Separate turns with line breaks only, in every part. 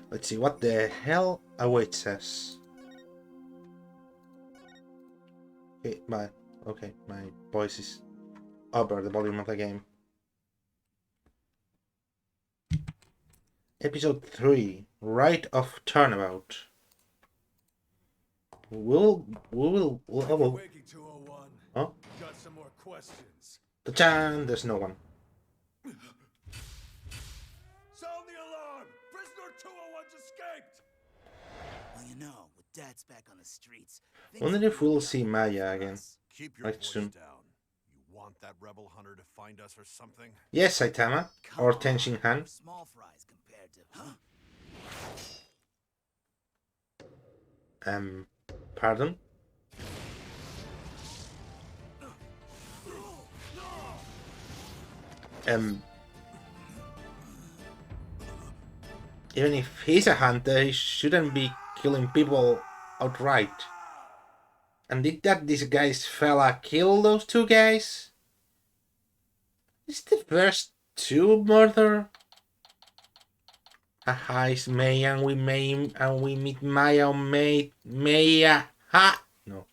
Let's see what the hell awaits us. Okay, my voice is over the volume of the game. Episode 3, Rite of Turnabout. We'll
Wakey 201.
Huh?
Got some more questions.
Ta-chan! There's no one.
Sound the alarm! Prisoner 201's escaped!
Well, you know, with Dad's back on the streets.
Wonder if we'll see Maya again.
Keep your
Like
voice
soon.
down. You want that rebel hunter to find us or something?
Yes, Saitama. Or Tenshin Han.
We're small fries compared to, huh?
Pardon? Even if he's a hunter, he shouldn't be killing people outright. And did this guy's fella kill those two guys? Is the first two murder? Haha, it's May and we meet Maya on Maya. Ha! No.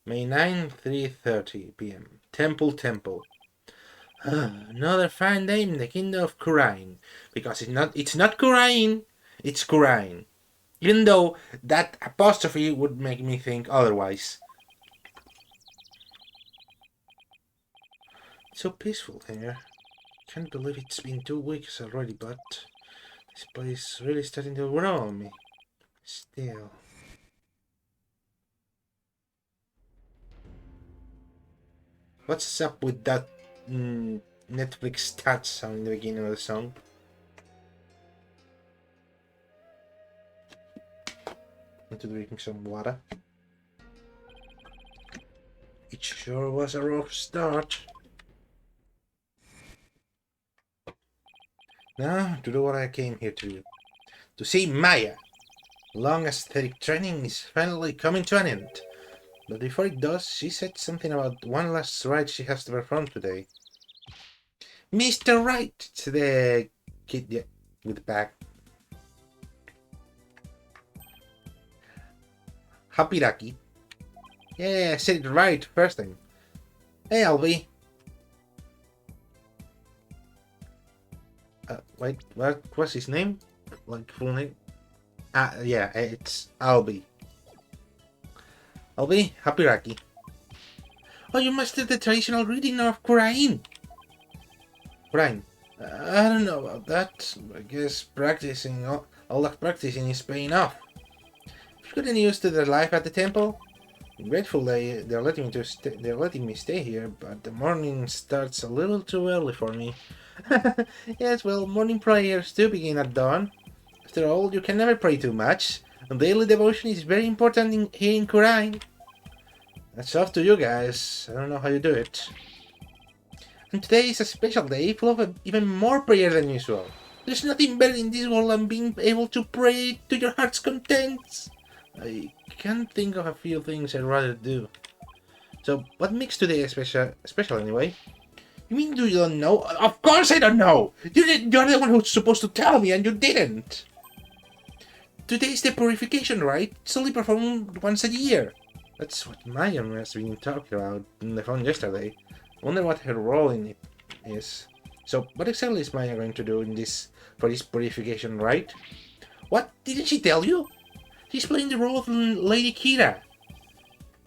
May 9, 3:30 p.m. Temple. Another fine day in the kingdom of Khurain. Because it's not Khurain, it's Khurain. Even though that apostrophe would make me think otherwise. It's so peaceful here. Can't believe it's been 2 weeks already, but this place is really starting to grow on me. Still. What's up with that Netflix stats sound in the beginning of the song? Into drinking some water. It sure was a rough start. Now, to do what I came here to do. To see Maya. Long aesthetic training is finally coming to an end. But before it does, she said something about one last rite she has to perform today. Mr. Right! It's the kid with the bag. Hapiraki. Yeah, I said it right first time. Hey, Albi. Wait, what was his name? Like, full name? Yeah, it's Albi. Albi, Hapiraki. Oh, you mastered the traditional reading of Khurain. Khurain. I don't know about that. I guess practicing, all that practicing is paying off. If you getting used to the life at the temple, I'm grateful they're letting me stay here, but the morning starts a little too early for me. Yes, well, morning prayers do begin at dawn. After all, you can never pray too much, and daily devotion is very important here in Khurain. That's up to you guys. I don't know how you do it. And today is a special day full of even more prayer than usual. There's nothing better in this world than being able to pray to your heart's contents. I can't think of a few things I'd rather do. So, what makes today special anyway? You mean you don't know? Of course I don't know! You're the one who's supposed to tell me and you didn't! Today is the purification rite. It's only performed once a year. That's what Maya has been talking about on the phone yesterday. I wonder what her role in it is. So, what exactly is Maya going to do for this purification rite? What? Didn't she tell you? She's playing the role of Lady Kira.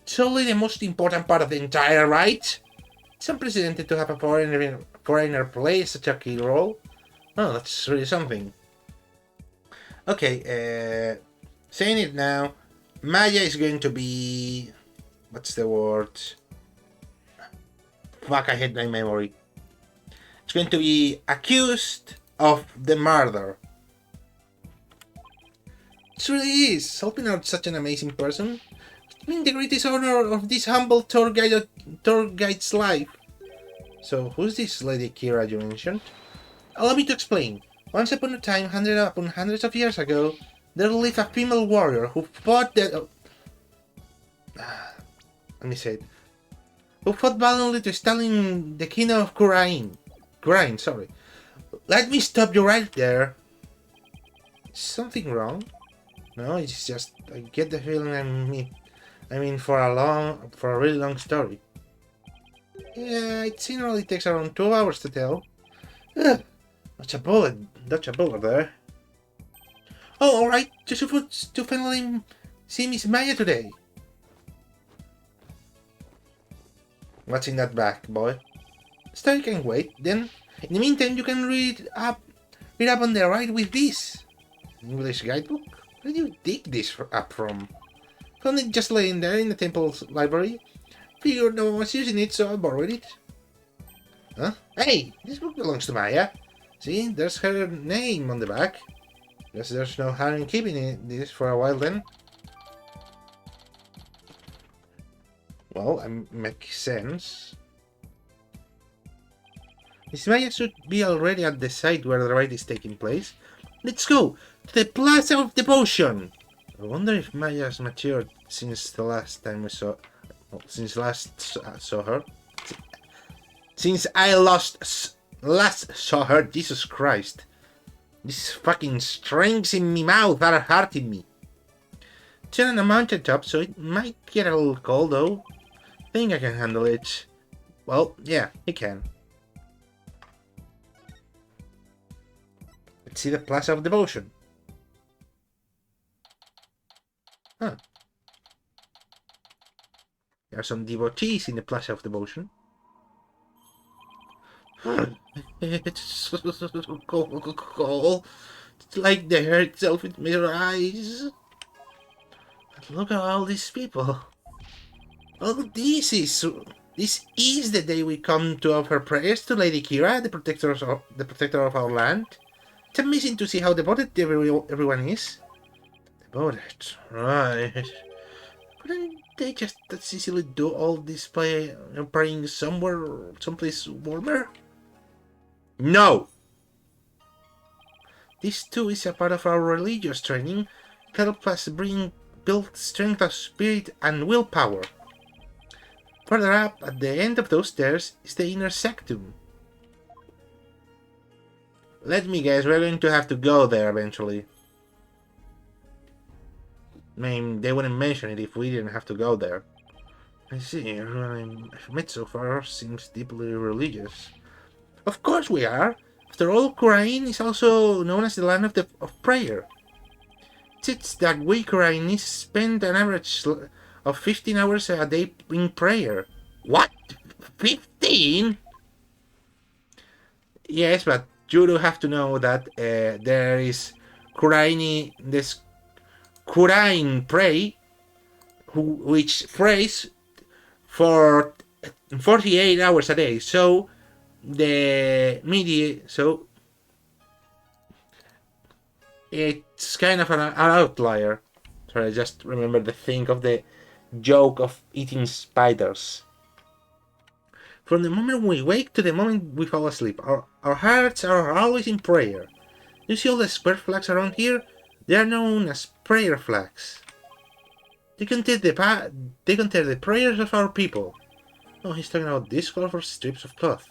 It's only the most important part of the entire rite. It's unprecedented to have a foreigner play such a key role. Oh, that's really something. Okay, saying it now, Maya is going to be... What's the word? Fuck, I hate my memory. It's going to be accused of the murder. It really is, helping out such an amazing person. It's been the greatest honor of this humble tour guide's life. So, who's this Lady Kira you mentioned? Allow me to explain. Once upon a time, hundreds of years ago, there lived a female warrior who fought who fought valiantly to establish the kingdom of Khurain. Let me stop you right there. something wrong? No, it's just I get the feeling I'm in for a really long story. Yeah, it generally takes around 2 hours to tell. Ugh, dodge a bullet there. Oh, alright, just to finally see Miss Maya today. What's in that bag, boy? Story can wait, then. In the meantime, you can read up on the right with this. English guidebook? Where do you dig this up from? Found it just laying there in the temple's library. Figured no one was using it, so I borrowed it. Huh? Hey, this book belongs to Maya. See, there's her name on the back. Guess there's no harm in keeping this for a while then. Well, it makes sense. Miss Maya should be already at the site where the rite is taking place. Let's go to the Plaza of Devotion. I wonder if Maya's matured since the last time we saw. Well, since saw her. Since I last saw her, Jesus Christ. These fucking strings in me mouth are hurting me. It's on a mountaintop, so it might get a little cold though. I think I can handle it. Well, yeah, I can. Let's see the Plaza of Devotion. Huh. There are some devotees in the Plaza of Devotion. It's so cold. It's like the air itself with my eyes. But look at all these people. Oh, this is the day we come to offer prayers to Lady Kira, the protector of our land. It's amazing to see how devoted everyone is. Devoted, right? Couldn't they just as easily do all this by praying someplace warmer? No! This too is a part of our religious training to help us build strength of spirit and willpower. Further up, at the end of those stairs, is the inner sanctum. Let me guess, we're going to have to go there eventually. I mean, they wouldn't mention it if we didn't have to go there. I see, everyone I've met so far seems deeply religious. Of course we are! After all, Khura'in is also known as the land of prayer. It's that we Khura'inis spend an average of 15 hours a day in prayer. What? 15? Yes, but you do have to know that there is this Khura'in pray, which prays for 48 hours a day. So it's kind of an outlier. Sorry, I just remember the thing of the joke of eating spiders. From the moment we wake to the moment we fall asleep, our hearts are always in prayer. You see all the square flags around here? They are known as prayer flags. They contain the prayers of our people. Oh, he's talking about these colorful strips of cloth.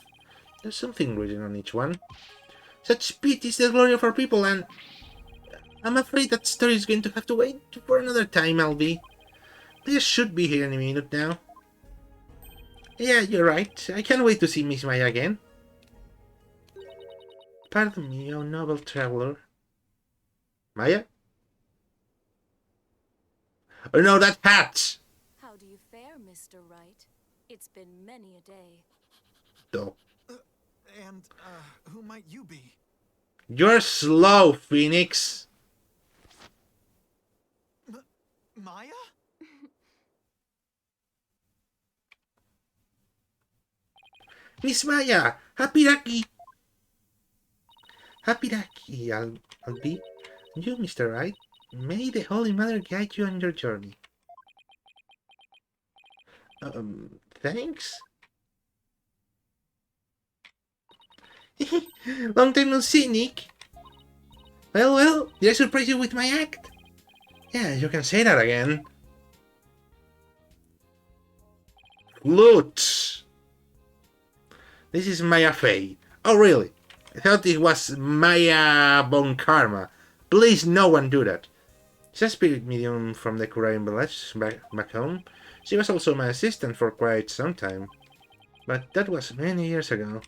There's something written on each one. Such speed is the glory of our people, and I'm afraid that story is going to have to wait for another time, Albi. They should be here any minute now. Yeah, you're right. I can't wait to see Miss Maya again. Pardon me, oh noble traveler. Maya? Oh no, that hat!
How do you fare, Mr. Wright? It's been many a day.
Though.
And, who might you be?
You're slow, Phoenix!
Maya?
Miss Maya! Happy Raki! Happy Raki, Albi. And you, Mr. Wright, may the Holy Mother guide you on your journey. Thanks? Long time no see, Nick. Well, did I surprise you with my act? Yeah, you can say that again. Flute! This is Maya Fey. Oh, really? I thought it was Maya Bon Karma. Please, no one do that. She's a spirit medium from the Kurain village back home. She was also my assistant for quite some time. But that was many years ago.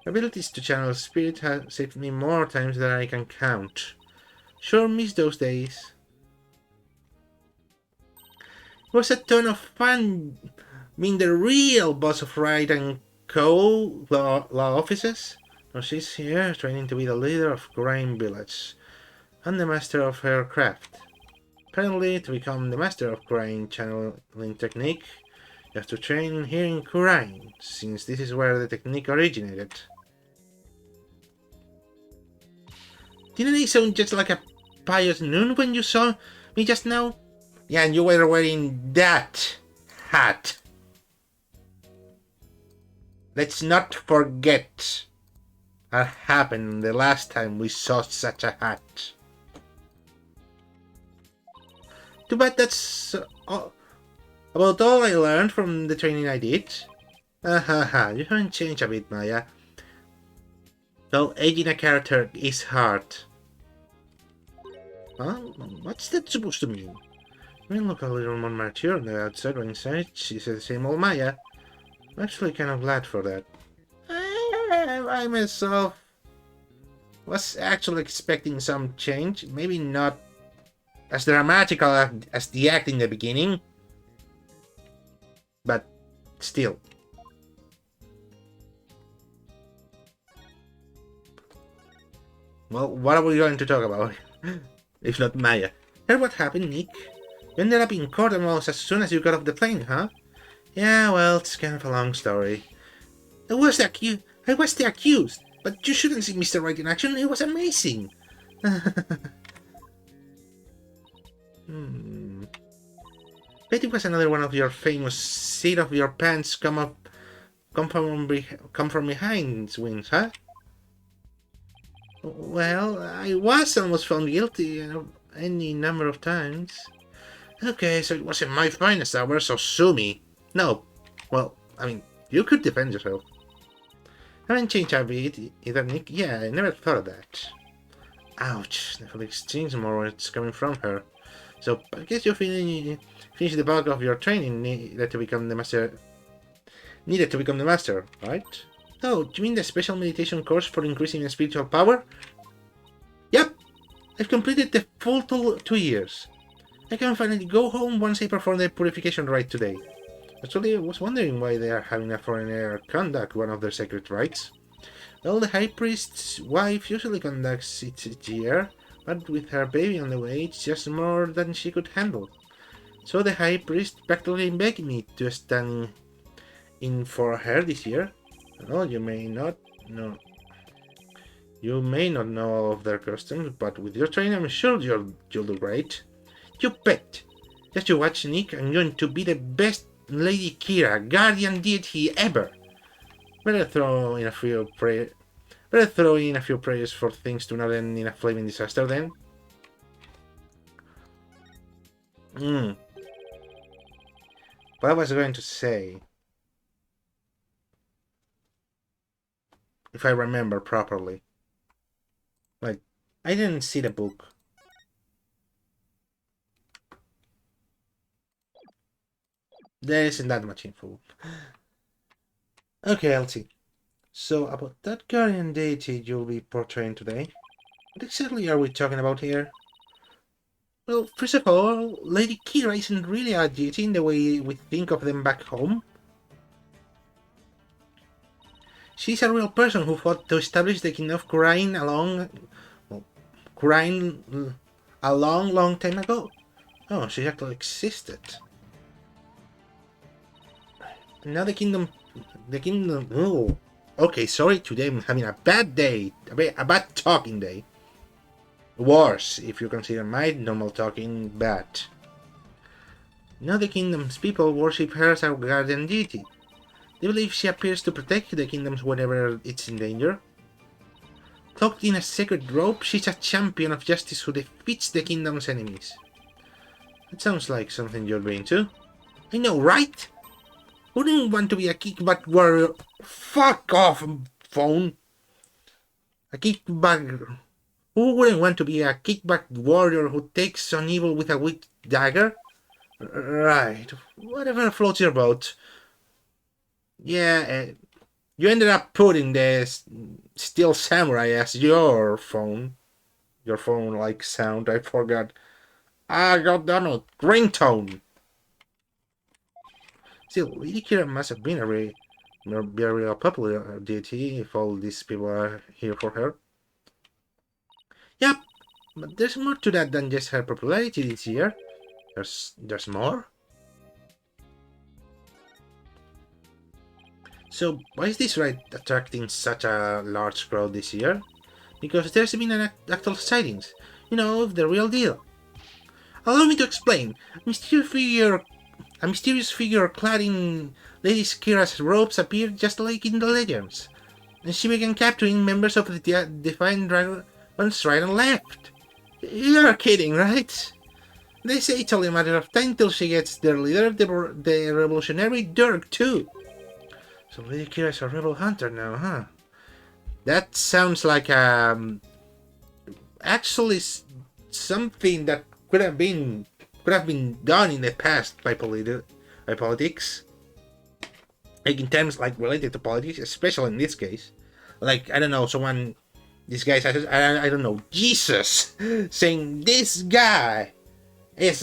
Abilities to channel spirit have saved me more times than I can count. Sure miss those days. It was a ton of fun being the real boss of Wright and Co. law offices. Now she's here, training to be the leader of Kurain Village and the master of her craft. Apparently, to become the master of Kurain channeling technique, you have to train here in Kurain, since this is where the technique originated. Didn't I sound just like a pious noon when you saw me just now? Yeah, and you were wearing that hat. Let's not forget what happened the last time we saw such a hat. Too bad that's about all I learned from the training I did. You haven't changed a bit, Maya. Well, aging a character is hard. Huh? What's that supposed to mean? You may look a little more mature on the outside, but inside she's the same old Maya. I'm actually kind of glad for that. I myself was actually expecting some change. Maybe not as dramatical as the act in the beginning, but still. Well, what are we going to talk about? If not Maya. Heard what happened, Nick? You ended up in court almost as soon as you got off the plane, huh? Yeah, well, it's kind of a long story. I was the accused, but you shouldn't see Mr. Wright in action. It was amazing. Bet it was another one of your famous seat of your pants come from behind wins, huh? Well, I was almost found guilty any number of times. Okay, so it wasn't my finest hour, so sue me. No. Well, I mean, you could defend yourself. Haven't changed a bit either, Nick. Yeah, I never thought of that. Ouch, the whole exchange more where it's coming from her. So, I guess you finished the bulk of your training needed to become the master, right? Oh, do you mean the special meditation course for increasing spiritual power? Yep! I've completed the full 2 years. I can finally go home once I perform the purification rite today. Actually, I was wondering why they are having a foreigner conduct one of their sacred rites. Well, the High Priest's wife usually conducts it each year, but with her baby on the way, it's just more than she could handle. So the High Priest practically begged me to stand in for her this year. Well, you may not know all of their customs, but with your training, I'm sure you'll do great. You bet! Just you watch, Nick, I'm going to be the best Lady Kira, guardian deity ever. Better throw in a few prayers for things to not end in a flaming disaster then. What I was going to say, if I remember properly. Like, I didn't see the book. There isn't that much info. Okay, I'll see. So, about that guardian deity you'll be portraying today, what exactly are we talking about here? Well, first of all, Lady Kira isn't really a deity in the way we think of them back home. She's a real person who fought to establish the kingdom of Kurain a long time ago. Oh, she actually existed. And now the kingdom, oh, okay, sorry, today I'm having a bad day, a bad talking day. Worse, if you consider my normal talking bad. Now the kingdom's people worship her as our guardian deity. They believe she appears to protect the kingdoms whenever it's in danger. Cloaked in a sacred robe, she's a champion of justice who defeats the kingdom's enemies. That sounds like something you'll be into. I know, right? Wouldn't want to be a kickback warrior. Fuck off, phone. A kickback Who wouldn't want to be a kickback warrior who takes on evil with a weak dagger? Right, whatever floats your boat. Yeah, you ended up putting the Steel Samurai as your phone. Your phone-like sound, I forgot. I got Donald. Ringtone. Still, Lady Kira must have been a very popular deity if all these people are here for her. Yep, but there's more to that than just her popularity this year. There's more. So why is this ride attracting such a large crowd this year? Because there's been an actual sightings. You know, the real deal. Allow me to explain. A mysterious figure clad in Lady Kira's robes appeared just like in the legends, and she began capturing members of the Defiant Dragons right and left. You're kidding, right? They say it's only a matter of time till she gets their leader, the revolutionary Dirk, too. So Lady Kira's a rebel hunter now, huh? That sounds like actually something that could have been done in the past by politics, like in terms like related to politics, especially in this case. Like I don't know, this guy says I don't know, Jesus saying this guy is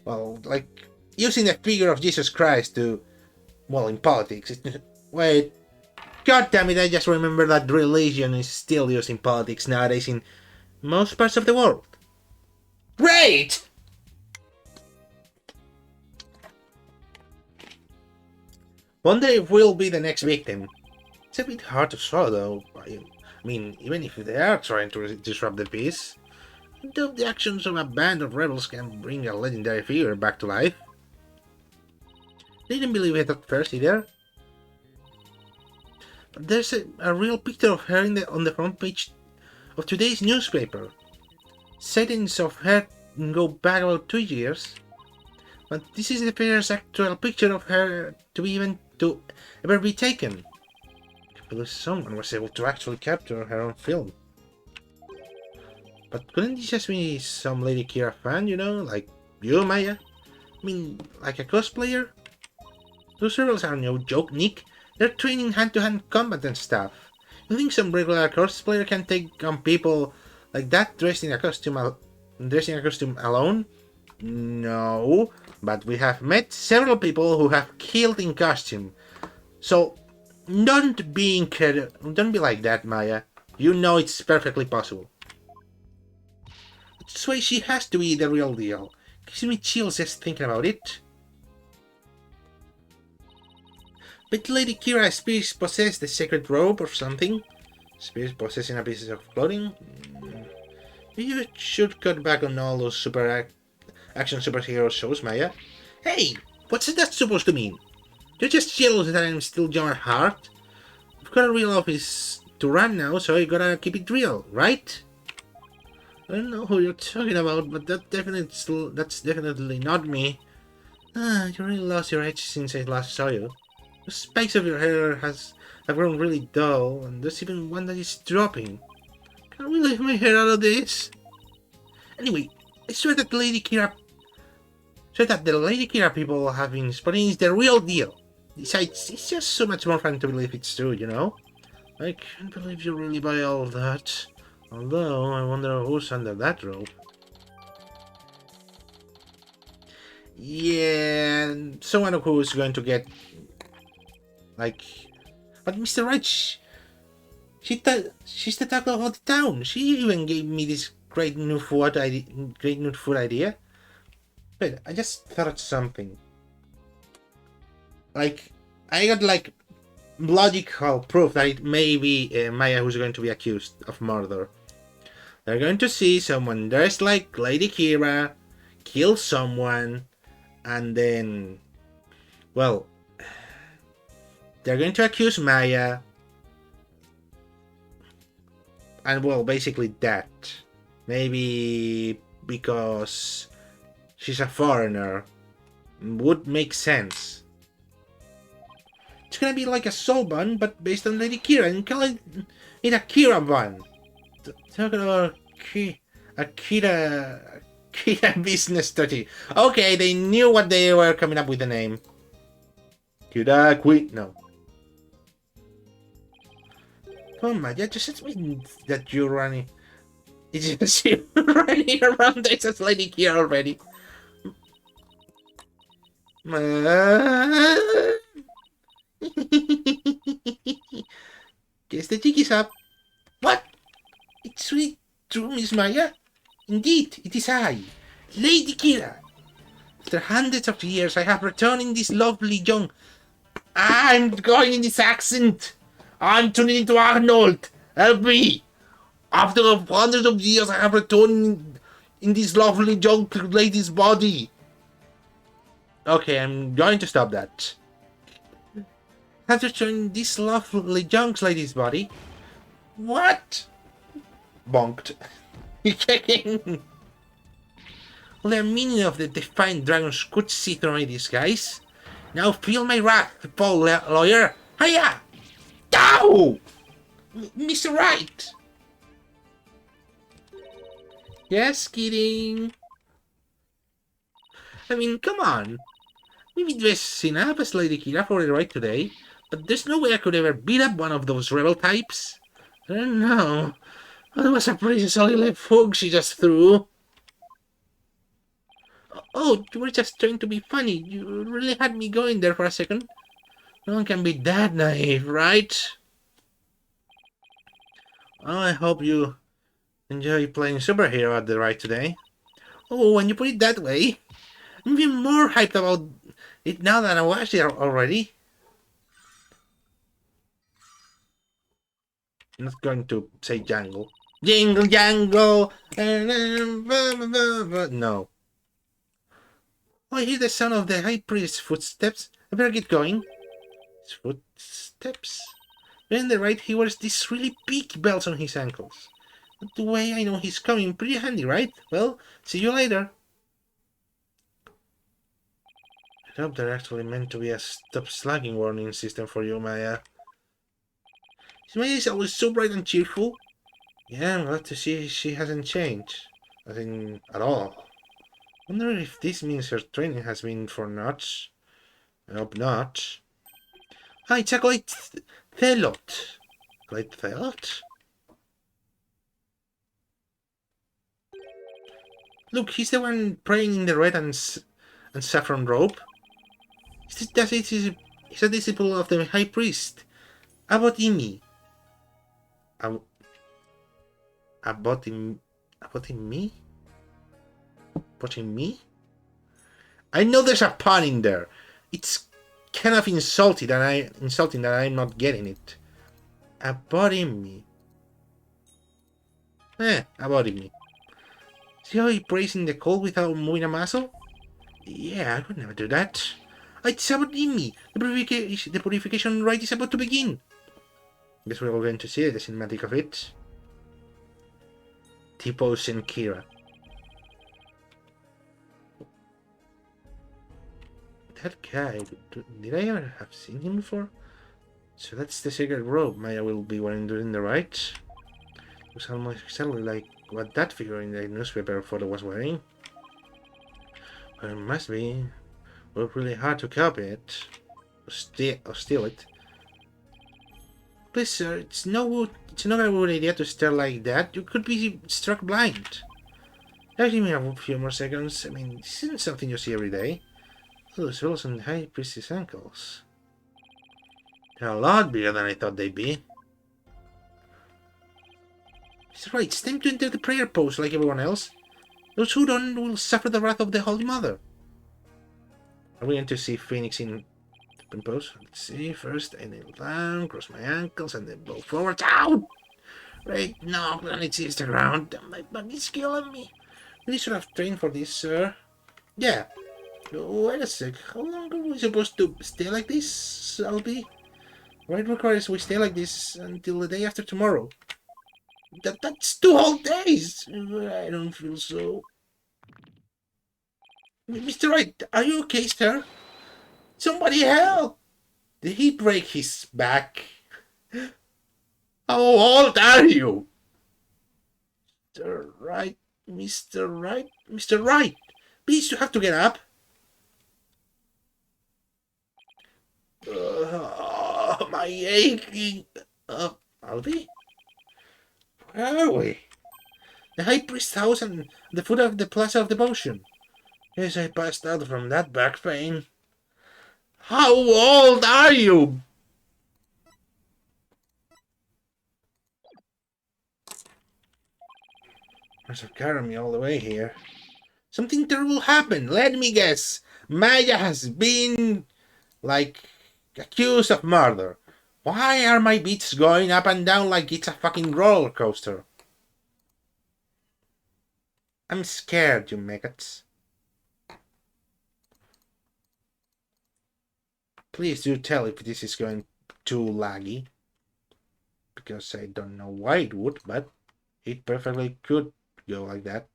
well, like using the figure of Jesus Christ to, well, in politics. Wait, God damn it! I just remember that religion is still used in politics nowadays in most parts of the world. Great! Wonder if we'll be the next victim. It's a bit hard to swallow, though. I mean, even if they are trying to disrupt the peace, I doubt the actions of a band of rebels can bring a legendary figure back to life. They didn't believe it at first either. But there's a real picture of her on the front page of today's newspaper. Sightings of her go back about 2 years, but this is the first actual picture of her to ever be taken. I believe someone was able to actually capture her on film. But couldn't this just be some Lady Kira fan, you know, like you, Maya? I mean, like a cosplayer? Those rebels are no joke, Nick. They're training hand-to-hand combat and stuff. You think some regular cosplayer can take on people like that dressed in a costume alone? No, but we have met several people who have killed in costume. So don't be like that, Maya. You know it's perfectly possible. That's why she has to be the real deal. Gives me chills just thinking about it. But Lady Kira appears possess the sacred robe or something. Spears possessing a piece of clothing. You should cut back on all those action superhero shows, Maya. Hey, what's that supposed to mean? You're just jealous that I'm still young at heart? I've got a real office to run now, so I gotta keep it real, right? I don't know who you're talking about, but that's definitely not me. You really lost your edge since I last saw you. The spikes of your hair have grown really dull, and there's even one that is dropping. Can we leave my hair out of this? Anyway, I swear that the Lady Kira people have been spotting is the real deal. Besides, it's just so much more fun to believe it's true, you know? I can't believe you really buy all that. Although, I wonder who's under that rope. Yeah, someone who's going to get... like... But Mr. Wright, she's the talk of the town. She even gave me this great new food idea. Wait, I just thought of something. Like, I got like logical proof that it may be Maya who's going to be accused of murder. They're going to see someone dressed like Lady Kira, kill someone, and then, well, they're going to accuse Maya, and well, basically that. Maybe because she's a foreigner. Would make sense. It's gonna be like a soul bun, but based on Lady Kira, and call it a Kira bun. Talking about Kira business strategy. Okay, they knew what they were coming up with the name. Kira Queen. No. Come on, Maya, just admit that you're running. It's just you running around this as Lady Kira already. Guess the jig is up. What? It's really true, Miss Maya. Indeed, it is I, Lady Kira. After hundreds of years, I have returned in this lovely young. I'm going in this accent. I'm turning into Arnold. Help me. After hundreds of years, I have returned in this lovely young lady's body. Okay, I'm going to stop that. I have returned this lovely young lady's body. What? Bonked. Well, the meaning of the defiant dragons could see through my disguise. Now feel my wrath, Paul Lawyer. Hiya! Ow! Mr. Wright! Yes, kidding. I mean, come on. Maybe dressing up as Lady Kira for the ride today, but there's no way I could ever beat up one of those rebel types. I don't know. That was a pretty solid left hook she just threw. Oh, you were just trying to be funny. You really had me going there for a second. No one can be that naive, right? Oh, I hope you enjoy playing superhero at the ride today. Oh, when you put it that way, I'm even more hyped about it now that I watched it already. I'm not going to say jangle. Jingle jangle! No. Oh, I hear the sound of the high priest's footsteps. I better get going. His footsteps? When the right, he wears these really big belts on his ankles. But the way I know he's coming, pretty handy, right? Well, see you later. I hope they're actually meant to be a stop slugging warning system for you, Maya. Maya is always so bright and cheerful. Yeah, I'm glad to see she hasn't changed. Nothing at all. Wonder if this means her training has been for naught. I hope not. Hi, it's a Glade Thelot. Glade Thelot? Look, he's the one praying in the red and saffron robe. He's a disciple of the High Priest, Abbot Imi. Abbot Imi? Putting me? I know there's a pun in there. It's kind of insulting that I'm not getting it. About me. About me. See how he prays in the cold without moving a muscle? Yeah, I could never do that. It's about me. The purification rite is about to begin. Guess we're all going to see the cinematic of it. T-Pose and Kira. That guy, did I ever have seen him before? So that's the sacred robe Maya will be wearing during the rite. It was almost exactly like what that figure in the newspaper photo was wearing. But it must be work really hard to copy it, or steal it. Please, sir, it's not a good idea to stare like that. You could be struck blind. Just give me a few more seconds. I mean, this isn't something you see every day. Those holes on the High Priest's ankles. They're a lot bigger than I thought they'd be. He's right, it's time to enter the prayer pose like everyone else. Those who don't will suffer the wrath of the Holy Mother. Are we going to see Phoenix in the pose? Let's see, first I kneel down, cross my ankles, and then bow forward. Ow! Right, no, planet hits the ground. My back is killing me. We should have trained for this, sir. Yeah. Wait a sec, how long are we supposed to stay like this, Albie? Right requires we stay like this until the day after tomorrow. That's 2 whole days! I don't feel so... Mr. Wright, are you okay, sir? Somebody help! Did he break his back? How old are you? Mr. Wright, Mr. Wright, Mr. Wright, please, you have to get up. My aching. Albi? Where are we? The High Priest's house and the foot of the Plaza of Devotion. Yes, I passed out from that back pain. How old are you? Must have carried me all the way here. Something terrible happened. Let me guess. Maya has been, like, accused of murder. Why are my beats going up and down like it's a fucking roller coaster? I'm scared, you maggots. Please do tell if this is going too laggy. Because I don't know why it would, but it perfectly could go like that.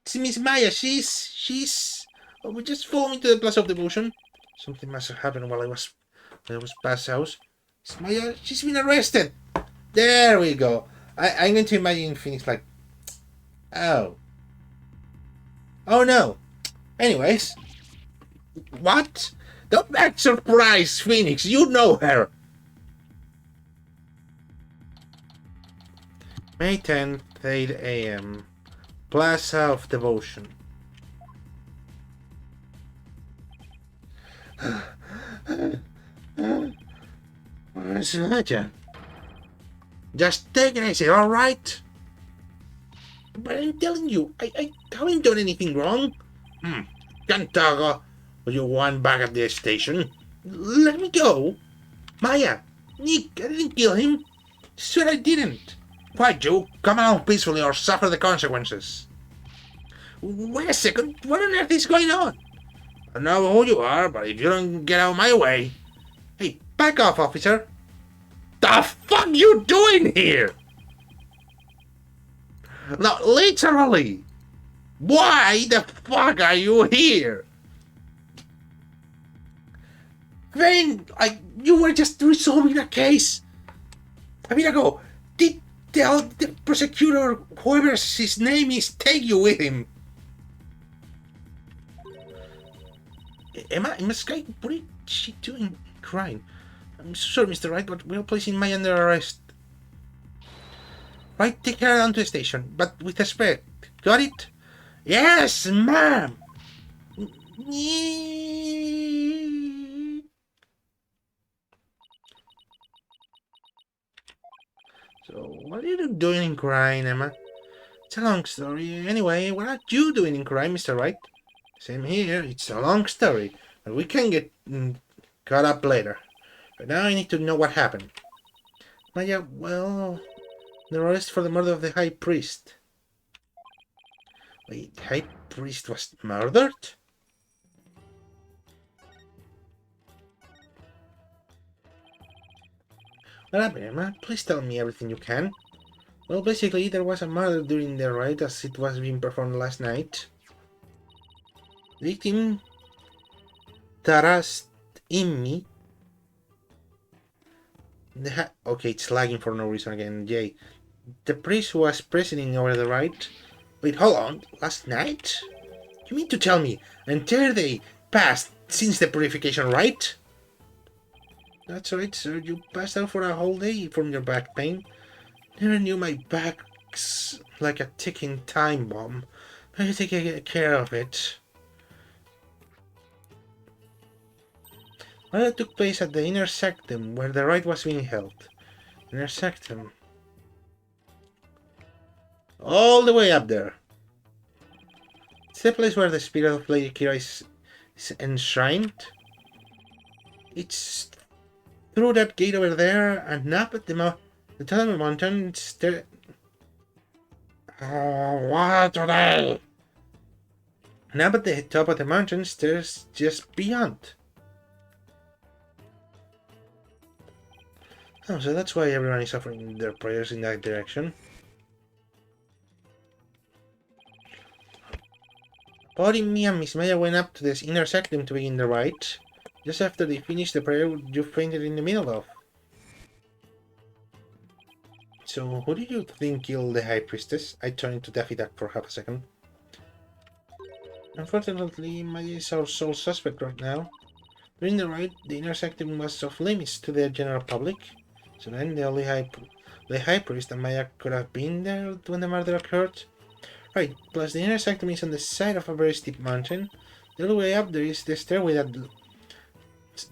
See Miss Maya, she's we just follow me to the Plaza of Devotion. Something must have happened while I was past house. Miss Maya, she's been arrested. There we go. I'm going to imagine Phoenix like, oh no. Anyways, what? Don't act surprised, Phoenix. You know her. May 10th, 8 a.m. Plaza of Devotion. Where's Nadia? Just take it easy, alright? But I'm telling you, I haven't done anything wrong. Can't talk or you want back at the station. Let me go. Maya, Nick, I didn't kill him. Swear I didn't. Why, Joe? Come along peacefully or suffer the consequences. Wait a second, what on earth is going on? I know who you are, but if you don't get out of my way... Hey, back off, officer. The fuck you doing here? No, literally. Why the fuck are you here? Then, you were just resolving a case. A minute ago, did the prosecutor, whoever his name is, take you with him? Emma Sky, what is she doing crying? I'm so sorry, Mr. Wright, but we're placing Maya under arrest. Right, take her down to the station, but with respect. Got it? Yes, ma'am! So, what are you doing in crime, Emma? It's a long story. Anyway, what are you doing in crime, Mr. Wright? Same here. It's a long story, but we can get caught up later. But now I need to know what happened. Maya, well, the arrest for the murder of the High Priest. Wait, the High Priest was murdered? What happened, Emma? Please tell me everything you can. Well, basically, there was a murder during the rite as it was being performed last night. Victim Taras Immi. Okay, it's lagging for no reason again. Jay. The priest who was presiding over the rite. Wait, hold on. Last night? You mean to tell me an entire day passed since the purification rite? That's right, sir. You passed out for a whole day from your back pain. Never knew my back's like a ticking time bomb. I take care of it. Well, it took place at the Inner Sanctum, where the rite was being held. Inner Sanctum. All the way up there. It's the place where the spirit of Lady Kira is enshrined. It's through that gate over there, and up at the top of the mountain, what are they? And up at the top of the mountain, stairs just beyond. Oh, so that's why everyone is offering their prayers in that direction. Body, me and Miss Maya went up to this Inner Sanctum to begin the rite. Just after they finished the prayer you fainted in the middle of. So, who did you think killed the High Priestess? I turned to Daffy Duck for half a second. Unfortunately, Maya is our sole suspect right now. During the raid, the inner sanctum was off limits to the general public. So then, the High Priest and Maya could have been there when the murder occurred. Right, plus the inner sanctum is on the side of a very steep mountain. The other way up there is the stairway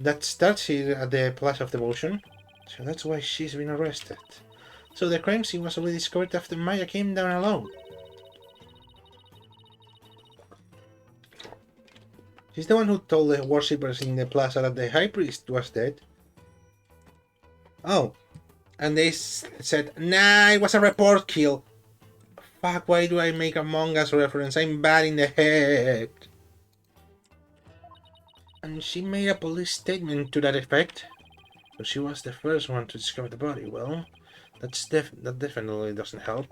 that starts here at the Plaza of Devotion. So that's why she's been arrested. So the crime scene was only discovered after Maya came down alone. She's the one who told the worshippers in the plaza that the High Priest was dead. Oh, and they said, nah, it was a report kill. Fuck, why do I make Among Us reference? I'm bad in the head. And she made a police statement to that effect. So she was the first one to discover the body. Well, that definitely doesn't help.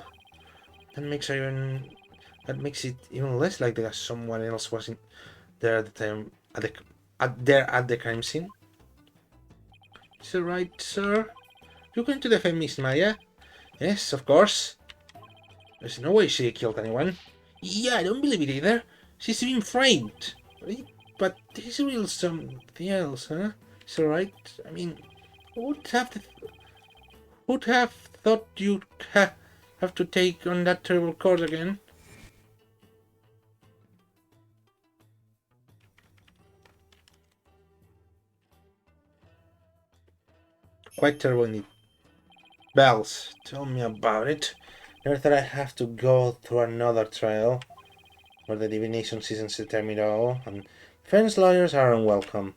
That makes it even less likely that someone else was there at the time at the crime scene. Is that right, sir? You're going to defend Miss Maya? Yes, of course. There's no way she killed anyone. Yeah, I don't believe it either. She's been framed. But this is real something else, huh? Is that right? I mean, who'd have thought you'd have to take on that terrible course again? Quite terrible indeed. Bells, tell me about it. Never thought I'd have to go through another trial where the divination seasons determine it all, and defense lawyers are unwelcome.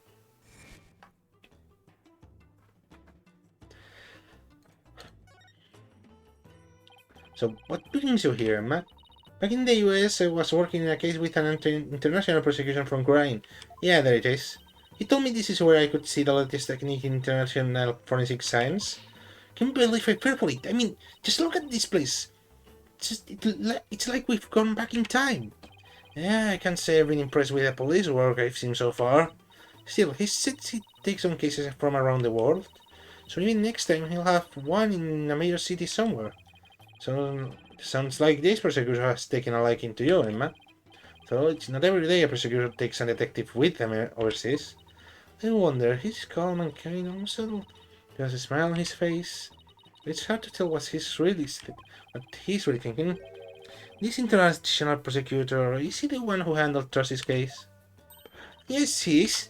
So, what brings you here, Matt? Back in the US, I was working in a case with an international prosecution from Grime. Yeah, there it is. He told me this is where I could see the latest technique in international forensic science. Can't believe I fell for it. I mean, just look at this place. It's like we've gone back in time. Yeah, I can't say I've been impressed with the police work I've seen so far. Still, he says he takes on cases from around the world. So maybe next time he'll have one in a major city somewhere. So, sounds like this prosecutor has taken a liking to you, Emma. So it's not every day a prosecutor takes a detective with them overseas. I wonder, he's calm and kind, almost subtle. There's a smile on his face. It's hard to tell what he's really thinking. This international prosecutor, is he the one who handled Trusty's case? Yes, he is.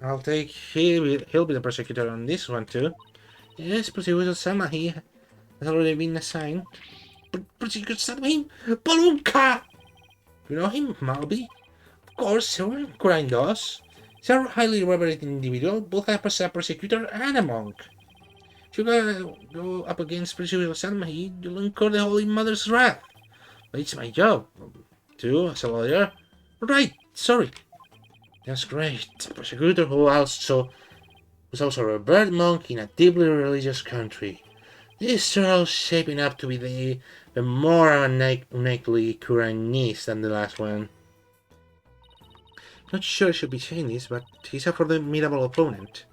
I'll take he'll be the prosecutor on this one too. Yes, Prosecutor Samahi has already been assigned. Prosecutor Samahi? Balunka! You know him, Malby? Of course, sir. Crime does. He's a highly revered individual, both as a prosecutor and a monk. If you go up against Prosecutor Samahi, you'll incur the Holy Mother's wrath. But it's my job, too, as a lawyer. Right, sorry. That's great. A prosecutor who's also a revered monk in a deeply religious country. This trial's shaping up to be the more uniquely Quranese than the last one. Not sure I should be saying this, but he's a formidable opponent.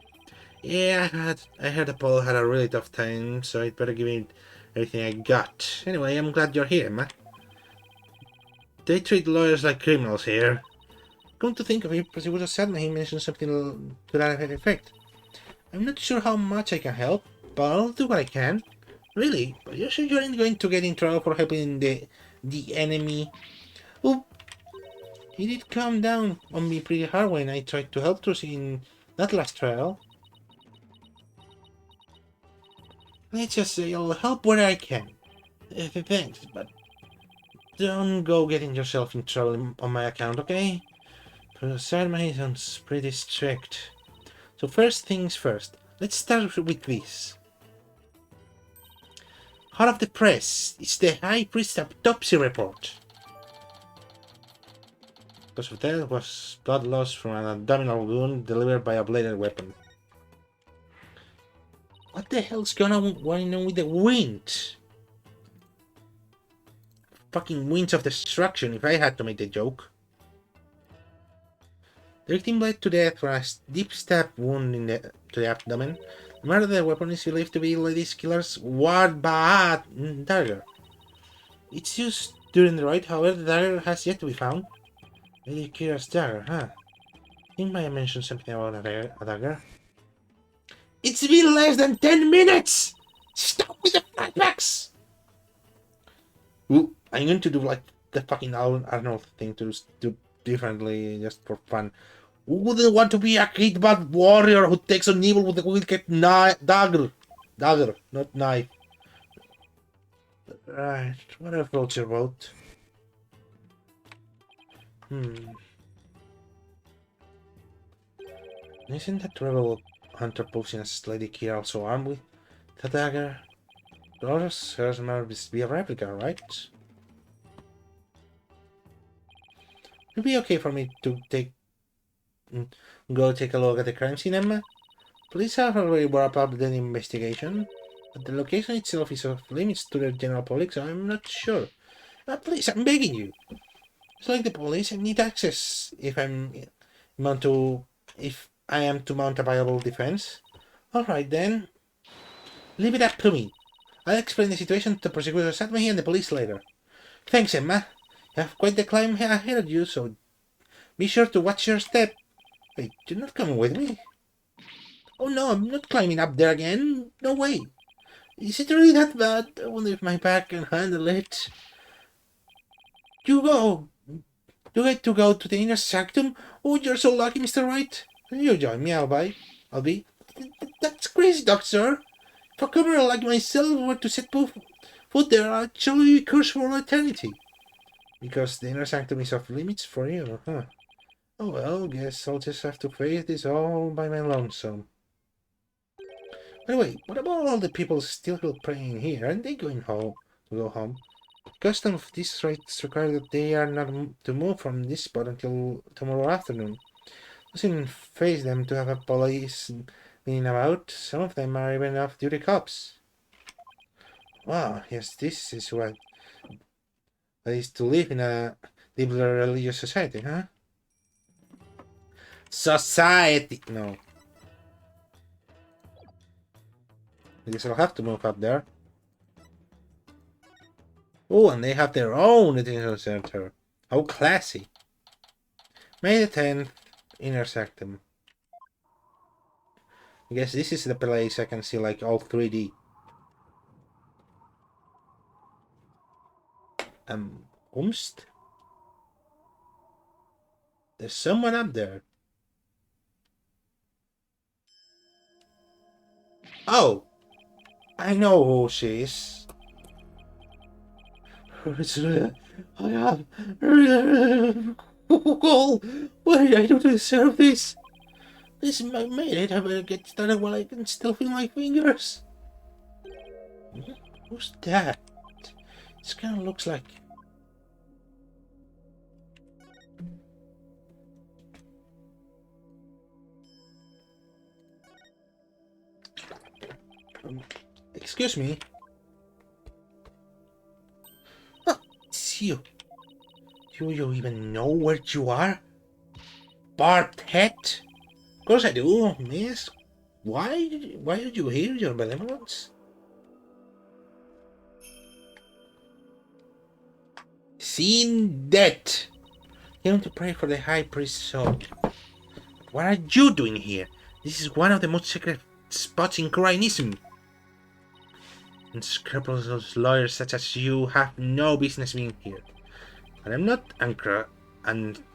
Yeah, I heard Apollo had a really tough time, so I'd better give him everything I got. Anyway, I'm glad you're here, Emma. They treat lawyers like criminals here. Come to think of it, Prosecutor Samahi mentioned something to that effect. I'm not sure how much I can help, but I'll do what I can. Really? But you're sure you aren't going to get in trouble for helping the enemy? Oh, he did come down on me pretty hard when I tried to help Trucy in that last trial. Let's just say I'll help where I can. Thanks, but don't go getting yourself in trouble on my account, okay? Samahi sounds pretty strict. So first things first, let's start with this. Hot off the press, it's the High Priest autopsy report. Cause of death was blood loss from an abdominal wound delivered by a bladed weapon. What the hell's going on with the wind? Fucking winds of destruction if I had to make the joke. The victim bled to death from a deep stab wound to the abdomen. The murder weapon is believed to be Lady Killer's Wardbaat dagger. It's used during the raid, however, the dagger has yet to be found. Lady Killer's dagger, huh? I think I mentioned something about a dagger. It's been less than 10 minutes! Stop with the flashbacks! Ooh, I'm going to do like the fucking Arnold thing to do differently just for fun. Who wouldn't want to be a great bad warrior who takes on evil with a wicked dagger? Dagger, not knife. Right, what floats your boat? Isn't that rebel hunter posing as Lady Kira also armed with the dagger? The others, hers must be a replica, right? It'd be okay for me to go take a look at the crime scene, Emma. Police have already wrapped up the investigation, but the location itself is off limits to the general public, so I'm not sure. Please, I'm begging you. It's like the police, I need access if I am to mount a viable defense. Alright then. Leave it up to me. I'll explain the situation to prosecutors at me and the police later. Thanks, Emma. You have quite the climb ahead of you, so be sure to watch your step. Wait, you're not coming with me? Oh no, I'm not climbing up there again. No way. Is it really that bad? I wonder if my back can handle it. You get to go to the inner sanctum? Oh, you're so lucky, Mr. Wright. You join me, I'll be. That's crazy, Doctor. If a criminal like myself were to set foot there, I'd actually curse for eternity. Because the inner sanctum is off limits for you, huh? Oh well, guess I'll just have to face this all by my lonesome. By the way, what about all the people still praying here? Aren't they going home? To go home? Custom of these rites require that they are not to move from this spot until tomorrow afternoon. Doesn't faze them to have a police being about. Some of them are even off-duty cops. Wow, yes, this is what it is to live in a deeply religious society, huh? Society! No. I guess I'll have to move up there. Oh, and they have their own detention center. How classy. May the 10th, Inner Sanctum. I guess this is the place I can see like all 3D. Umst? There's someone up there. Oh! I know who she is. I have why I don't deserve this. This made it. I better get started while I can still feel my fingers. Who's that? This kind of looks like. Excuse me. Oh, it's you. Do you even know where you are? Barbed head? Of course I do, miss. Why did you hear your benevolence? Seen that. You want to pray for the high priest's soul. What are you doing here? This is one of the most secret spots in Corainism. Unscrupulous lawyers such as you have no business being here. But I'm not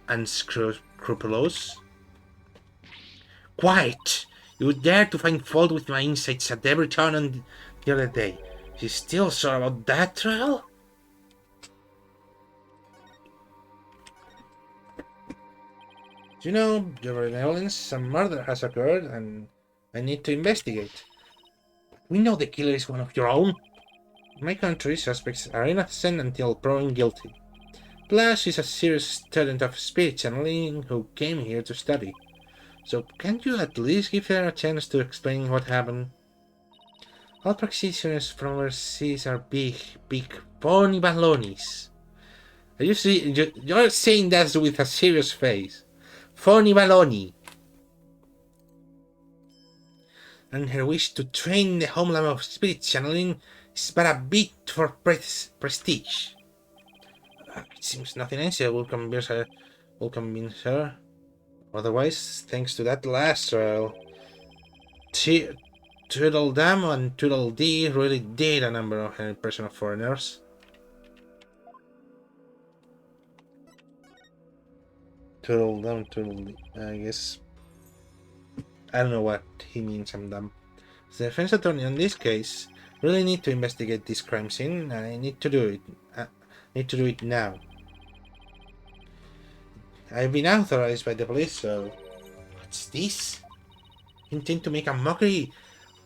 unscrupulous. Quiet! You dare to find fault with my insights at every turn on the other day. You still sore about that trial? You know, Your Benevolence, some murder has occurred and I need to investigate. We know the killer is one of your own. In my country, suspects are innocent until proven guilty. Plus, she's a serious student of speech channeling who came here to study. So, can't you at least give her a chance to explain what happened? All practitioners from overseas are big, phony balonies. You're saying that with a serious face. Phony baloney. And her wish to train the homeland of spirit channeling is but a bit for prestige. It seems nothing else will convince her. Otherwise, thanks to that last trial, Tweedledum and Tweedledee really did a number of her impression of foreigners. Tweedledum, Tweedledee, I guess. I don't know what he means, I'm dumb. The defense attorney in this case really need to investigate this crime scene, and I need to do it. Now. I've been authorized by the police, so... What's this? Intend to make a mockery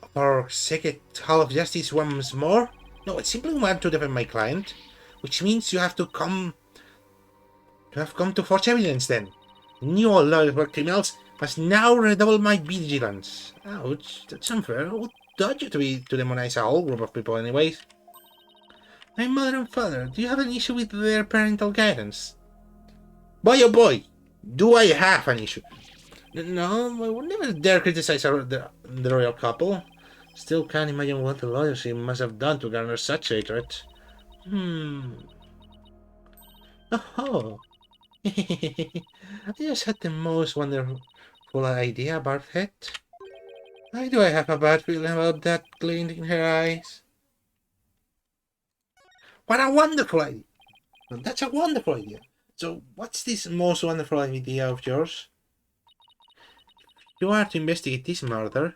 of our Secret Hall of Justice once more? No, I simply want to defend my client, which means you have come to forge evidence then. New lawyers for criminals must now redouble my vigilance. Ouch, that's unfair. Who taught you to demonize a whole group of people anyways? My mother and father, do you have an issue with their parental guidance? Boy oh boy, do I have an issue? No, I would never dare criticize the royal couple. Still can't imagine what the lawyership must have done to garner such hatred. Oh, I just had the most wonderful idea about it. Why do I have a bad feeling about that glint in her eyes? What a wonderful idea! Well, that's a wonderful idea. So, what's this most wonderful idea of yours? You are to investigate this murder.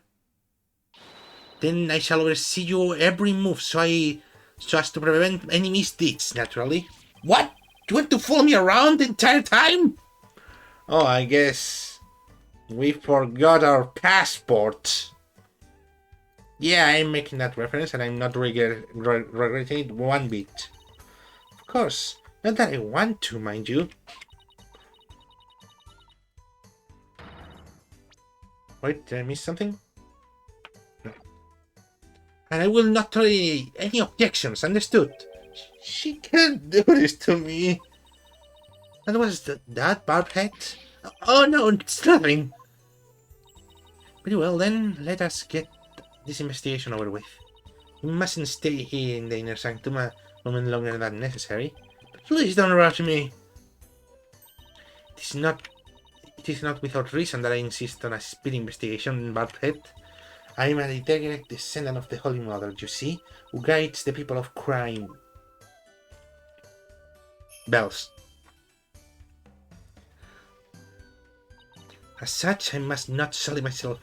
Then I shall oversee your every move so as to prevent any misdeeds, naturally. What? You want to follow me around the entire time? Oh, I guess we forgot our passport. Yeah, I'm making that reference and I'm not regretting it one bit. Of course, not that I want to, mind you. Wait, did I miss something? No. And I will not tolerate any objections, understood? She can't do this to me. And was that Barbhead? Oh no, it's nothing. Very well then, let us get this investigation over with. We mustn't stay here in the inner sanctum a moment longer than necessary. But please don't rush me. It is not without reason that I insist on a speedy investigation, Barbhead. I am a direct descendant of the Holy Mother, you see, who guides the people of crime. Bells. As such, I must not sully myself.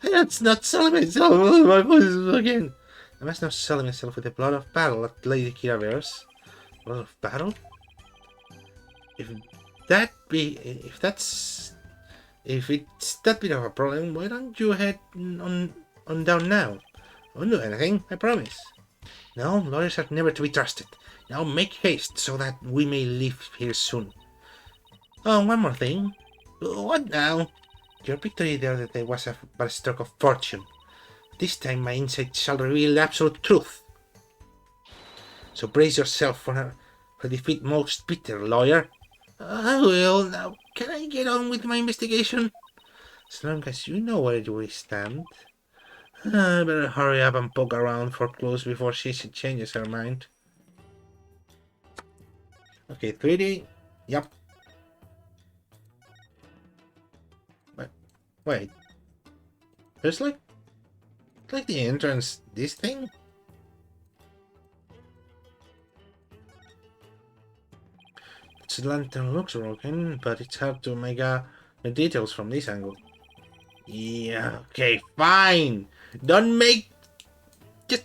Let's not sully myself. My voice again. I must not sully myself with the blood of battle that Lady Kira bears. Blood of battle? If it's that bit of a problem, why don't you head on down now? I won't do anything, I promise. No, lawyers are never to be trusted. Now make haste so that we may leave here soon. Oh, one more thing. What now? Your victory the other day was but a stroke of fortune. This time my insight shall reveal the absolute truth. So brace yourself for defeat most bitter, lawyer. I will. Now, can I get on with my investigation? As long as you know where we stand. I better hurry up and poke around for clues before she changes her mind. Okay, 3D. Yep. Wait. There's like the entrance, this thing? This lantern looks broken, but it's hard to make out the details from this angle. Yeah, okay, fine. Don't make... Just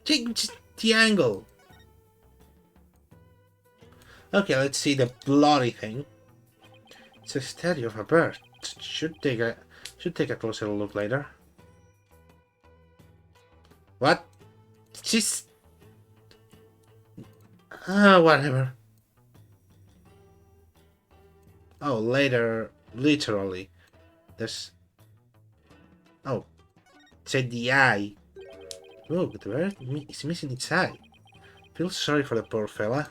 change the angle. Okay, let's see the bloody thing. It's a statue of a bird. Should take a closer look later. What? She's... whatever. Oh, later, literally. There's... Oh. It said the eye. Look, the bird is missing its eye. Feel sorry for the poor fella.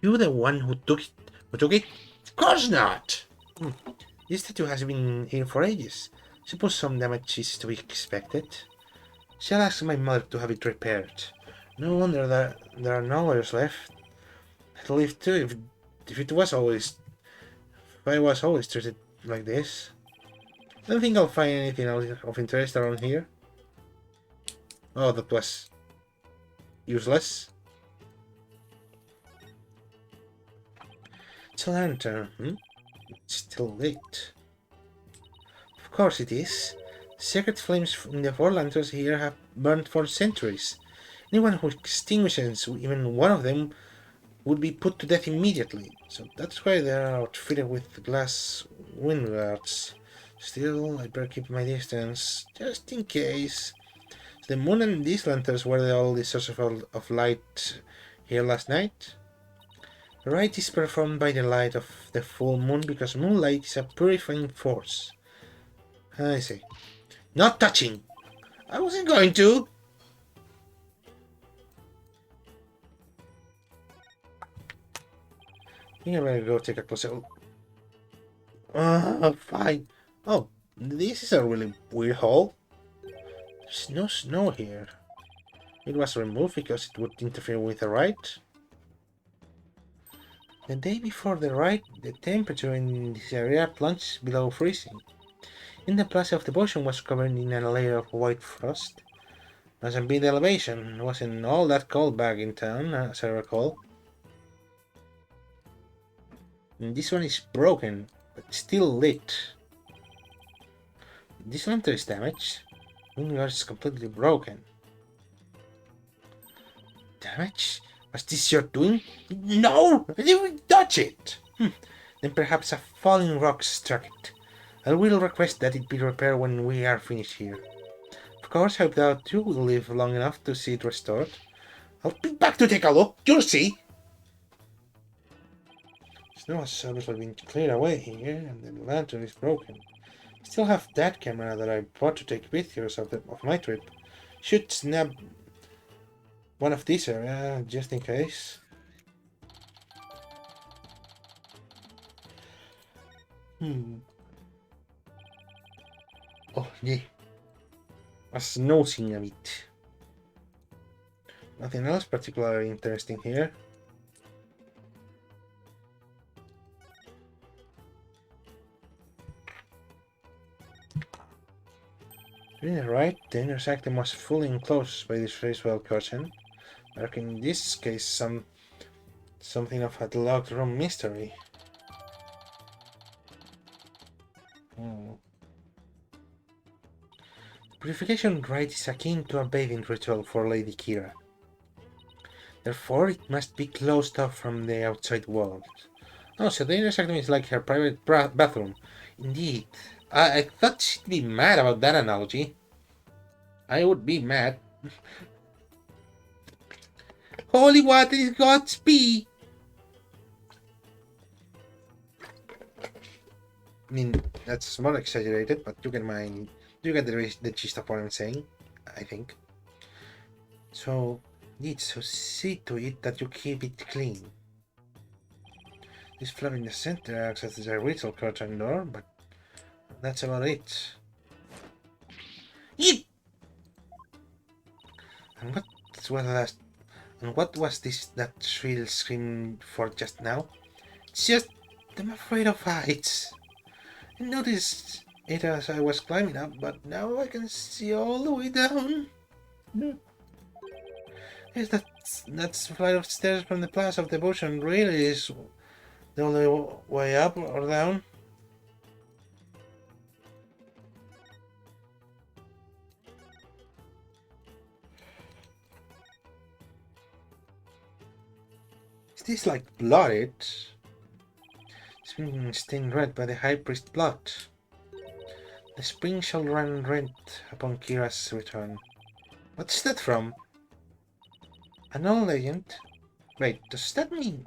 You the one who took it? Of course not! This statue has been here for ages. Suppose some damage is to be expected. Shall ask my mother to have it repaired. No wonder that there are no wires left. I'd live too if it was always if I was always treated like this. I don't think I'll find anything else of interest around here. Oh, that was useless. It's a lantern, It's still lit. Of course it is. Sacred flames in the four lanterns here have burned for centuries. Anyone who extinguishes even one of them would be put to death immediately. So that's why they are outfitted with glass wind guards. Still, I better keep my distance, just in case. The moon and these lanterns were the only source of light here last night. The rite is performed by the light of the full moon because moonlight is a purifying force. I see. Not touching! I wasn't going to! I think I'm gonna go take a closer look. Fine. Oh, this is a really weird hole. There's no snow here. It was removed because it would interfere with the rite. The day before the rite, the temperature in this area plunged below freezing. In the Plaza of Devotion was covered in a layer of white frost. Must have been the elevation. It wasn't all that cold back in town, as I recall. And this one is broken, but still lit. This lantern is damaged. Moonguard is completely broken. Damage? Was this your doing? No! I didn't touch it! Then perhaps a falling rock struck it. I will request that it be repaired when we are finished here. Of course, I doubt you will live long enough to see it restored. I'll be back to take a look, you'll see! Snow has obviously been cleared away here, and the lantern is broken. I still have that camera that I bought to take pictures of my trip. Should snap one of these area, just in case. Oh, yeah. A snow scene of it. Nothing else particularly interesting here. Doing it right, the inner sanctum was fully enclosed by this raisewell curtain, marking in this case something of a locked room mystery. The purification rite is akin to a bathing ritual for Lady Kira. Therefore, it must be closed off from the outside world. Oh, so the inner sanctum is like her private bathroom. Indeed. I thought she'd be mad about that analogy. I would be mad. Holy water is God's pee! I mean, that's more exaggerated, but you get the gist of what I'm saying, I think. So, so see to it that you keep it clean. This flap in the center acts as a ritual curtain door, but that's about it. Eep! And what was that shrill scream for just now? It's just I'm afraid of heights. I noticed it as I was climbing up, but now I can see all the way down. Yes, that flight of stairs from the Plaza of Devotion really is the only way up or down. Is this like blooded? It's been stained red by the High Priest's blood. The spring shall run red upon Kira's return. What's that from? An old legend? Wait, does that mean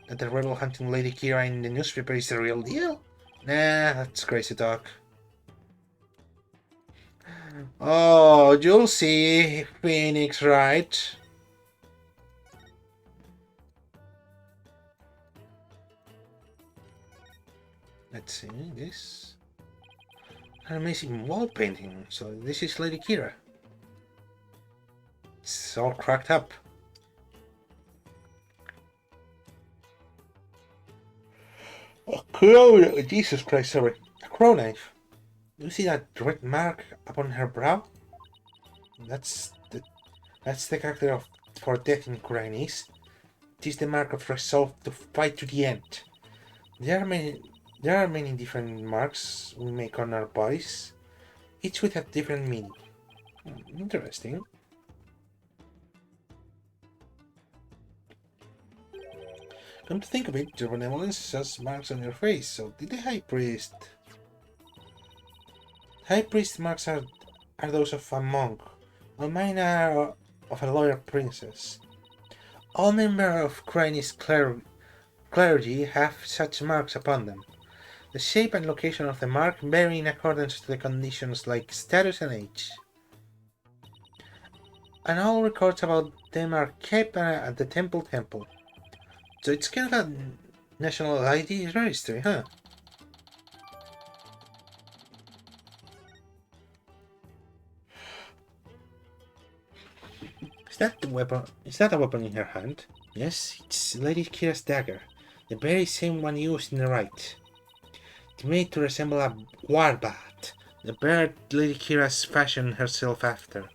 that the rebel hunting Lady Kira in the newspaper is the real deal? Nah, that's crazy talk. Oh, you'll see, Phoenix, right? Let's see this. An amazing wall painting. So this is Lady Kira. It's all cracked up. A crow! Jesus Christ, sorry. A crow knife. You see that red mark upon her brow? That's the character of for death in Chinese. It is the mark of resolve to fight to the end. There are many different marks we make on our bodies, each with a different meaning. Interesting. Come to think of it, your benevolence has marks on your face, so did the High Priest. High Priest marks are those of a monk, while mine are of a loyal princess. All members of Chinese clergy have such marks upon them. The shape and location of the mark vary in accordance to the conditions like status and age. And all records about them are kept at the temple. So it's kind of a national ID registry, huh? Is that the weapon? Is that a weapon in her hand? Yes, it's Lady Kira's dagger, the very same one used in the rite. It's made to resemble a war bat, the bird Lady Kira's fashioned herself after.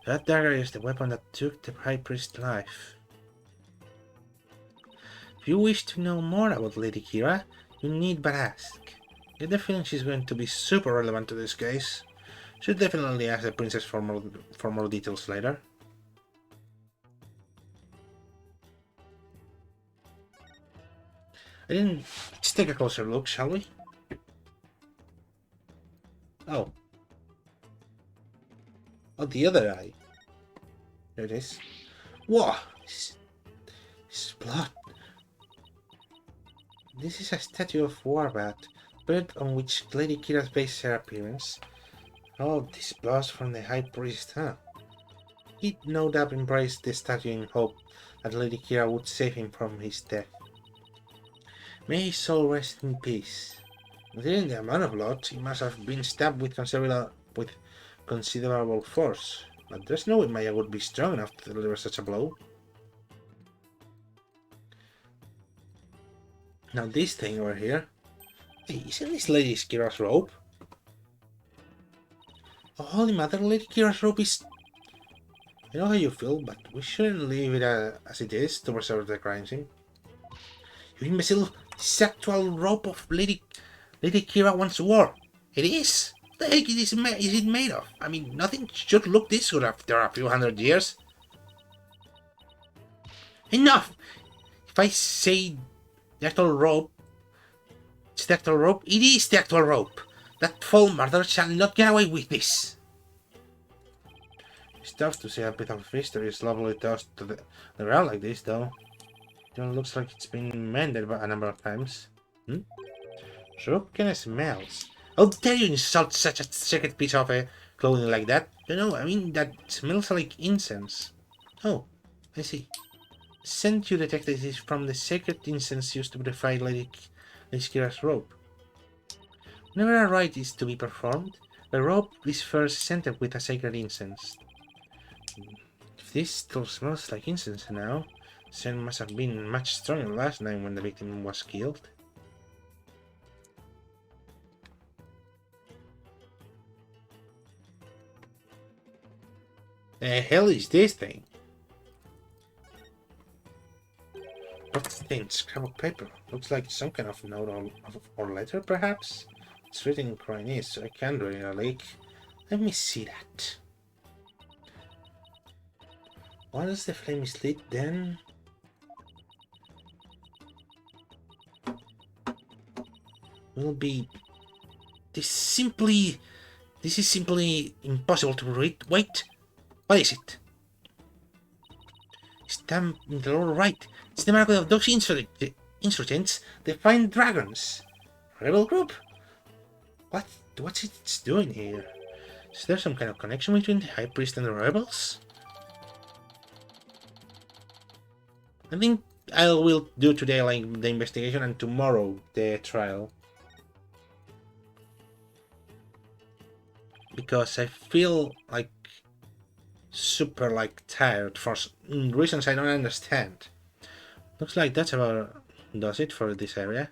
That dagger is the weapon that took the High Priest's life. If you wish to know more about Lady Kira, you need but ask. Get the feeling she's going to be super relevant to this case. Should definitely ask the princess for more details later. Let's take a closer look, shall we? Oh. Oh, the other eye. There it is. Whoa! This is blood. This is a statue of Warbat, bird on which Lady Kira based her appearance. Oh, this blood from the High Priest, huh? He'd no doubt embraced the statue in hope that Lady Kira would save him from his death. May his soul rest in peace. Considering the amount of blood, he must have been stabbed with considerable force, but there's no way Maya would be strong enough to deliver such a blow. Now this thing over here. Hey, isn't this Lady Kira's robe? Oh, Holy Mother, Lady Kira's robe is... I know how you feel, but we shouldn't leave it as it is to preserve the crime scene. You imbecile! This is actual robe of Lady Kira once wore. It is! What the heck is it made of? I mean, nothing should look this good after a few hundred years. Enough! If I say the actual rope, it's the actual rope, it is the actual rope! That foul murderer shall not get away with this! It's tough to see a bit of history is lovely tossed to the ground like this, though. It looks like it's been mended a number of times. Rope kind of smells. How dare you insult such a sacred piece of clothing like that? You know, I mean, that smells like incense. Oh, I see. The scent you detected is from the sacred incense used to purify Lady Kira's robe. Whenever a rite is to be performed, the robe is first scented with a sacred incense. If this still smells like incense now, the scent must have been much stronger last night when the victim was killed. The hell is this thing? What's thin scrap of paper? Looks like some kind of note or letter, perhaps? It's written in Chinese, so I can't read it, like. Let me see that. Once the flame is lit, then... will be... This is simply impossible to read. Wait! What is it? Stamped in the lower right. It's the mark of those insurgents, the Fine Dragons. Rebel group? What's it doing here? Is there some kind of connection between the High Priest and the rebels? I think I will do today like the investigation and tomorrow the trial. because I feel like super like tired for reasons I don't understand. Looks like that's about does it for this area.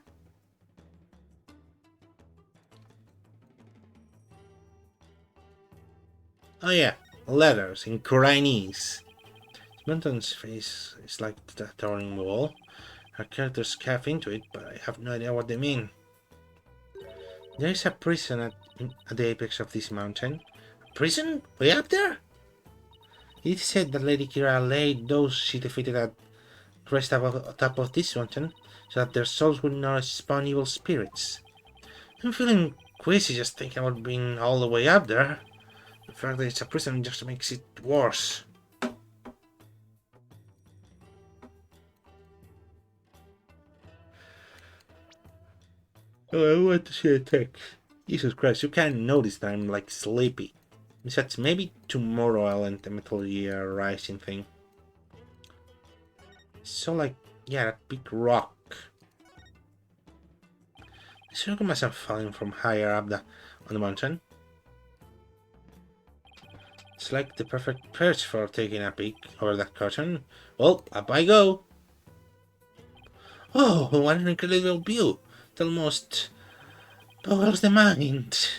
Oh yeah, letters in Koreanese. Mountain's face is like the towering wall. Our characters carve into it, but I have no idea what they mean. There is a prison at the apex of this mountain. A prison? Way up there? It is said that Lady Kira laid those she defeated at rest above top of this mountain, so that their souls would not spawn evil spirits. I'm feeling queasy just thinking about being all the way up there. The fact that it's a prison just makes it worse. Oh, I want to see a text. Jesus Christ, you can't notice that I'm like sleepy. Besides, maybe tomorrow I'll end the Metal Gear Rising thing. So like, yeah, that big rock. This rock must have fallen from higher up on the mountain. It's like the perfect perch for taking a peek over that curtain. Well, up I go. Oh, what an incredible view. It almost boggles the mind.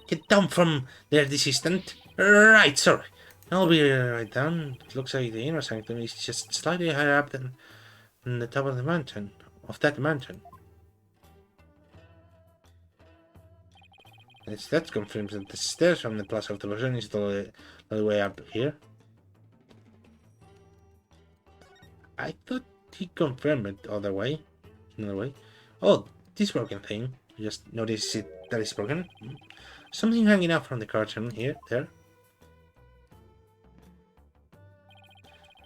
Get down from there, this instant. Right, sorry. I'll be right down. It looks like the inner sanctum is just slightly higher up than the top of the mountain. Of that mountain. That confirms that the stairs from the Plaza of the Illusion is the way up here. I thought he confirmed it other way. Another way. Oh, this broken thing. You just notice it that it's broken. Something hanging out from the curtain here, there.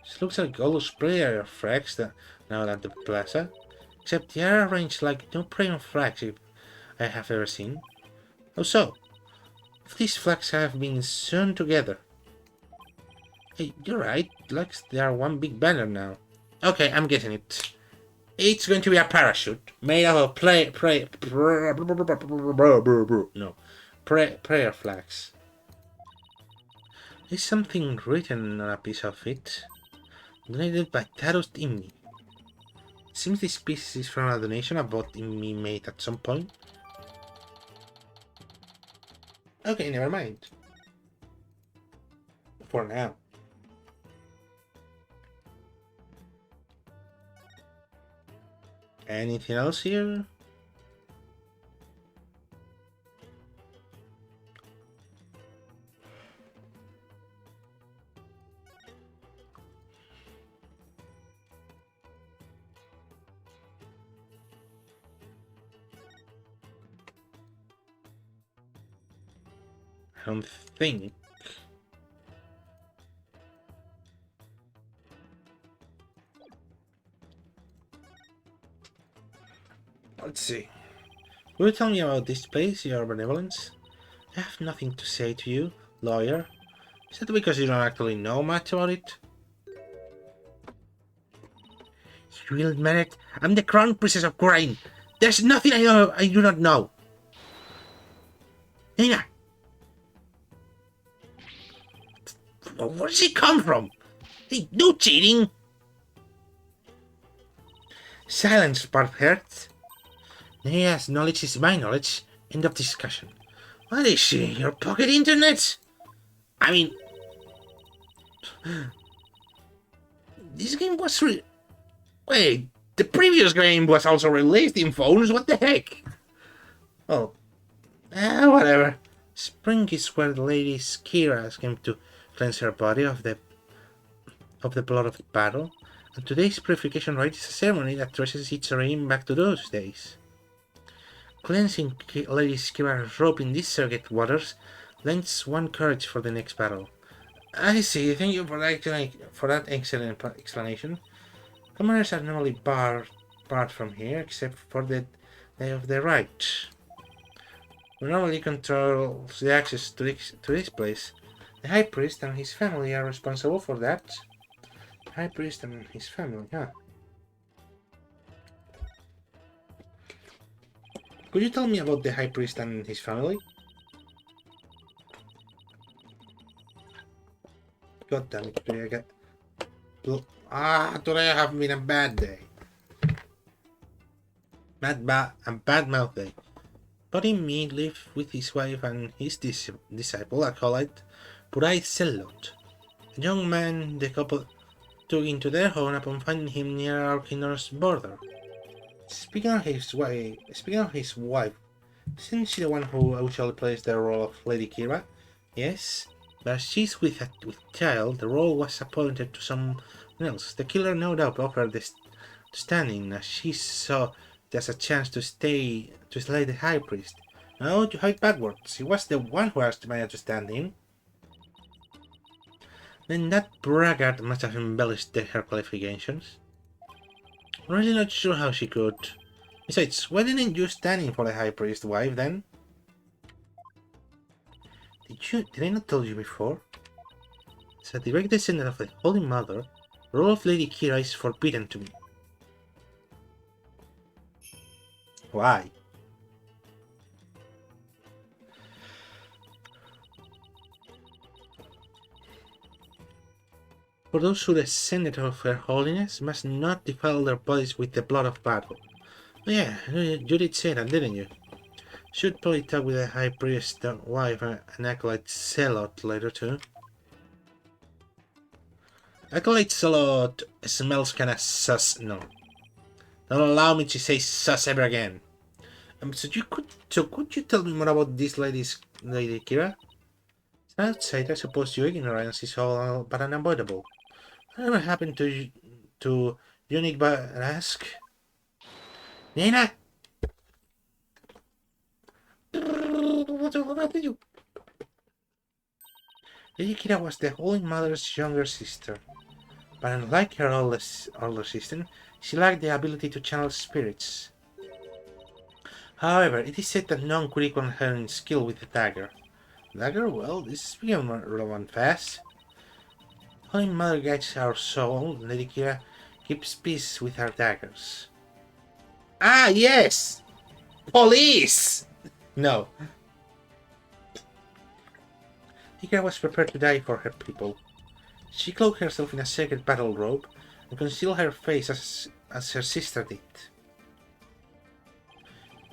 This looks like all those prayer flags that now at the plaza. Except they are arranged like no prayer flags I have ever seen. Oh, so these flags have been sewn together. Hey, you're right. Like they are one big banner now. Okay, I'm getting it. It's going to be a parachute made out of prayer flags. There's something written on a piece of it. Donated by Taros Immi. Seems this piece is from a donation I bought Immi made at some point. Okay, never mind. For now. Anything else here? I don't think. Let's see. Will you tell me about this place, your benevolence? I have nothing to say to you, lawyer. Is that because you don't actually know much about it? You will admit it? I'm the crown princess of Khura'in. There's nothing I do not know. Nina! Where does he come from? Hey, no cheating! Silence, Barbhert. Nina's knowledge is my knowledge. End of discussion. What is she? Your pocket internet? I mean... This game was Wait, the previous game was also released in phones? What the heck? Oh. Whatever. Spring is where Lady Kira came to cleanse her body of the blood of battle, and today's purification rite is a ceremony that traces its origin back to those days. Cleansing Lady Kira's robe in these circuit waters lends one courage for the next battle. I see. Thank you for that excellent explanation. Commoners are normally barred from here, except for the Day of the Rite, who normally controls the access to this place. The High Priest and his family are responsible for that. The High Priest and his family, huh? Could you tell me about the High Priest and his family? God damn it, today I get... today I have been a bad day. A bad mouth day. But he lived with his wife and his disciple, acolyte, Purai Selot. A young man the couple took into their home upon finding him near Arkinor's border. Speaking of his wife, isn't she the one who usually plays the role of Lady Kira? Yes, but she's with child. The role was appointed to someone else. The killer no doubt offered the stand-in as she saw there's a chance to slay the High Priest. No, you have it backwards. He was the one who asked Maya to stand in. Then that braggart must have embellished her qualifications. I'm really not sure how she could. Besides, why didn't you stand in for the High Priest's wife then? Did I not tell you before? As a direct descendant of the Holy Mother, the role of Lady Kira is forbidden to me. Why? For those who descended of Her Holiness must not defile their bodies with the blood of battle. Oh yeah, you did say that, didn't you? Should probably talk with the High Priest, wife, and Acolyte Selot later too. Acolyte Selot smells kinda sus. No. Don't allow me to say sus ever again. Could you tell me more about this Lady Kira? As an outsider, I suppose your ignorance is all but unavoidable. Whatever happened to Unique Barask? Nina! What's wrong with you? Lady Kira was the Holy Mother's younger sister, but unlike her older sister, she lacked the ability to channel spirits. However, it is said that none could equal her skill with the dagger. Dagger? Well, this is becoming relevant fast. Holy Mother guides our soul, and Lady Kira keeps peace with her daggers. Ah, yes! Police! No. Kira was prepared to die for her people. She cloaked herself in a sacred battle robe and concealed her face as her sister did.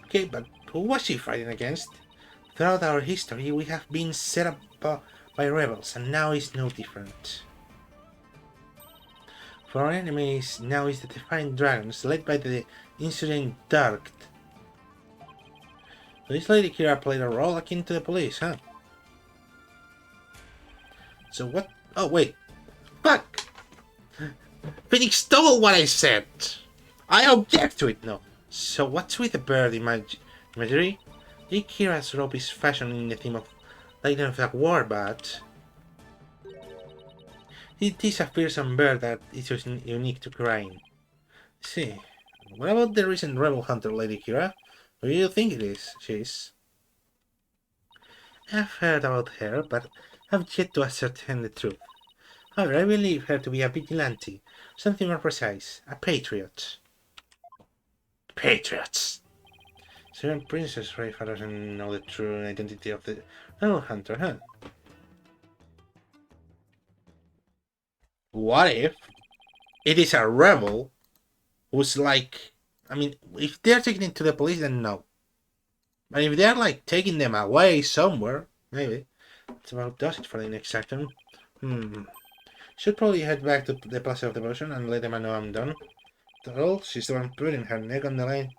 Okay, but who was she fighting against? Throughout our history, we have been set up by rebels, and now is no different. For our enemies now is the Defiant Dragons, led by the insurgent Dark. So this Lady Kira played a role akin to the police, huh? So what? Oh wait, fuck! Phoenix stole what I said. I object to it now. So what's with the bird imagery? Lady Kira's robe is fashioned in the theme of Legend of the War, but it is a fearsome bird that is unique to Crane. See, what about the recent rebel hunter, Lady Kira? Who do you think it is? She is. I've heard about her, but have yet to ascertain the truth. However, I believe her to be a vigilante, something more precise, a patriot. Patriots! So Princess Rayfa doesn't know the true identity of the rebel hunter, huh? What if it is a rebel who's like... I mean, if they're taking it to the police, then no. But if they're like taking them away somewhere, maybe. That's about does it for the next section. Should probably head back to the Plaza of Devotion and let them know I'm done. After all, she's the one putting her neck on the line.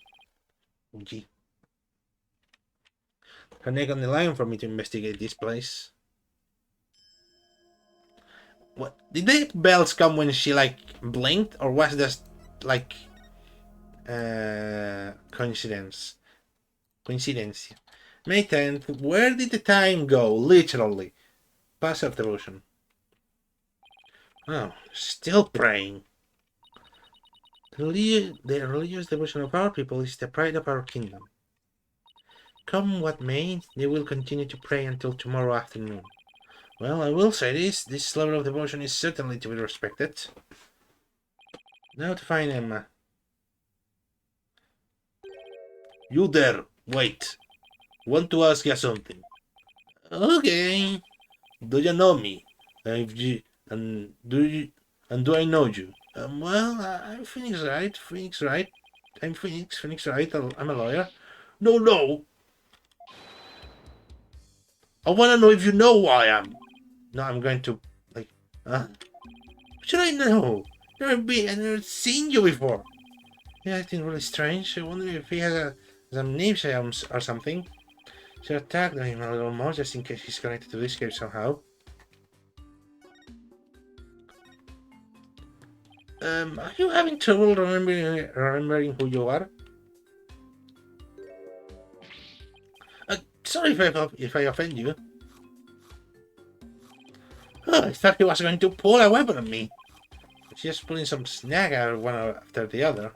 Gee. Her neck on the line for me to investigate this place. What? Did the bells come when she like blinked, or was this like coincidence? Coincidence. May 10th. Where did the time go? Literally. Pass of Devotion. Oh, still praying. The religious devotion of our people is the pride of our kingdom. Come what may, they will continue to pray until tomorrow afternoon. Well, I will say this level of devotion is certainly to be respected. Now to find Emma. You there, wait. Want to ask you something. Okay. Do you know me? And do I know you? Well, I'm Phoenix Wright. Phoenix Wright. I'm Phoenix Wright. I'm a lawyer. No. I want to know if you know who I am. No, I'm going to like. Should I know? I've never seen you before. Yeah, acting really strange. I wonder if he has some names or something. Should I tag him a little more just in case he's connected to this cave somehow. Are you having trouble remembering who you are? Sorry if I offend you. Oh, I thought he was going to pull a weapon on me. Just pulling some snag out one after the other.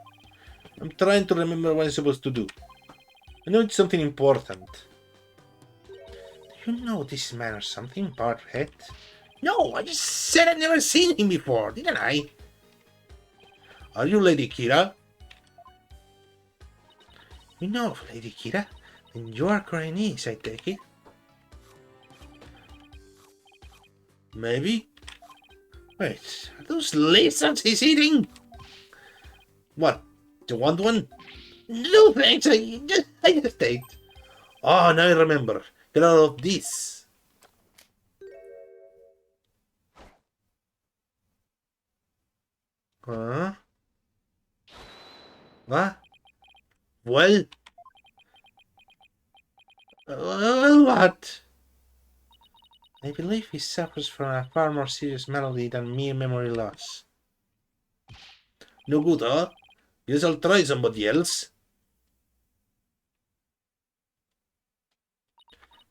I'm trying to remember what I'm supposed to do. I know it's something important. Do you know this man or something, Barthead? No, I just said I've never seen him before, didn't I? Are you Lady Kira? You know of Lady Kira? Then you are Koreanese, I take it. Maybe? Wait, are those lizards he's eating? What? Do you want one? No thanks, I just ate. Oh, now I remember. Get out of this. Huh? What? Well? What? I believe he suffers from a far more serious malady than mere memory loss. No good, huh? Guess I'll try somebody else.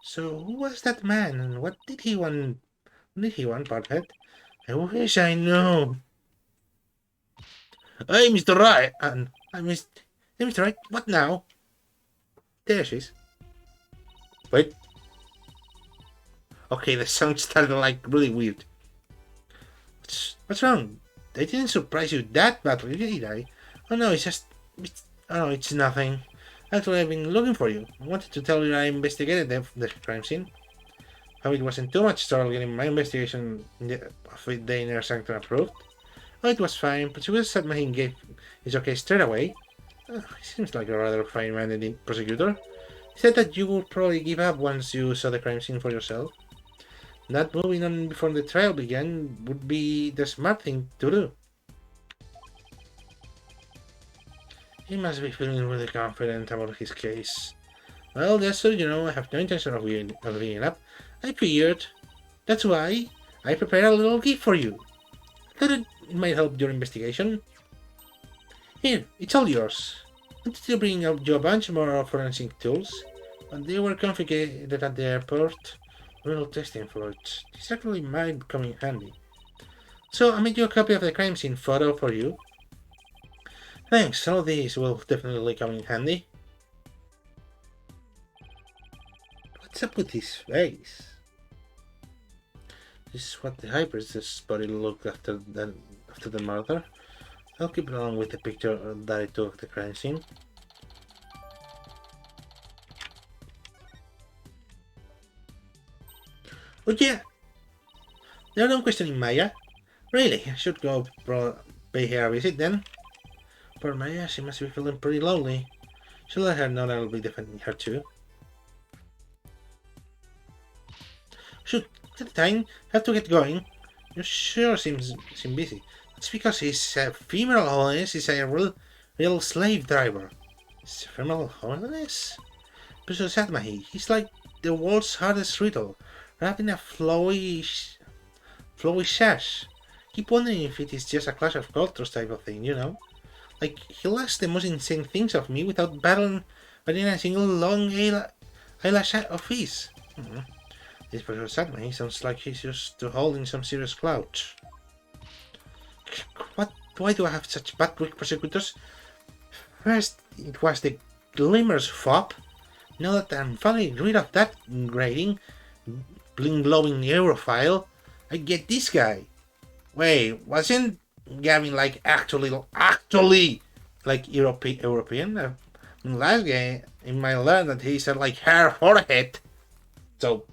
So, who was that man, and what did he want? What did he want, Barthead? I wish I knew. Hey, Mr. Wright, and Hey, Mr. Wright, what now? There she is. Wait. Okay, the sound started like really weird. What's wrong? I didn't surprise you that badly, did I? Oh no, it's nothing. Actually, I've been looking for you. I wanted to tell you I investigated the crime scene. How it wasn't too much trouble getting my investigation of the inner sanctum approved. Oh, it was fine, but you will submit him gave his okay straight away. He seems like a rather fine-minded prosecutor. He said that you would probably give up once you saw the crime scene for yourself. Not moving on before the trial began would be the smart thing to do. He must be feeling really confident about his case. Well, just so you know, I have no intention of giving up. I figured. That's why I prepared a little gift for you. Thought it might help your investigation. Here, it's all yours. I wanted to bring you a bunch more forensic tools, but they were confiscated at the airport. Real testing for it. This actually might come in handy. So I made you a copy of the crime scene photo for you. Thanks, all these will definitely come in handy. What's up with his face? This is what the High Priestess body looked after the murder. I'll keep it along with the picture that I took of the crime scene. Oh yeah! They're not questioning Maya. Really, I should go pay her a visit then. Poor Maya, she must be feeling pretty lonely. She'll let her know that I'll be defending her too. Shoot, at the time, have to get going. You sure seem busy. That's because his Femoral Holiness is a real slave driver. His Femoral Holiness? Professor Satmahi, he's like the world's hardest riddle, wrapped in a flowy sash. Keep wondering if it is just a clash of cultures type of thing, you know? Like, he'll ask the most insane things of me without battling a single long eyelash of his. This Professor Satmahi sounds like he's used to holding some serious clout. Why do I have such bad Greek prosecutors? First, it was the Glimmer's fob. Now that I'm finally rid of that grating, bling-glowing Europhile, I get this guy. Wait, wasn't Gavin like actually like European? Last game, in my learned that he said like hair forehead. So,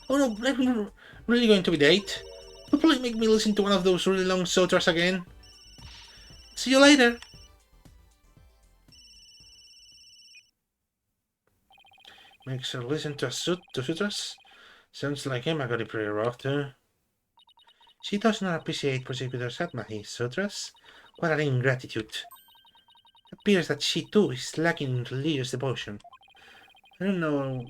oh no, Really going to be late? Hopefully make me listen to one of those really long sutras again. See you later! Makes her listen to sutras? Sounds like Emma got it pretty rough too. She does not appreciate Prosecutor Satmahi's sutras. What an ingratitude. It appears that she too is lacking in religious devotion. I don't know.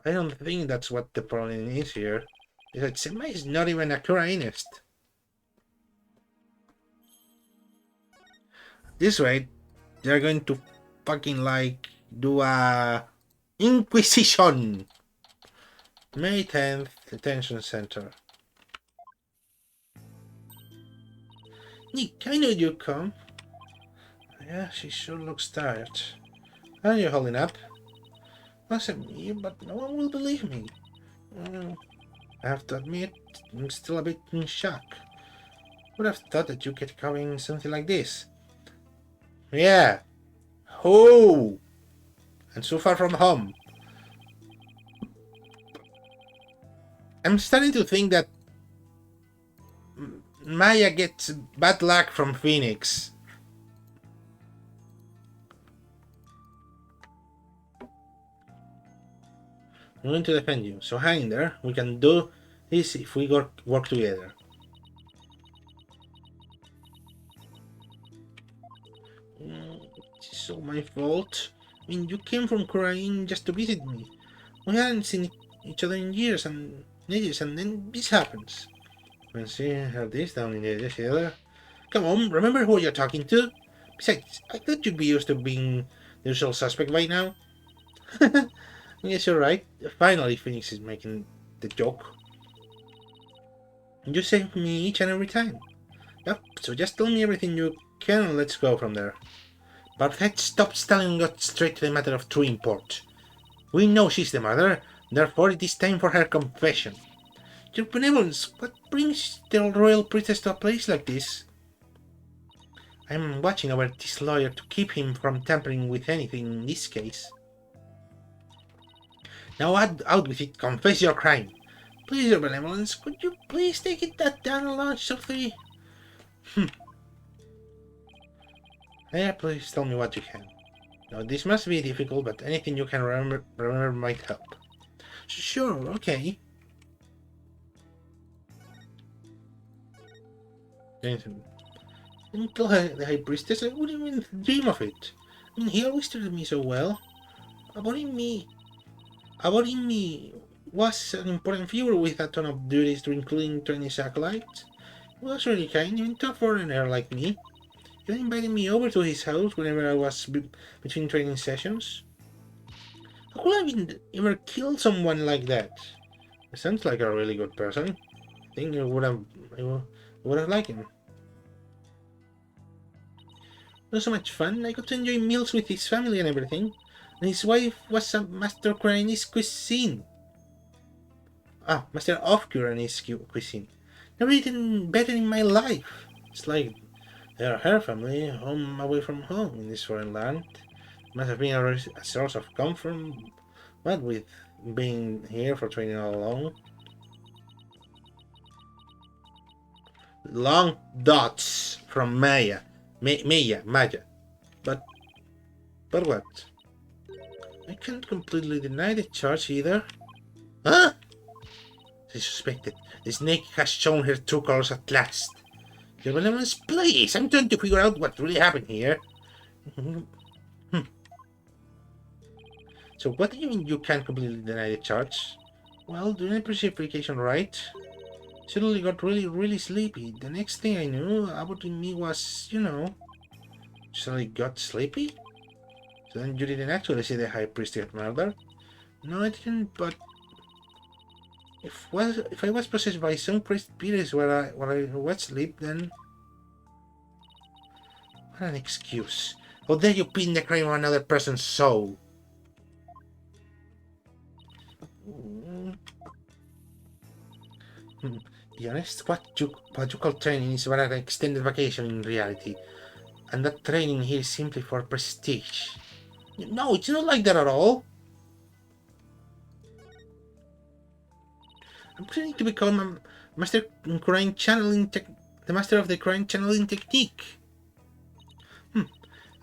I don't think that's what the problem is here. Besides, Emma is not even a Koreanist. This way, they're going to fucking like do a Inquisition. May 10th, Detention Center. Nick, I know you'll come. Yeah, she sure looks tired. How are you holding up? Wasn't me, but no one will believe me. I have to admit, I'm still a bit in shock. Would have thought that you'd get covering something like this. Yeah. Oh! And so far from home. I'm starting to think that Maya gets bad luck from Phoenix. I'm going to defend you, so hang in there. We can do this if we work together. It's all my fault. I mean, you came from Korean just to visit me. We hadn't seen each other in years, and then this happens. When see have this down in the other. Come on, remember who you're talking to? Besides, I thought you'd be used to being the usual suspect by now. Yes, you're right. Finally, Phoenix is making the joke. You save me each and every time. Yep, so just tell me everything you can and let's go from there. But let's stop stalling and got straight to the matter of true import. We know she's the mother, therefore it is time for her confession. Your benevolence, what brings the royal princess to a place like this? I'm watching over this lawyer to keep him from tampering with anything in this case. Now out with it, confess your crime. Please, your benevolence, could you please take it that down a notch, Sophie? Yeah, please tell me what you can. Now, this must be difficult, but anything you can remember might help. Sure, okay. Anything. Didn't tell the High Priestess, I wouldn't even dream of it. I mean, he always treated me so well. Avoiding me was an important figure with a ton of duties to including training acolytes. He was really kind, even to a foreigner like me. He invited me over to his house whenever I was between training sessions. How could I ever kill someone like that? He sounds like a really good person. I think I would have liked him. It was so much fun. I got to enjoy meals with his family and everything. And his wife was a master of Chinese cuisine. Master of Chinese cuisine. Never eaten better in my life. It's like they're her family, home away from home in this foreign land. Must have been a source of comfort, what with being here for training all along. Long dots from Maya. Maya. But what? I can't completely deny the charge either. Huh? They suspected. The snake has shown her true colors at last. Your benevolence, please! I'm trying to figure out what really happened here. So what do you mean you can't completely deny the charge? Well, during the precipitated right, suddenly got really sleepy. The next thing I knew about me was, suddenly got sleepy? So then you didn't actually see the High Priest get murdered? No, I didn't, but if I was possessed by some priest spirits while I was asleep, then what an excuse. How dare you pin the crime on another person's soul? Be honest, what you call training is but an extended vacation in reality. And that training here is simply for prestige. No, it's not like that at all. I'm planning to become a master in crime channeling the master of the crime channeling technique.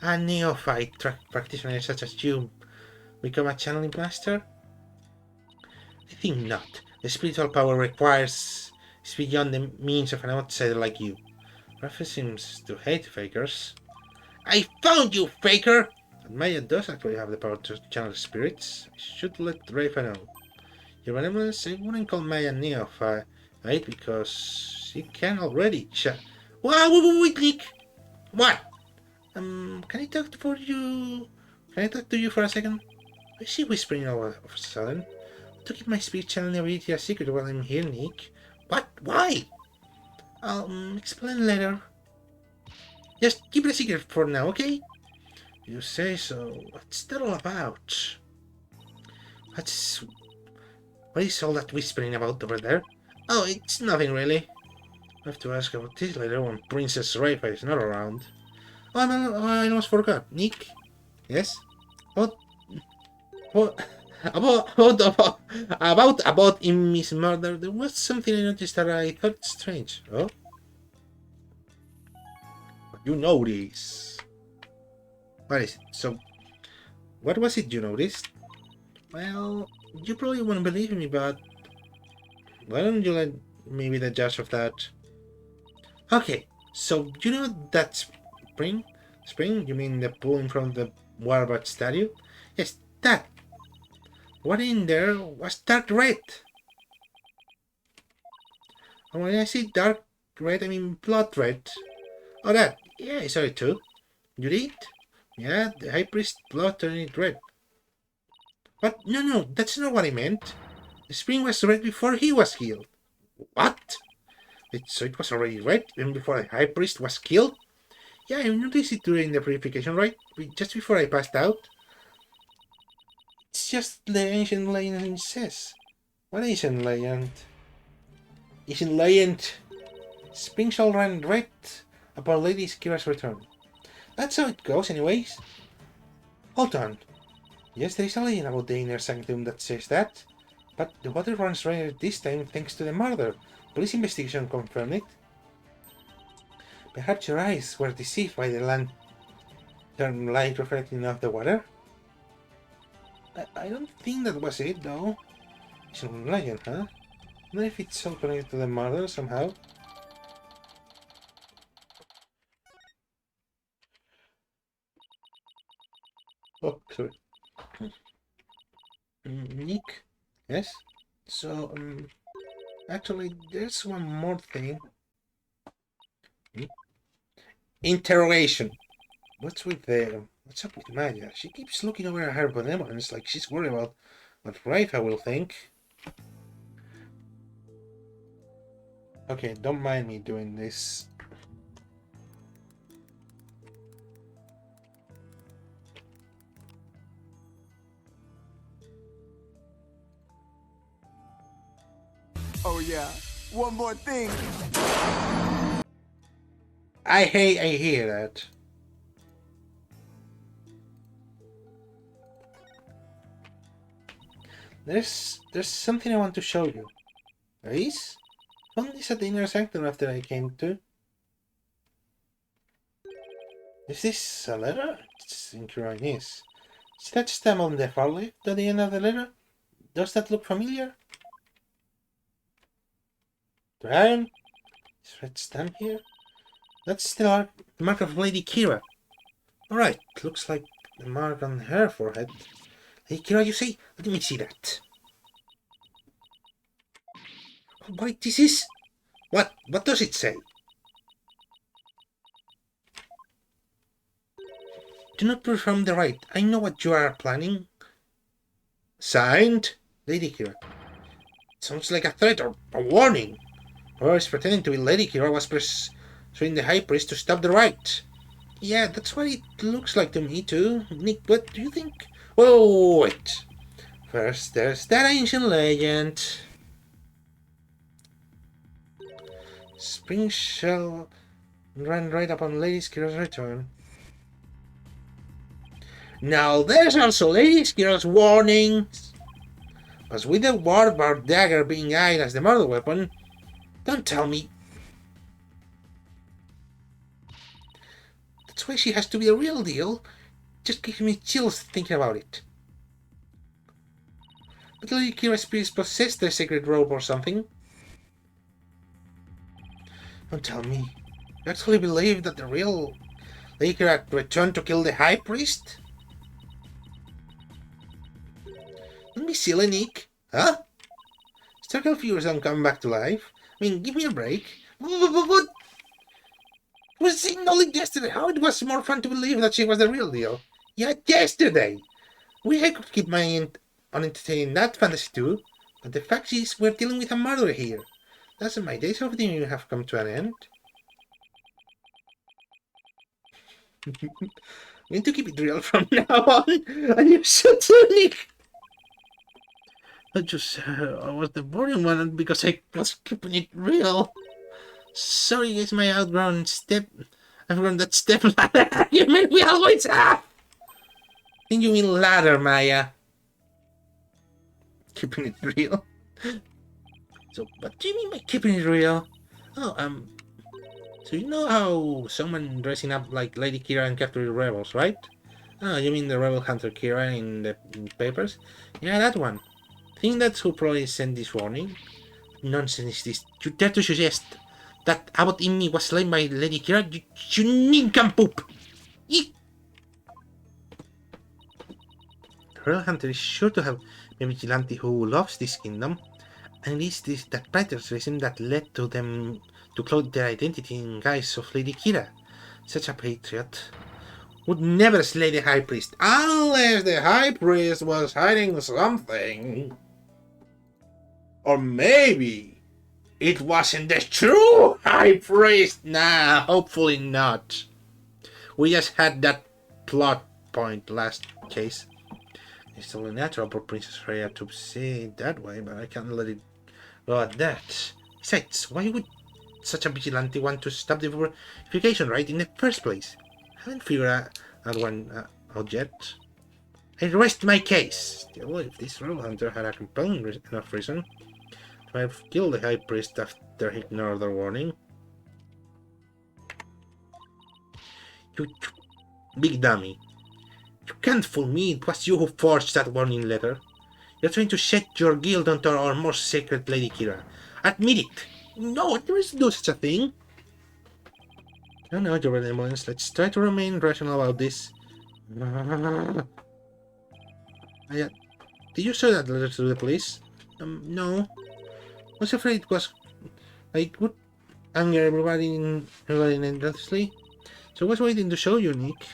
A neophyte practitioner such as you become a channeling master? I think not. The spiritual power requires is beyond the means of an outsider like you. Rafa seems to hate fakers. I found you, faker! And Maya does actually have the power to channel spirits. I should let Rafa know. Your benevolence, I wouldn't call Maya neophyte, right? Because she can already chat. Wait, Nick! What? Can I talk for you? Can I talk to you for a second? Why is she whispering all of a sudden? To keep my speech channeling ability a secret while I'm here, Nick. What? Why? I'll explain later. Just keep it a secret for now, okay? You say so. What's that all about? What is all that whispering about over there? Oh, it's nothing really. I have to ask about this later when Princess Rafa is not around. Oh, no, I almost forgot. Nick? Yes? What? About in Miss Murder, there was something I noticed that I thought strange. Oh? You noticed? What is it? So, what was it you noticed? Well, you probably won't believe me, but why don't you let me be the judge of that? Okay, so you know that spring? Spring? You mean the pool in front of the Warbot statue? Yes, that. What in there was dark red. And when I say dark red, I mean blood red. Oh, that. Yeah, I saw it too. You did? Yeah, the High Priest blood turned it red. But no, that's not what I meant. The spring was red before he was killed. What? So it was already red even before the High Priest was killed? Yeah, I noticed it during the purification, right? Just before I passed out. It's just the ancient legend says. What ancient legend? Ancient legend. Spring shall run red upon Lady Kira's return. That's how it goes, anyways. Hold on. Yes, there is a legend about the inner sanctum that says that, but the water runs red this time thanks to the murder. Police investigation confirmed it. Perhaps your eyes were deceived by the lantern light reflecting off the water? I don't think that was it, though. It's a legend, huh? I wonder if it's all connected to the murder somehow. Oh, sorry. Nick? Yes? So, actually, there's one more thing. Interrogation. What's up with Maya? She keeps looking over at her benevolence like she's worried about what Rafa will think. Okay, don't mind me doing this.
Oh yeah, one more thing.
I hear that. There's something I want to show you. There is? Found this at the inner sanctum after I came to. Is this a letter? It's inquiring is. Is that stamp on the far left at the end of the letter? Does that look familiar? Brian? Is red stamp here? That's the mark of Lady Kira. Alright, looks like the mark on her forehead. Lady Kira, you say? Let me see that. Oh, wait, this is... What does it say? Do not perform the rite. I know what you are planning. Signed, Lady Kira. It sounds like a threat or a warning. Whoever is pretending to be Lady Kira was persuading the High Priest to stop the rite. Yeah, that's what it looks like to me too. Nick, what do you think? Whoa, wait. First, there's that ancient legend. Spring shall run right upon Lady Kira's return. Now there's also Lady Kira's warnings. But with the Warbar dagger being eyed as the murder weapon, don't tell me. That's why she has to be a real deal. Just gives me chills thinking about it. But Lady Kira's spirits possess the sacred robe or something. Don't tell me. You actually believe that the real Lady Kira returned to kill the High Priest? Don't be silly, Nick. Huh? Circle Furious don't come back to life. I mean, give me a break. What? Was seen only yesterday. How it was more fun to believe that she was the real deal. Yeah, yesterday. I could keep my on entertaining that fantasy too. But the fact is, we're dealing with a murderer here. Doesn't my days of dreaming have come to an end? I need to keep it real from now on. And you're so cynic. I was the boring one because I was keeping it real. Sorry, it's my outgrown step. I've grown that step ladder argument we always have. I think you mean ladder, Maya. Keeping it real. So, what do you mean by keeping it real? Oh, so you know how someone dressing up like Lady Kira and captured rebels, right? Oh, you mean the rebel hunter Kira in the papers? Yeah, that one. Think that's who probably sent this warning? Nonsense is this. You dare to suggest that Abbot Imni was slain by Lady Kira? You nincompoop! Eek! The rebel hunter is sure to have a vigilante who loves this kingdom, and it is that patriotism that led to them to clothe their identity in guise of Lady Kira. Such a patriot would never slay the High Priest, unless the High Priest was hiding something. Or maybe it wasn't the true High Priest. Nah, hopefully not. We just had that plot point last case. It's totally natural for Princess Freya to say it that way, but I can't let it go at that. Besides, why would such a vigilante want to stop the verification right in the first place? I haven't figured out one out yet. I rest my case. Still, if this rebel hunter had a compelling enough reason to have killed the High Priest after he ignored their warning. You big dummy. You can't fool me. It was you who forged that warning letter. You're trying to shed your guilt onto our most sacred Lady Kira. Admit it. No, there is no such a thing. I know your benevolence. Let's try to remain rational about this. Did you show that letter to the police? No. I was afraid it was... I would anger everybody endlessly. So I was waiting to show you, Nick.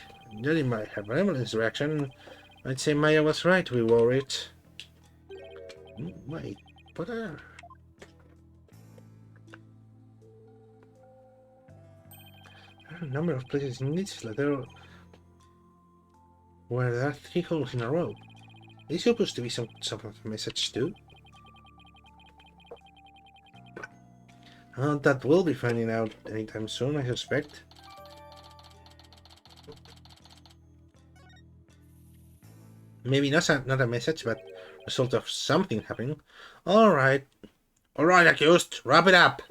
Judging by her benevolence reaction, I'd say Maya was right to be worried. Wait, what are... There are a number of places in this letter where there are 3 holes in a row. Is supposed to be some sort of message too? That will be finding out anytime soon, I suspect. Maybe not a message, but result of something happening. Alright, accused, wrap it up.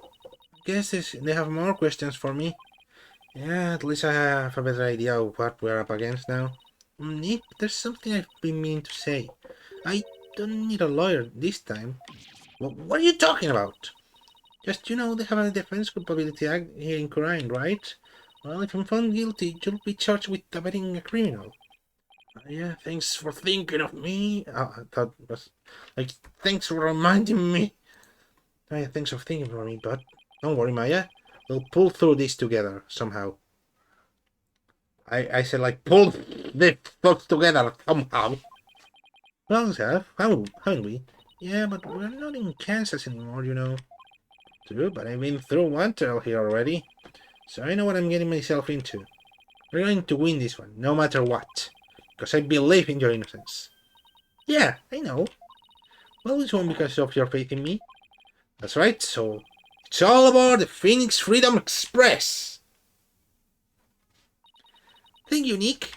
Guess they have more questions for me. Yeah, at least I have a better idea of what we're up against now. Nick, there's something I've been meaning to say. I don't need a lawyer this time. What are you talking about? Just, you know, they have a Defense Culpability Act here in Khura'in, right? Well, if I'm found guilty, you'll be charged with abetting a criminal. Yeah, thanks for thinking of me. I thought it was like, thanks for reminding me. Oh, yeah, thanks for thinking of me, but don't worry, Maya. We'll pull through this together somehow. I said, like, pull the folks together somehow. Well, we have, haven't we? Yeah, but we're not in Kansas anymore, you know. True, but I've been through one trail here already, so I know what I'm getting myself into. We're going to win this one, no matter what, because I believe in your innocence. Yeah, I know. Well, this one because of your faith in me. That's right, so it's all about the Phoenix Freedom Express. Thank you, Nick.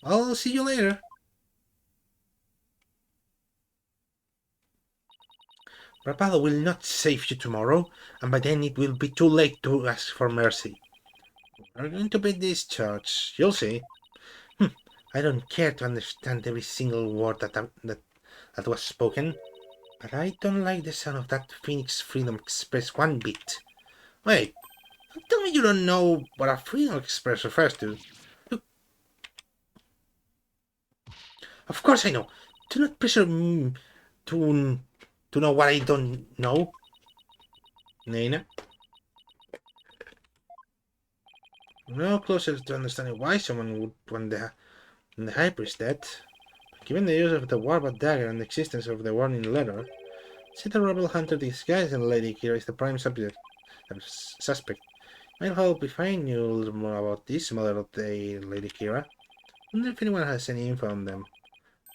I'll see you later. Rapallo will not save you tomorrow, and by then it will be too late to ask for mercy. We're going to be discharged. You'll see. I don't care to understand every single word that was spoken, but I don't like the sound of that Phoenix Freedom Express one bit. Wait, don't tell me you don't know what a Freedom Express refers to. Of course I know. Do not pressure me to know what I don't know. Nina? No closer to understanding why someone would want the High Priest dead. Given the use of the Warbat dagger and the existence of the warning letter, see the rebel hunter disguised as Lady Kira is the prime suspect. Might help if I knew a little more about this model of the Lady Kira. Wonder if anyone has any info on them.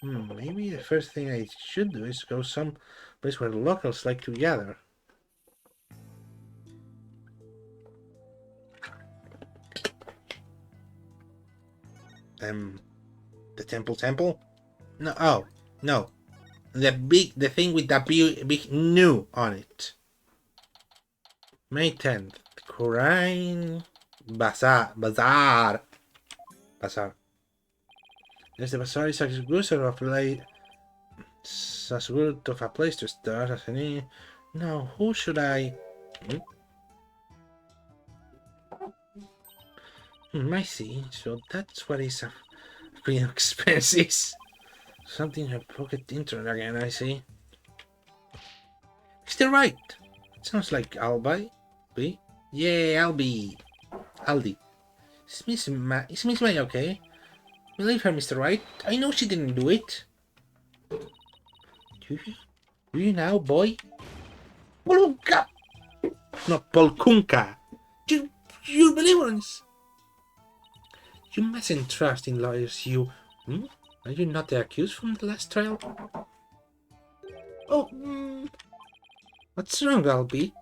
Maybe the first thing I should do is go some place where locals like to gather. The temple? No, oh, no. The thing with the big new on it. May 10th. Khurain Bazaar. Yes, the bazaar is as good of a place to start as any. Now, who should I? I see. So that's what is a Freedom Express is. Something her pocket internet again, I see. Is that right? It sounds like Albi. B? Yeah, Albi. Aldi. Is Miss May okay? Believe her, Mr. Wright. I know she didn't do it. Do you now, boy? Polunka! Not Polkunka. Your benevolence. You mustn't trust in lawyers, you. Are you not the accused from the last trial? Oh, what's wrong, Albi?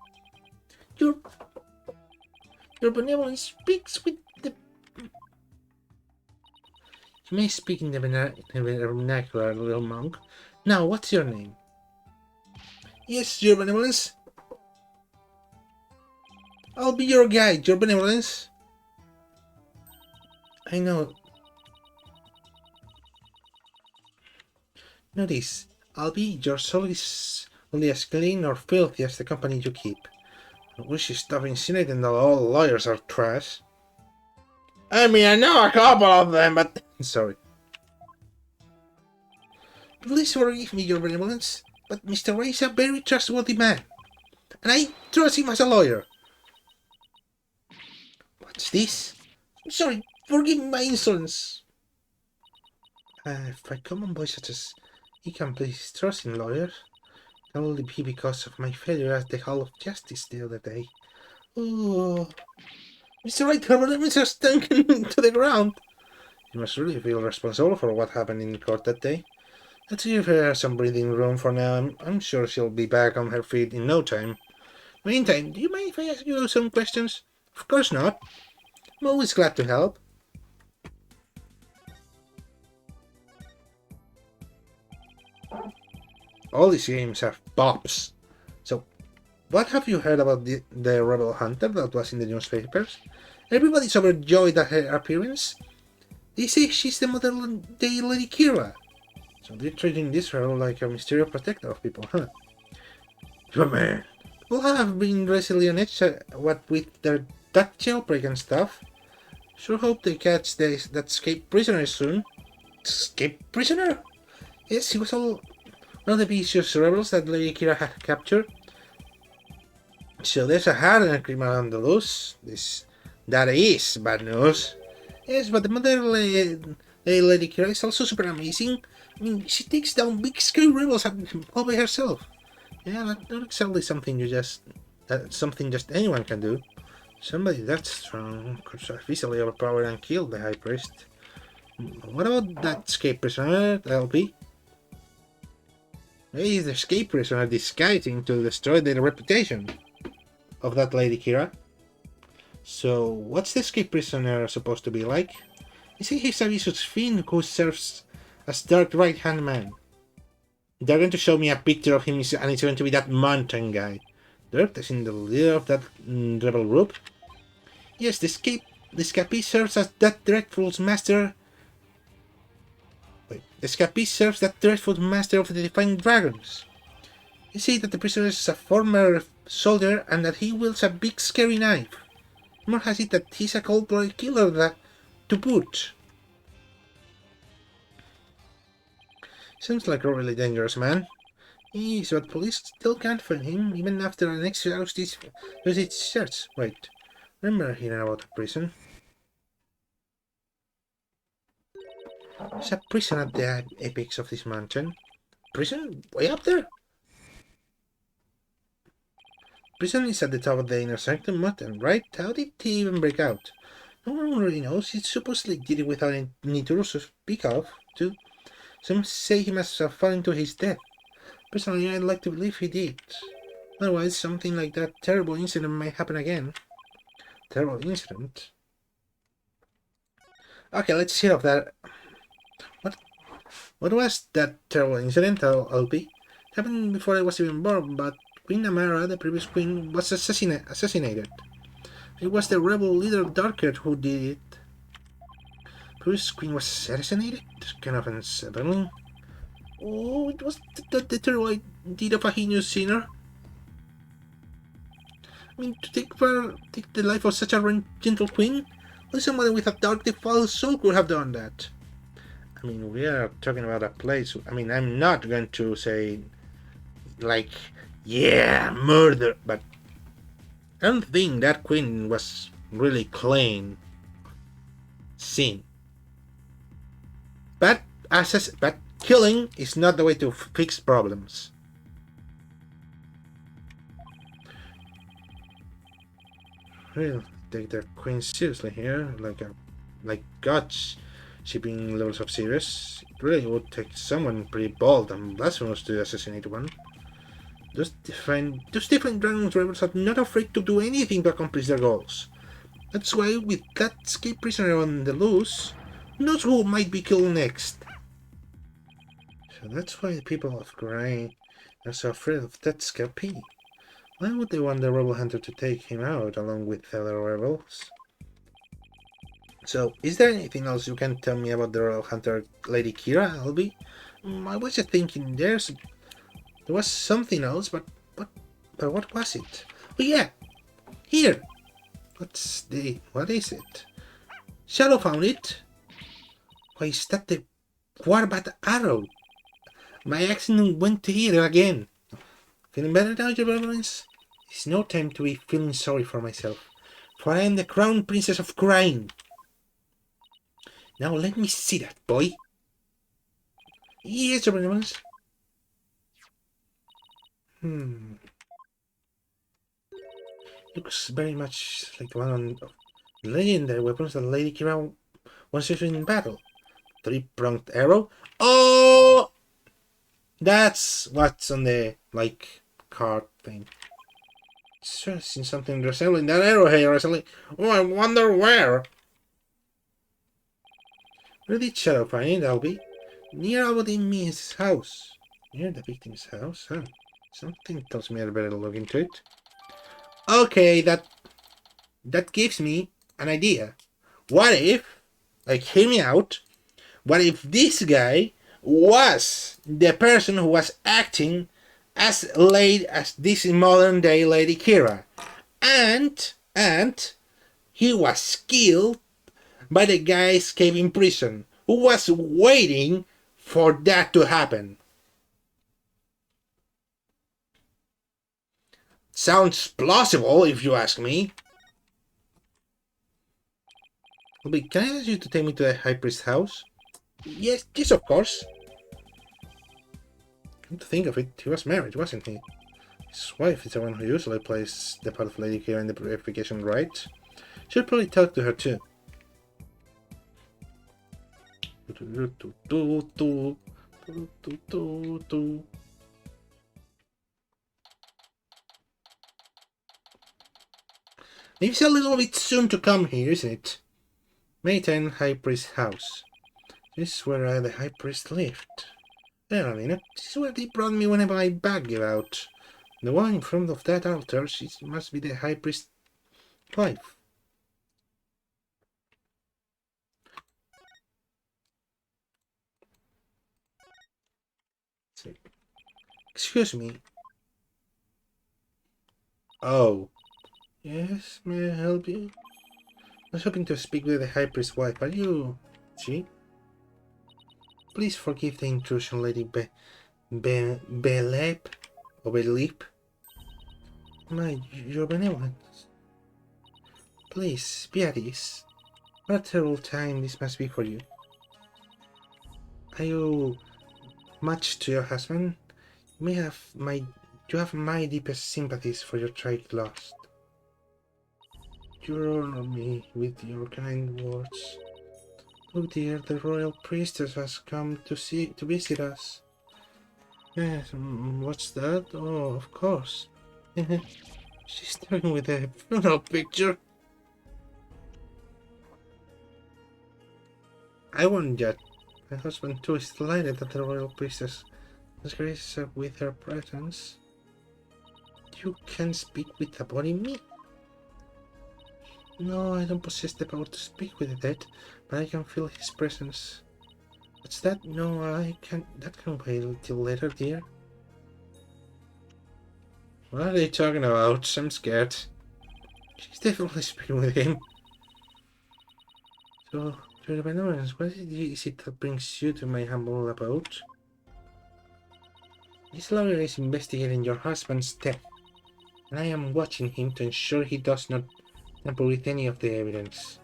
Your benevolence speaks with the. You may speak in the vernacular, little monk. Now, what's your name? Yes, your benevolence. I'll be your guide, your benevolence. I know. Notice, Albi, your soul is only as clean or filthy as the company you keep. I wish you stop insinuating that all lawyers are trash. I mean, I know a couple of them, but... Sorry. Please forgive me, your benevolence, but Mr. Ray is a very trustworthy man, and I trust him as a lawyer. What's this? I'm sorry, forgive my insolence. If a common boy such as he can place trust in lawyers, it will only be because of my failure at the Hall of Justice the other day. Oh, Mr. Wright, her benevolence has sunken to the ground. You must really feel responsible for what happened in court that day. Let's give her some breathing room for now. I'm sure she'll be back on her feet in no time. Meantime, do you mind if I ask you some questions? Of course not. I'm always glad to help. All these games have bops. So, what have you heard about the rebel hunter that was in the newspapers? Everybody's overjoyed at her appearance. They say she's the modern-day Lady Kira. So they're treating this girl like a mysterious protector of people, huh? But man, people have been recently on edge what with their that jailbreak and stuff. Sure hope they catch that escaped prisoner soon. Escaped prisoner? Yes, he was all one of the vicious rebels that Lady Kira had captured. So there's a hardened criminal on the loose. That is bad news. Yes, but the mother Lady Kira is also super amazing. I mean, she takes down big scary rebels all by herself. Yeah, not exactly something something just anyone can do. Somebody that strong could have easily overpowered and killed the High Priest. What about that escape prisoner, LP? Maybe the escape prisoner disguising to destroy the reputation of that Lady Kira. So, what's the escape prisoner supposed to be like? They say he's a vicious fiend who serves as dark right-hand man. They're going to show me a picture of him, and it's going to be that mountain guy. Dirk is in the leader of that rebel group. Yes, the escapee serves as that dreadful master. Wait, the escapee serves that dreadful master of the Defying Dragons. You see that the prisoner is a former soldier and that he wields a big scary knife. More has it that he's a cold-blooded killer to boot. Seems like a really dangerous man. Yes, but police still can't find him, even after an exhaustive search. Wait, remember hearing about a prison? There's a prison at the apex of this mountain. Prison? Way up there? Prison is at the top of the inner sanctum mountain, right? How did he even break out? No one really knows. He supposedly did it without any tools to speak of, too. Some say he must have fallen to his death. Personally, I'd like to believe he did. Otherwise, something like that terrible incident might happen again. Terrible incident? Okay, let's hear of that. What was that terrible incident, LP? It happened before I was even born, but Queen Amara, the previous queen, was assassinated. It was the rebel leader Darkert who did it. Previous queen was assassinated? Kind of unsettling. Oh, it was the terrible deed of a heinous sinner. I mean, to take the life of such a gentle queen? Only someone with a dark, defiled soul could have done that. I mean, we are talking about a place. I mean, I'm not going to say, like, yeah, murder, but I don't think that queen was really clean sin. But killing is not the way to fix problems. We'll take the queen seriously here, like gods. Shipping levels of serious. It really would take someone pretty bold and blasphemous to assassinate one. Those Defying Dragons rebels are not afraid to do anything to accomplish their goals. That's why, with that escaped prisoner on the loose, who knows who might be killed next? So that's why the people of Khura'in are so afraid of that escapee. Why would they want the rebel hunter to take him out along with the other rebels? So, is there anything else you can tell me about the Royal Hunter, Lady Kira, Albi? I was just thinking there was something else, but what was it? Oh yeah! Here! What is it? Shadow found it! Why, is that the Warbat arrow? My accident went to here again. Feeling better now, your reverence? It's no time to be feeling sorry for myself, for I am the Crown Princess of Khura'in. Now let me see that, boy. Yes, your reverence. Looks very much like the one on the legendary weapons that Lady Kira once used in battle. Three-pronged arrow. Oh! That's what's on the, card thing. Sure, seen something resembling that arrow here recently. Oh, I wonder where. Where did Shadow find it, Albi? Near Albadimi's house. Near the victim's house? Huh. Something tells me I'd better look into it. Okay, that gives me an idea. What if, hear me out, what if this guy was the person who was acting as late as this modern day Lady Kira, and he was killed by the guy escaping prison who was waiting for that to happen? Sounds plausible, if you ask me. Can I ask you to take me to the High Priest's house? Yes, of course. Come to think of it, he was married, wasn't he? His wife is the one who usually plays the part of Lady Kira in the purification rite. Should probably talk to her too. Maybe it's a little bit soon to come here, isn't it? May 10, High Priest's house. This is where the High Priest lived. Wait a minute, this is where they brought me when my bag gave out. The one in front of that altar, she must be the high priest's wife. Excuse me. Oh. Yes, may I help you? I was hoping to speak with the high priest's wife. Are you... she? Please forgive the intrusion, Lady Belep? Or Belip? Your benevolence. Please, be at ease. What a terrible time this must be for you. Are you much to your husband? You have my deepest sympathies for your tragic loss. You honor me with your kind words. Look, dear, the royal priestess has come to visit us. Yes, what's that? Oh, of course. She's starting with a funeral picture. I won't judge. My husband too is delighted that the royal priestess has graced us with her presence. You can speak with the body, me? No, I don't possess the power to speak with the dead, but I can feel his presence. What's that? No, I can't. That can wait till later, dear. What are they talking about? I'm scared. She's definitely speaking with him. So, your benevolence, what is it that brings you to my humble abode? This lawyer is investigating your husband's death, and I am watching him to ensure he does not tamper with any of the evidence.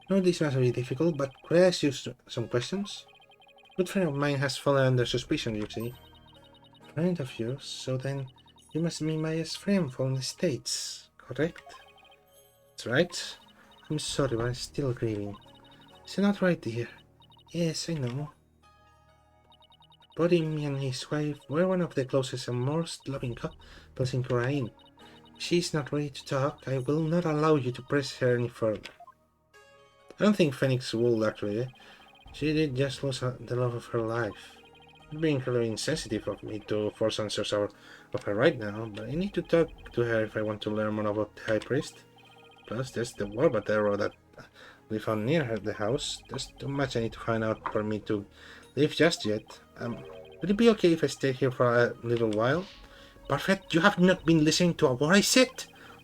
No, this must be difficult, but could I ask you some questions? A good friend of mine has fallen under suspicion, you see. Friend of yours? So then, you must be Maya's friend from the States, correct? That's right. I'm sorry, but I'm still grieving. Is it not right, dear? Yes, I know. Bodim and his wife were one of the closest and most loving couples in Khura'in. If she is not ready to talk, I will not allow you to press her any further. I don't think Phoenix will, actually. She did just lose the love of her life. It'd be incredibly insensitive of me to force answers of her right now, but I need to talk to her if I want to learn more about the High Priest. Plus, there's the warbat arrow that we found near the house. There's too much I need to find out for me to leave just yet. Would it be okay if I stay here for a little while? Perfect, you have not been listening to what I said!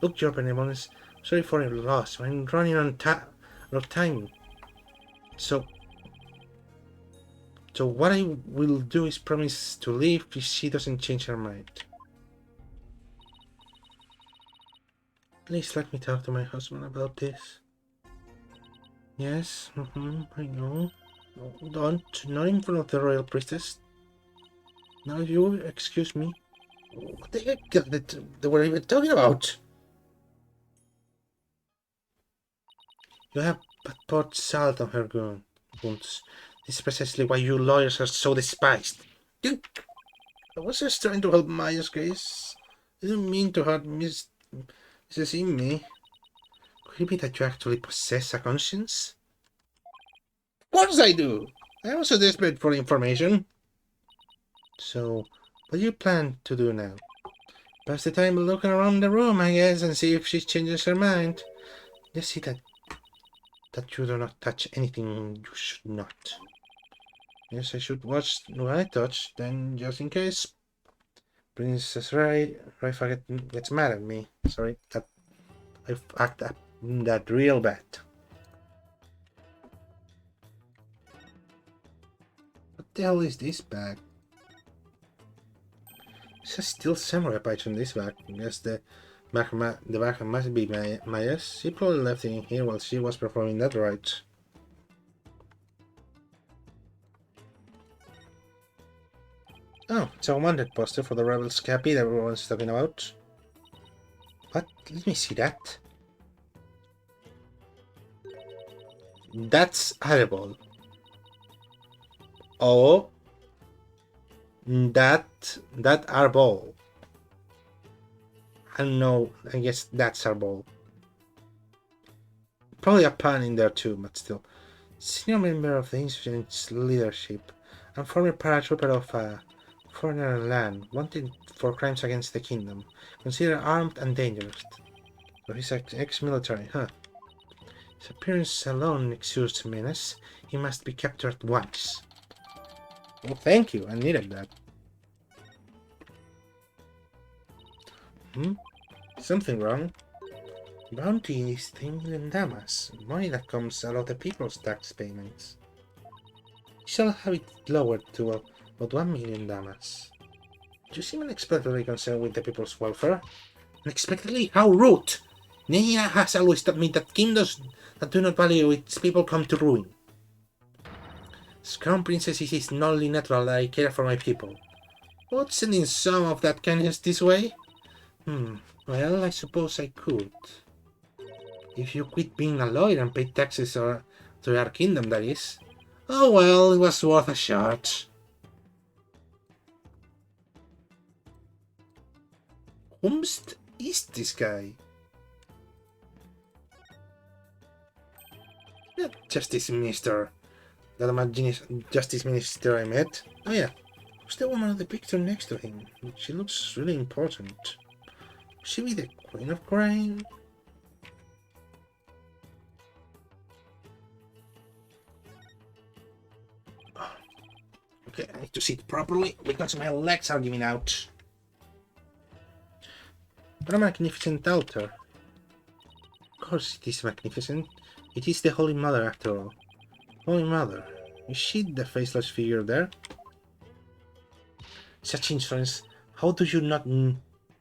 Look, your benevolence, sorry for your loss. I'm running out of time. So what I will do is promise to leave if she doesn't change her mind. Please let me talk to my husband about this. Yes, I know. Don't, not in front of the royal priestess. Now you excuse me. What the heck they were even talking about? You have poured salt on her wounds. This is precisely why you lawyers are so despised. I was just trying to help Maya's case. I didn't mean to hurt Mrs. Ime. Could it be that you actually possess a conscience? Of course I do! I'm also desperate for information. So, what do you plan to do now? Pass the time looking around the room, I guess, and see if she changes her mind. Just see that you do not touch anything you should not. Yes, I should watch what I touch, then just in case Princess Raifa gets mad at me. Sorry, that I act that real bad. What the hell is this bag? There's a steel samurai patch on this bag. I guess the bag must be Maya's. She probably left it in here while she was performing that rite. Oh, it's a wanted poster for the Rebels Cappy that everyone's talking about. What? Let me see that. That's edible. Oh, that our ball. I don't know. I guess that's our ball. Probably a pun in there too, but still. Senior member of the insurgent's leadership. I'm former paratrooper of foreigner land, wanted for crimes against the kingdom. Considered armed and dangerous. So he's ex-military, huh? His appearance alone exudes menace. He must be captured at once. Well, thank you. I needed that. Something wrong? Bounty is 10 million damas. Money that comes out of the people's tax payments. We shall have it lowered to about 1 million damas. You seem unexpectedly concerned with the people's welfare. Unexpectedly? How rude! Nina has always taught me that kingdoms that do not value its people come to ruin. As Crown Princess, it is not only natural that I care for my people. But sending some of that kindness this way? Well, I suppose I could. If you quit being a lawyer and pay taxes to our kingdom, that is. Oh well, it was worth a shot. Whomst is this guy? That Justice Minister. That Justice Minister I met. Oh yeah. Who's the woman on the picture next to him? She looks really important. Could she be the Queen of Crime? Okay, I need to sit properly because my legs are giving out. What a magnificent altar. Of course it is magnificent. It is the Holy Mother after all. Holy Mother. Is she the faceless figure there? Such insolence. How do you not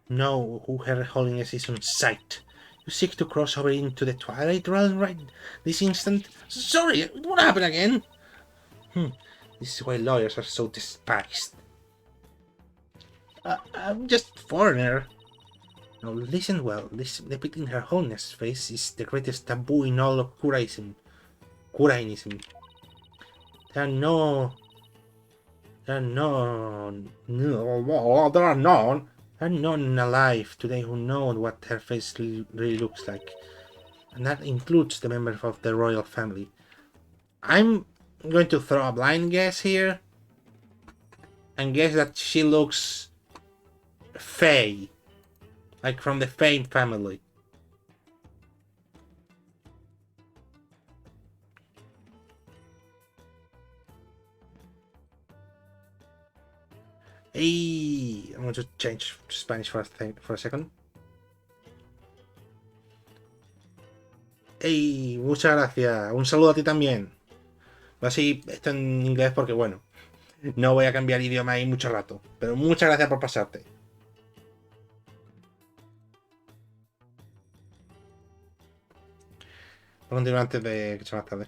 know who Her Holiness is on sight? You seek to cross over into the Twilight Realm right this instant? Sorry, what happened again? This is why lawyers are so despised. I'm just a foreigner. Now listen well, depicting Her Holiness' face is the greatest taboo in all of Kurainism. There are none alive today who know what her face really looks like. And that includes the members of the royal family. I'm going to throw a blind guess here. And guess that she looks Fae. Like from the Fae family. Hey, I'm going to change to Spanish for a second. Hey, muchas gracias. Un saludo a ti también. Así esto en inglés porque, bueno, no voy a cambiar idioma ahí mucho rato. Pero muchas gracias por pasarte. Voy a continuar antes de que sea más tarde.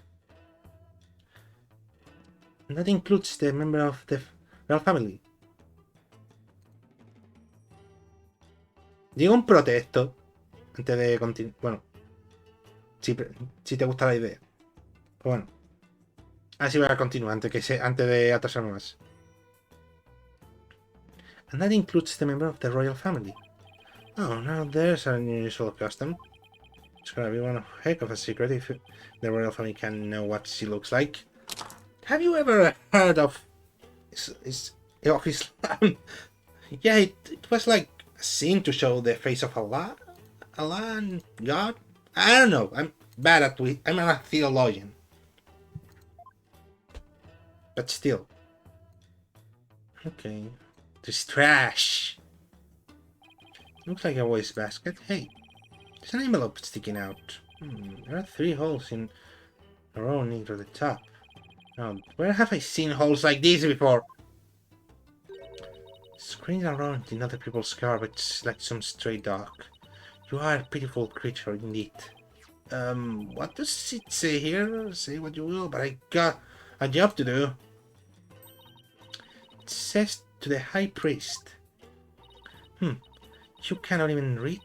And that includes the member of the royal family. Digo un protesto antes de continuar. Bueno, si te gusta la idea. Pues bueno. Así voy a continuar antes de atrasarme más. And that includes the member of the royal family. Oh, now there's an unusual custom. It's gonna be one heck of a secret if the royal family can know what she looks like. Have you ever heard of Islam? Yeah, it was like a scene to show the face of Allah and God. I don't know. I'm a theologian. But still. Okay. This trash. Looks like a wastebasket. Hey, there's an envelope sticking out. There are 3 holes in a row near the top. Now, where have I seen holes like these before? Screening around in other people's garbage like some stray dog. You are a pitiful creature indeed. What does it say here? Say what you will, but I got a job to do. It says to the High Priest. You cannot even read?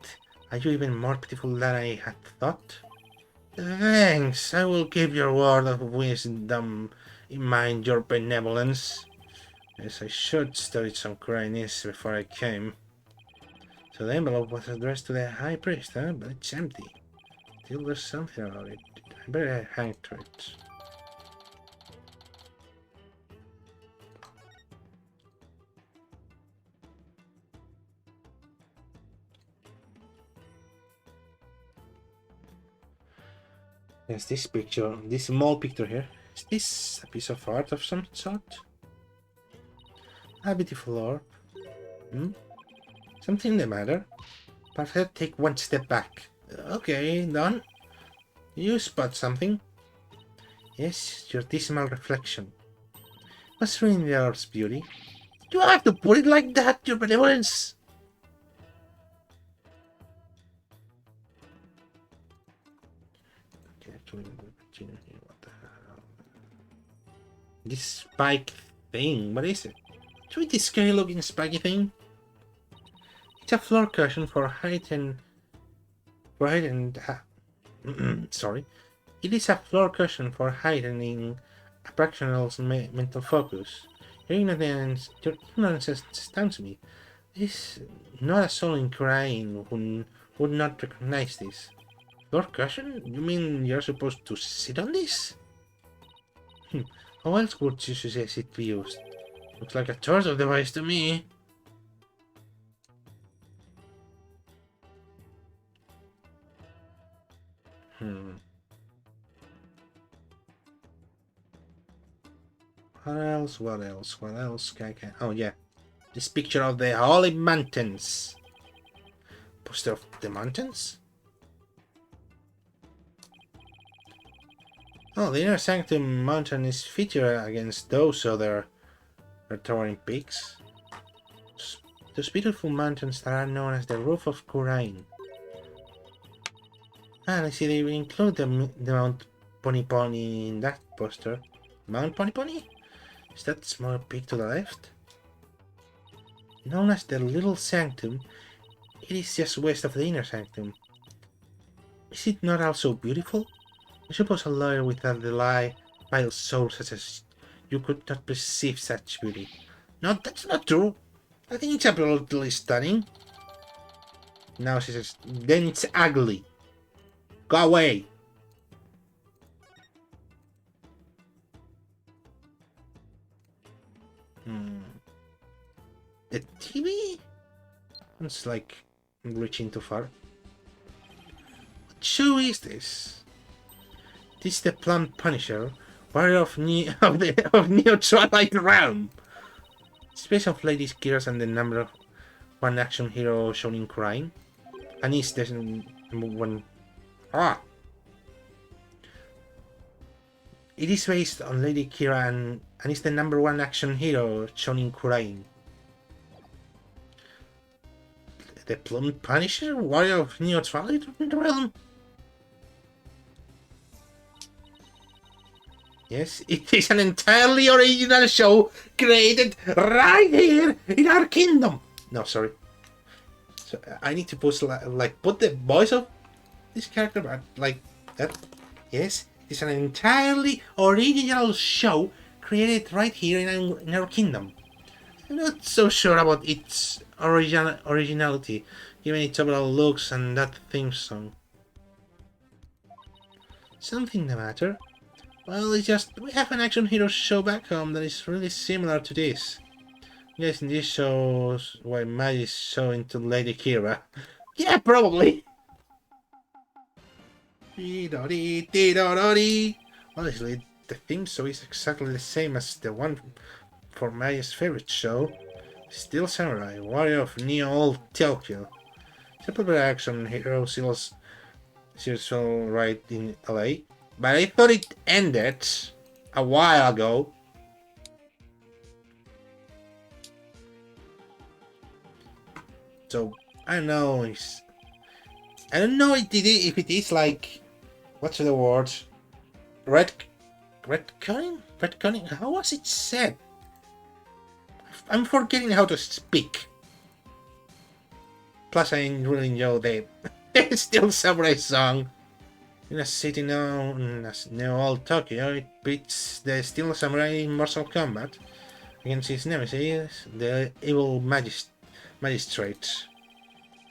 Are you even more pitiful than I had thought? Thanks, I will keep your word of wisdom in mind, your benevolence. Yes, I should study some Chinese before I came. So the envelope was addressed to the High Priest, huh? But it's empty. Still there's something about it. I better hang to it. Yes, this picture, this small picture here. Is this a piece of art of some sort? A beautiful orb. Hmm? Something the matter? Perhaps take one step back. Okay, done. You spot something? Yes, your dismal reflection. What's ruining the orb's beauty? You have to put it like that, your benevolence! Okay, actually, what the hell? This spike thing, what is it? Should we this scary looking spiky thing? It's a floor cushion for hidden. Sorry. It is a floor cushion for heightening a practitioner's mental focus. Your ignorance astounds me. This not a soul in crying who would not recognize this. Floor cushion? You mean you're supposed to sit on this? How else would you suggest it be used? Looks like a torso device to me. What else? What else? What else? Oh yeah. This picture of the Holy Mountains. Poster of the mountains? Oh, the Inner Sanctum Mountain is featured against those other towering peaks. Those beautiful mountains that are known as the Roof of Khurain. And I see they include the Mount Pony Pony in that poster. Mount Pony Pony? Is that small peak to the left? Known as the Little Sanctum, it is just west of the Inner Sanctum. Is it not also beautiful? I suppose a lawyer without the vile soul such as you could not perceive such beauty. No, that's not true. I think it's absolutely stunning. Now she says, then it's ugly. Go away. The TV? It's like reaching too far. What show is this? This is the Plum Punisher, warrior of Neo Twilight Realm. Space of Lady Kira's and the number one action hero shown in crime. And is the one. It is based on Lady Kira and is the number one action hero shown in crime. The Plum Punisher, warrior of Neo Twilight Realm. Yes, it is an entirely original show created right here in our kingdom. No, sorry. So I need to put put the voice of this character back like that. Yes, it's an entirely original show created right here in our kingdom. I'm not so sure about its originality, given its overall looks and that theme song. Something the matter? Well, it's just we have an action hero show back home that is really similar to this. Yes, in this shows why Maggie is so into Lady Kira. Yeah, probably. Honestly, the theme song is exactly the same as the one for Maggie's favorite show, Steel Samurai, Warrior of Neo Old Tokyo. It's a popular action hero series right in LA, but I thought it ended a while ago. So I don't know. I don't know if it is like, what's the word? Retconning? How was it said? I'm forgetting how to speak. Plus, I really enjoy the Steel Samurai song. In a city known as Neo Old Tokyo, it beats the Steel Samurai in Mortal Kombat against his nemesis, the evil magistrate.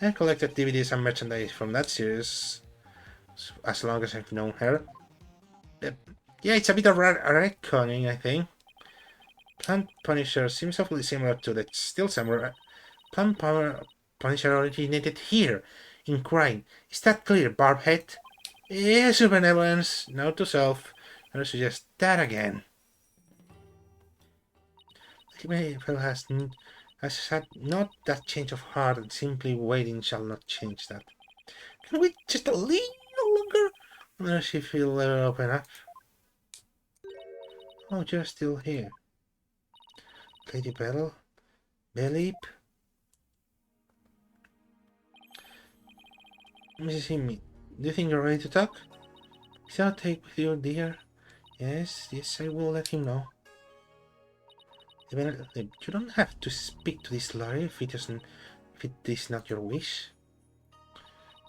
I collected DVDs and merchandise from that series as long as I've known her. Yeah, it's a bit of retconning, I think. Plum Punisher seems awfully similar to the Steel Samurai. Plum Punisher originated here, in Khurain. Is that clear, Barbhead? Yes, your benevolence. Note to self. I suggest that again. Phil has had not that change of heart, and simply waiting shall not change that. Can we just a little longer? Unless you feel ever open up. Oh, you're still here. Lady Bell? Belleep? Mrs. Himmy, do you think you're ready to talk? Is that take with you, dear? Yes, I will let him know. You don't have to speak to this lawyer if it is not your wish.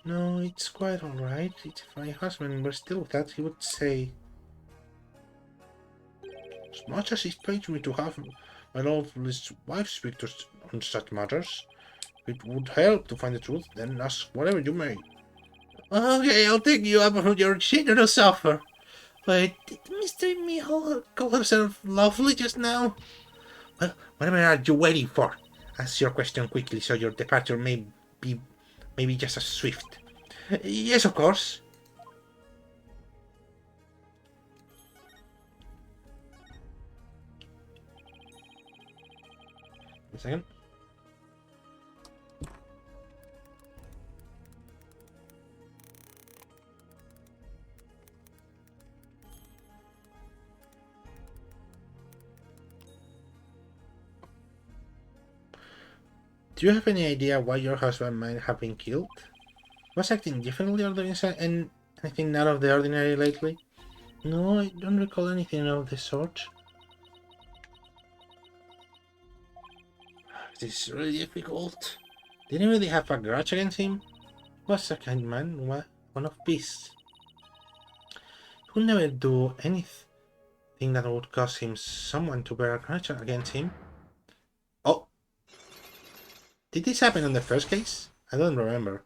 No, it's quite alright. If my husband were still with us, he would say, as much as it pains me to have my lawless wife speak to on such matters, it would help to find the truth, then ask whatever you may. Okay, I'll take you up on your generous offer. But did Mr. Miho call herself lovely just now? Well, whatever are you waiting for? Ask your question quickly so your departure may be just as swift. Yes, of course. A second. Do you have any idea why your husband might have been killed? Was acting differently or doing anything out of the ordinary lately? No, I don't recall anything of the sort. This is really difficult. Did you really have a grudge against him? Was a kind man, one of peace. He would never do anything that would cause him someone to bear a grudge against him. Oh! Did this happen in the first case? I don't remember.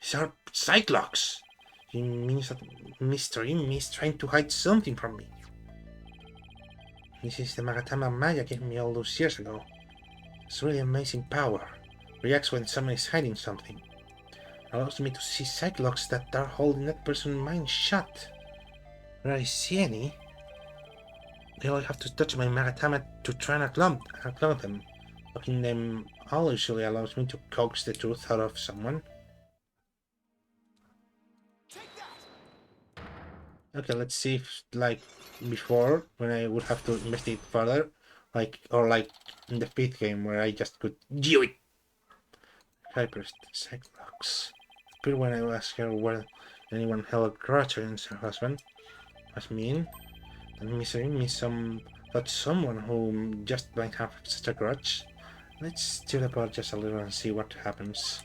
These are Cyclops! It means that Mr. Imi is trying to hide something from me. This is the Magatama Maya gave me all those years ago. It's really amazing power. Reacts when someone is hiding something. Allows me to see Cyclops that are holding that person's mind shut. When I see any, they all have to touch my Magatama to try and unlock them. Locking them all usually allows me to coax the truth out of someone. Okay, let's see if, like before, when I would have to investigate further, like in the 5th game where I just could do it. Hyperst Cyclops. But when I asked her where anyone held a grudge against her husband, was mean, and misery means someone who just might have such a grudge. Let's stir about just a little and see what happens.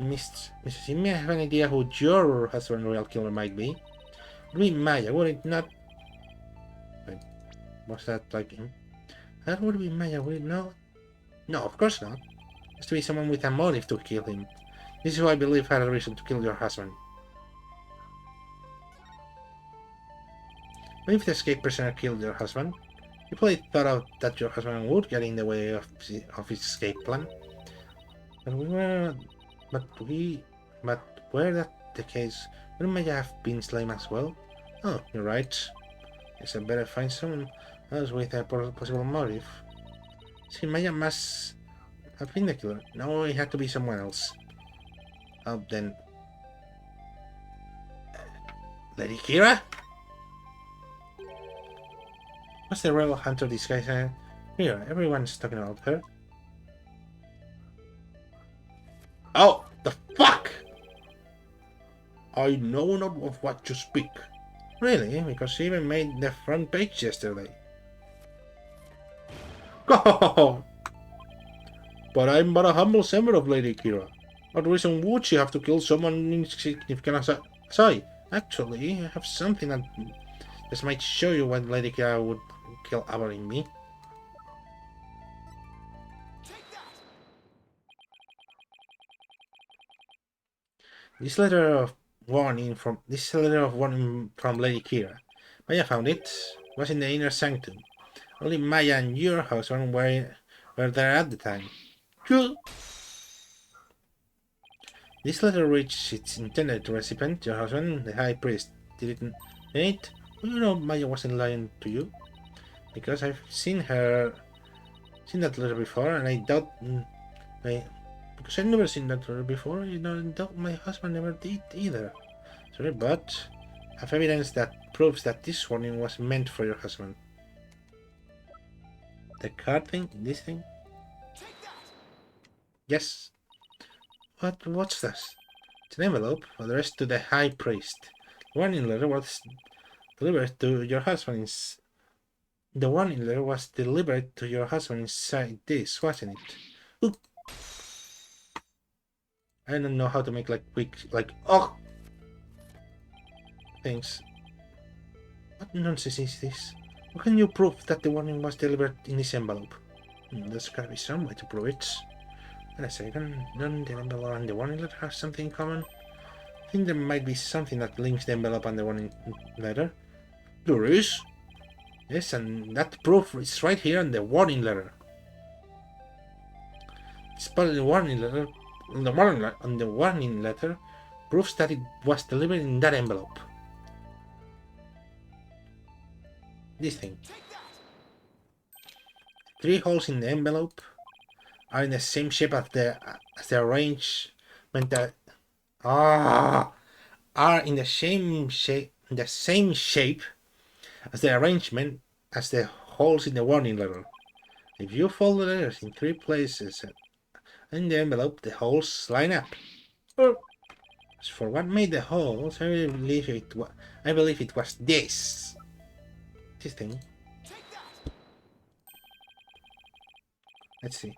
Mrs. Imi, I have an idea who your husband real killer might be. Would be Maya, would it not? Wait, was that like him? That would be Maya, would it not? No, of course not. It has to be someone with a motive to kill him. This is who I believe had a reason to kill your husband. What if the escape prisoner killed your husband? You probably thought that your husband would get in the way of his escape plan. But were that the case, wouldn't Maya have been slain as well? Oh, you're right. Guess I better find someone else with a possible motive. See, Maya must have been the killer. No, it had to be someone else. Oh, then... Lady Kira? What's the rebel hunter disguise? Here, everyone's talking about her. Oh, the fuck! I know not of what you speak. Really? Because she even made the front page yesterday. God! But I'm but a humble servant of Lady Kira. What reason would she have to kill someone insignificant as I? Actually, I have something that this might show you why Lady Kira would kill Aveline me. This letter of warning from Lady Kira. Maya found it. Was in the inner sanctum. Only Maya and your husband were there at the time. This letter reached its intended recipient, your husband, the high priest. Did it? Well, you know Maya wasn't lying to you. Because I've seen that letter before, and I doubt... because I've never seen that letter before, you know, I doubt my husband never did either. Sorry, but I have evidence that proves that this warning was meant for your husband. The card thing? This thing? Yes. What's this? It's an envelope addressed to the high priest. The warning letter was delivered to your husband inside this, wasn't it? Ooh. I don't know how to make oh things. What nonsense is this? How can you prove that the warning was delivered in this envelope? There's gotta be some way to prove it. Wait a second, don't the envelope and the warning letter have something in common? I think there might be something that links the envelope and the warning letter. There is? Yes, and that proof is right here on the warning letter. It's part of the warning letter. On the warning letter proves that it was delivered in that envelope. This thing. 3 holes in the envelope are in the same shape as the arrangement that are in the same shape as the arrangement as the holes in the warning letter. If you fold the letters in 3 places in the envelope, the holes line up. As for what made the holes, I believe it was this thing. Let's see.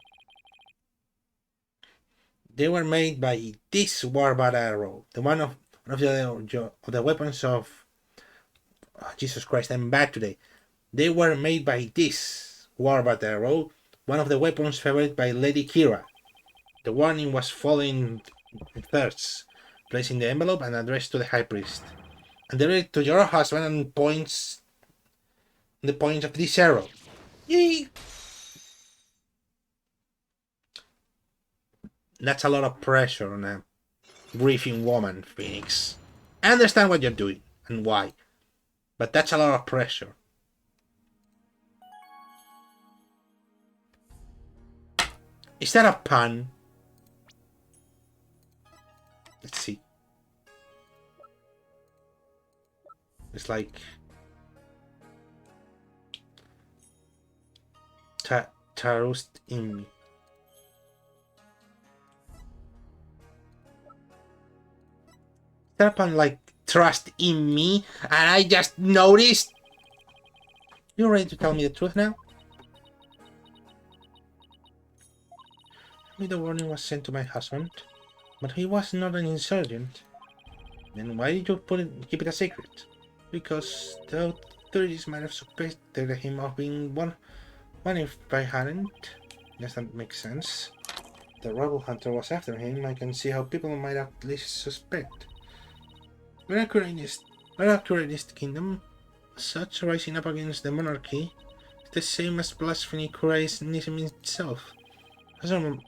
They were made by this Warbat arrow, one of the weapons of Jesus Christ, I'm bad today. They were made by this Warbat arrow, one of the weapons favored by Lady Kira. The warning was following thirds, placed in the envelope and addressed to the high priest, and delivered to your husband and the points of this arrow. Yay! That's a lot of pressure on a grieving woman, Phoenix. I understand what you're doing and why, but that's a lot of pressure. Is that a pun? Let's see. It's like trust in me. Is that a pun like trust in me? And I just noticed. You ready to tell me the truth now? Maybe the warning was sent to my husband, but he was not an insurgent. Then why did you keep it a secret? Because the authorities might have suspected him of being one if I hadn't. Does that make sense? The rebel hunter was after him. I can see how people might at least suspect. Where accurate is the kingdom? Such rising up against the monarchy is the same as blasphemy Qurainism itself.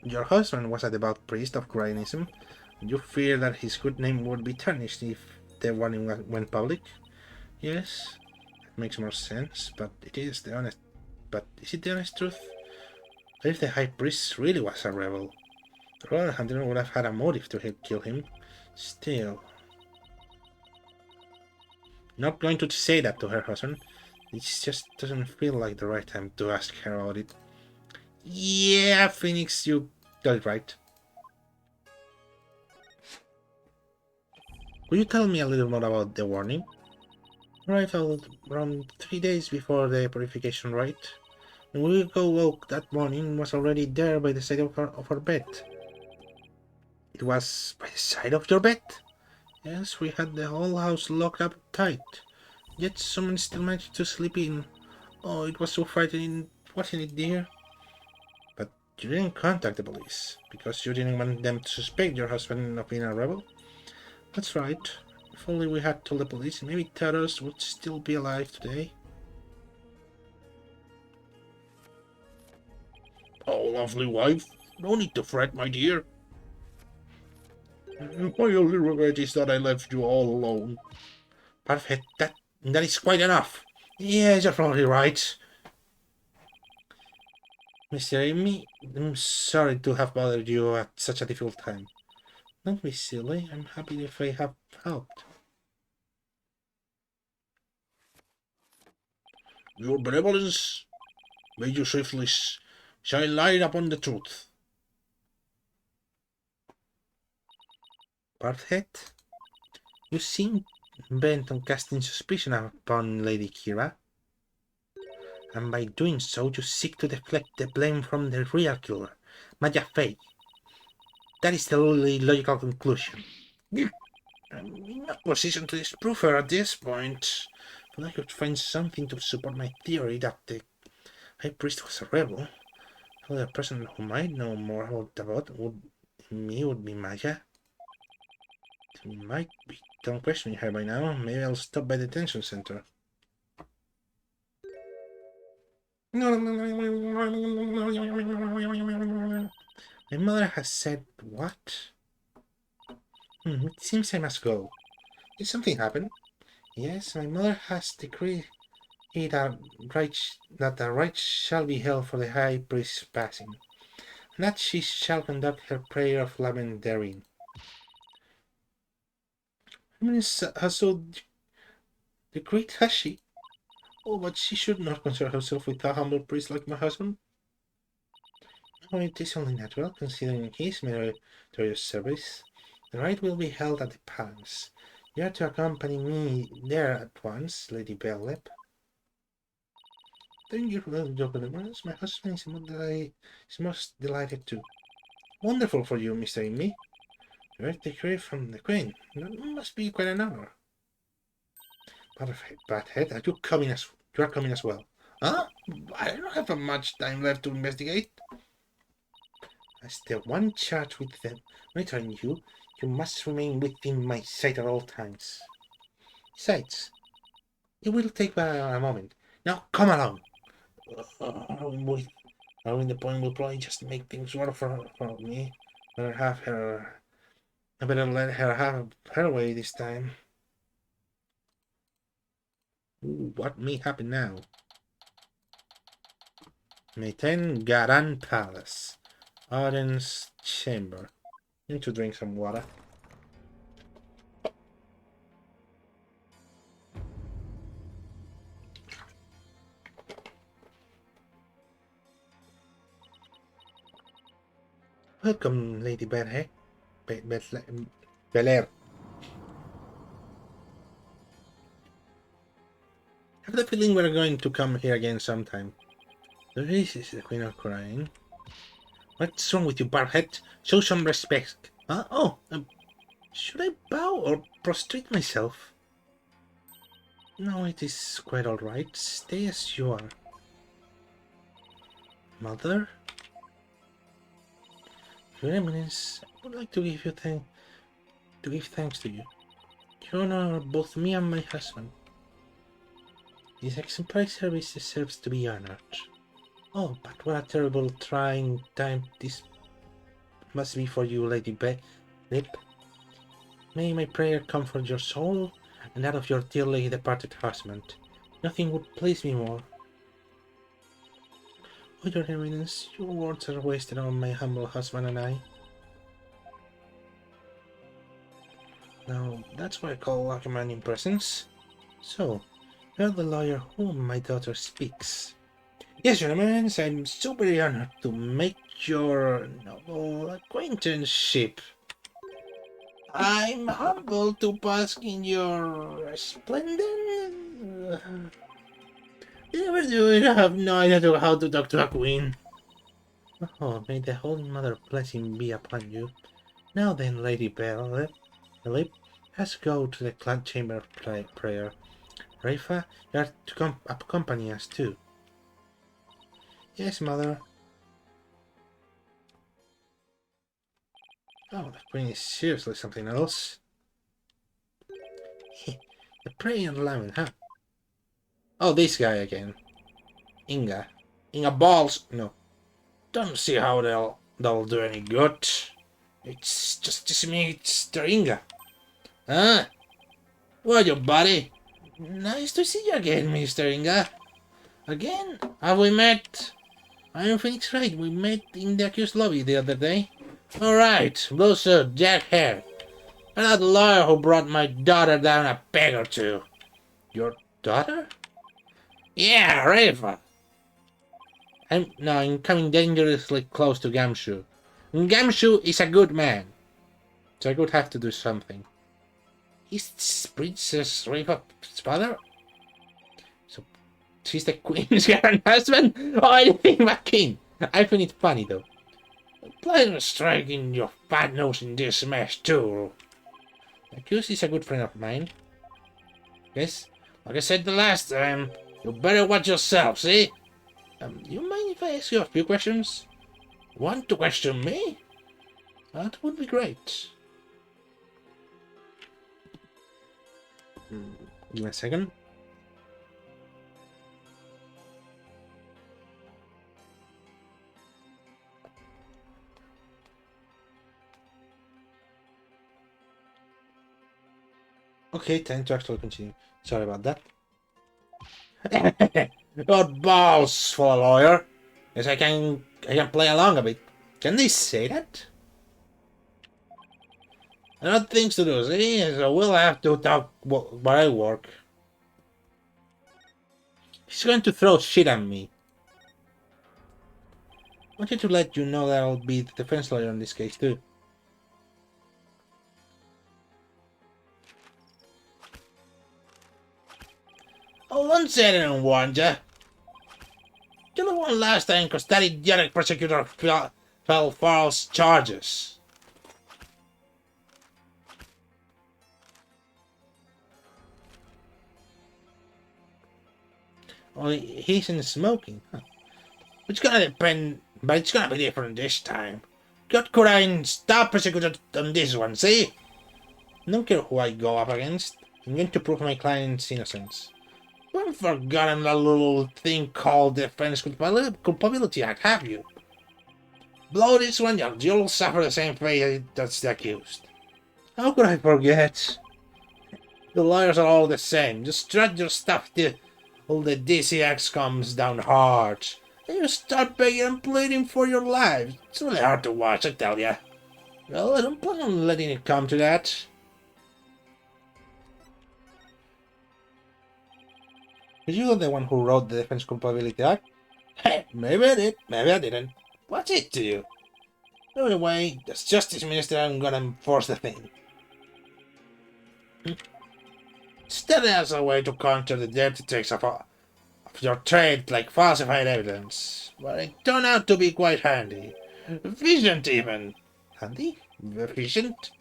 Your husband was a devout priest of Qurainism. You fear that his good name would be tarnished if the warning went public? Yes, it makes more sense, but is it the honest truth? What if the high priest really was a rebel? The royal hunter would have had a motive to kill him. Still, not going to say that to her husband. It just doesn't feel like the right time to ask her about it. Yeah, Phoenix, you got it right. Could you tell me a little more about the warning? Arrived around 3 days before the purification rite. When we woke that morning, was already there by the side of our bed. It was by the side of your bed? Yes, we had the whole house locked up tight. Yet someone still managed to sleep in. Oh, it was so frightening, wasn't it, dear? But you didn't contact the police, because you didn't want them to suspect your husband of being a rebel? That's right. If only we had told the police, maybe Taros would still be alive today. Oh, lovely wife. No need to fret, my dear. My only regret is that I left you all alone. Perfect. That is quite enough. Yes, you're probably right. Mr. Amy, I'm sorry to have bothered you at such a difficult time. Don't be silly. I'm happy if I have helped. Your benevolence may you swiftly shine light upon the truth. Barthead, you seem bent on casting suspicion upon Lady Kira, and by doing so you seek to deflect the blame from the real killer, Maya Fey. That is the only logical conclusion. I'm in no position to disprove her at this point, but I could find something to support my theory that the High Priest was a rebel. The other person who might know more about would be Maya. She might be done questioning her by now. Maybe I'll stop by the detention center. My mother has said what? It seems I must go. Did something happen? Yes, my mother has decreed that the rites shall be held for the high priest's passing, and that she shall conduct her prayer of lament therein. I mean, has so decreed, has she? Oh, but she should not concern herself with a humble priest like my husband. No, it is only natural, considering his meritorious service. The rite will be held at the palace. You are to accompany me there at once, Lady Bellep. Thank you for your benevolence. My husband is most delighted too. Wonderful for you, Mr. Amy. Direct decree from the Queen. That must be quite an honor. Perfect, Badhead. Are you coming as well? Huh? I don't have much time left to investigate. As the one charged with them monitoring you, you must remain within my sight at all times. Besides, it will take a moment. Now, come along. Knowing the point will probably just make things worse for me. I better let her have her way this time. Ooh, what may happen now? Meten Garan Palace. Audience chamber. Need to drink some water. Welcome, Lady Belair. Belair. I have the feeling we're going to come here again sometime. This is the Queen of Crying. What's wrong with you, Barhead? Show some respect. Huh? Should I bow or prostrate myself? No, it is quite alright. Stay as you are. Mother? Your Eminence, I would like to give thanks to you. You honor both me and my husband. His exemplary service deserves to be honored. Oh, but what a terrible, trying time this must be for you, Lady Lip. May my prayer comfort your soul and that of your dearly departed husband. Nothing would please me more. Oh, Your Eminence, your words are wasted on my humble husband and I. Now, that's what I call a commanding presence. So, you're the lawyer whom my daughter speaks. Yes, Your Eminence, I'm so very honored to make your noble acquaintanceship. I'm humbled to bask in your splendid... Never do I have no idea how to talk to a queen. Oh, may the Holy Mother blessing be upon you. Now then, Lady Philip, let's go to the clan chamber of prayer. Rafa, you are to accompany us too. Yes, Mother. Oh, the Queen is seriously something else. The prayer and lament, huh? Oh, this guy again. Inga balls. No. Don't see how they'll do any good. It's just me, Stringa. Huh? What, your buddy? Nice to see you again, Mr. Inga. Again? Have we met? I'm Phoenix Wright. We met in the accused lobby the other day. Alright, those Jack Hare. And that lawyer who brought my daughter down a peg or two. Your daughter? Yeah, Reva. I'm coming dangerously close to Gamshu. Gamshu is a good man. So I would have to do something. Is Princess Reva's father? So she's the queen's current husband? Oh, anything but king. I find it funny though. Pleasure striking your fat nose in this mess too. Accused is a good friend of mine. Yes, like I said the last time, you better watch yourself, see? You mind if I ask you a few questions? Want to question me? That would be great. Give me a second. Okay, time to actually continue. Sorry about that. Got balls for a lawyer. Yes, I can play along a bit. Can they say that? I got things to do, see? So we'll have to talk while I work. He's going to throw shit at me. I wanted to let you know that I'll be the defense lawyer in this case too. Oh, once I didn't warn ya. You the one last time because that idiotic prosecutor fell false charges. Well, he's in smoking, huh? It's gonna depend, but it's gonna be different this time. Got Corain, stop persecuted on this one, see? I don't care who I go up against. I'm going to prove my client's innocence. You haven't forgotten that little thing called Defense Culpability Act, have you? Blow this one, you'll suffer the same fate that's the accused. How could I forget? The lawyers are all the same. Just strut your stuff till all the DCX comes down hard. And you start begging and pleading for your life. It's really hard to watch, I tell ya. Well, I don't plan on letting it come to that. Are you the one who wrote the Defense Culpability Act? Hey, maybe I did, maybe I didn't. What's it to you? Anyway, as Justice Minister, I'm gonna enforce the thing. Instead, as a way to counter the dirty tricks of your trade, like falsified evidence. But it turned out to be quite handy. Efficient, even. Handy? Efficient?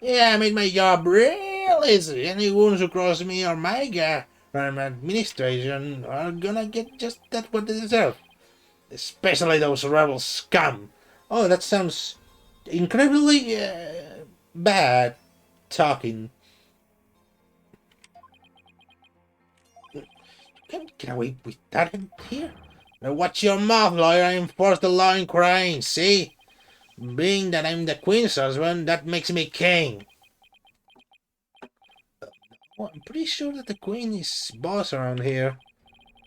Yeah, I made my job real easy. Anyone who crosses me or my administration are gonna get just that what they deserve. Especially those rebel scum. Oh, that sounds incredibly bad talking. Can't get away with that in here. Now watch your mouth, lawyer. I enforce the law in Crane, see? Being that I'm the queen's husband, that makes me king. Well, I'm pretty sure that the queen is boss around here.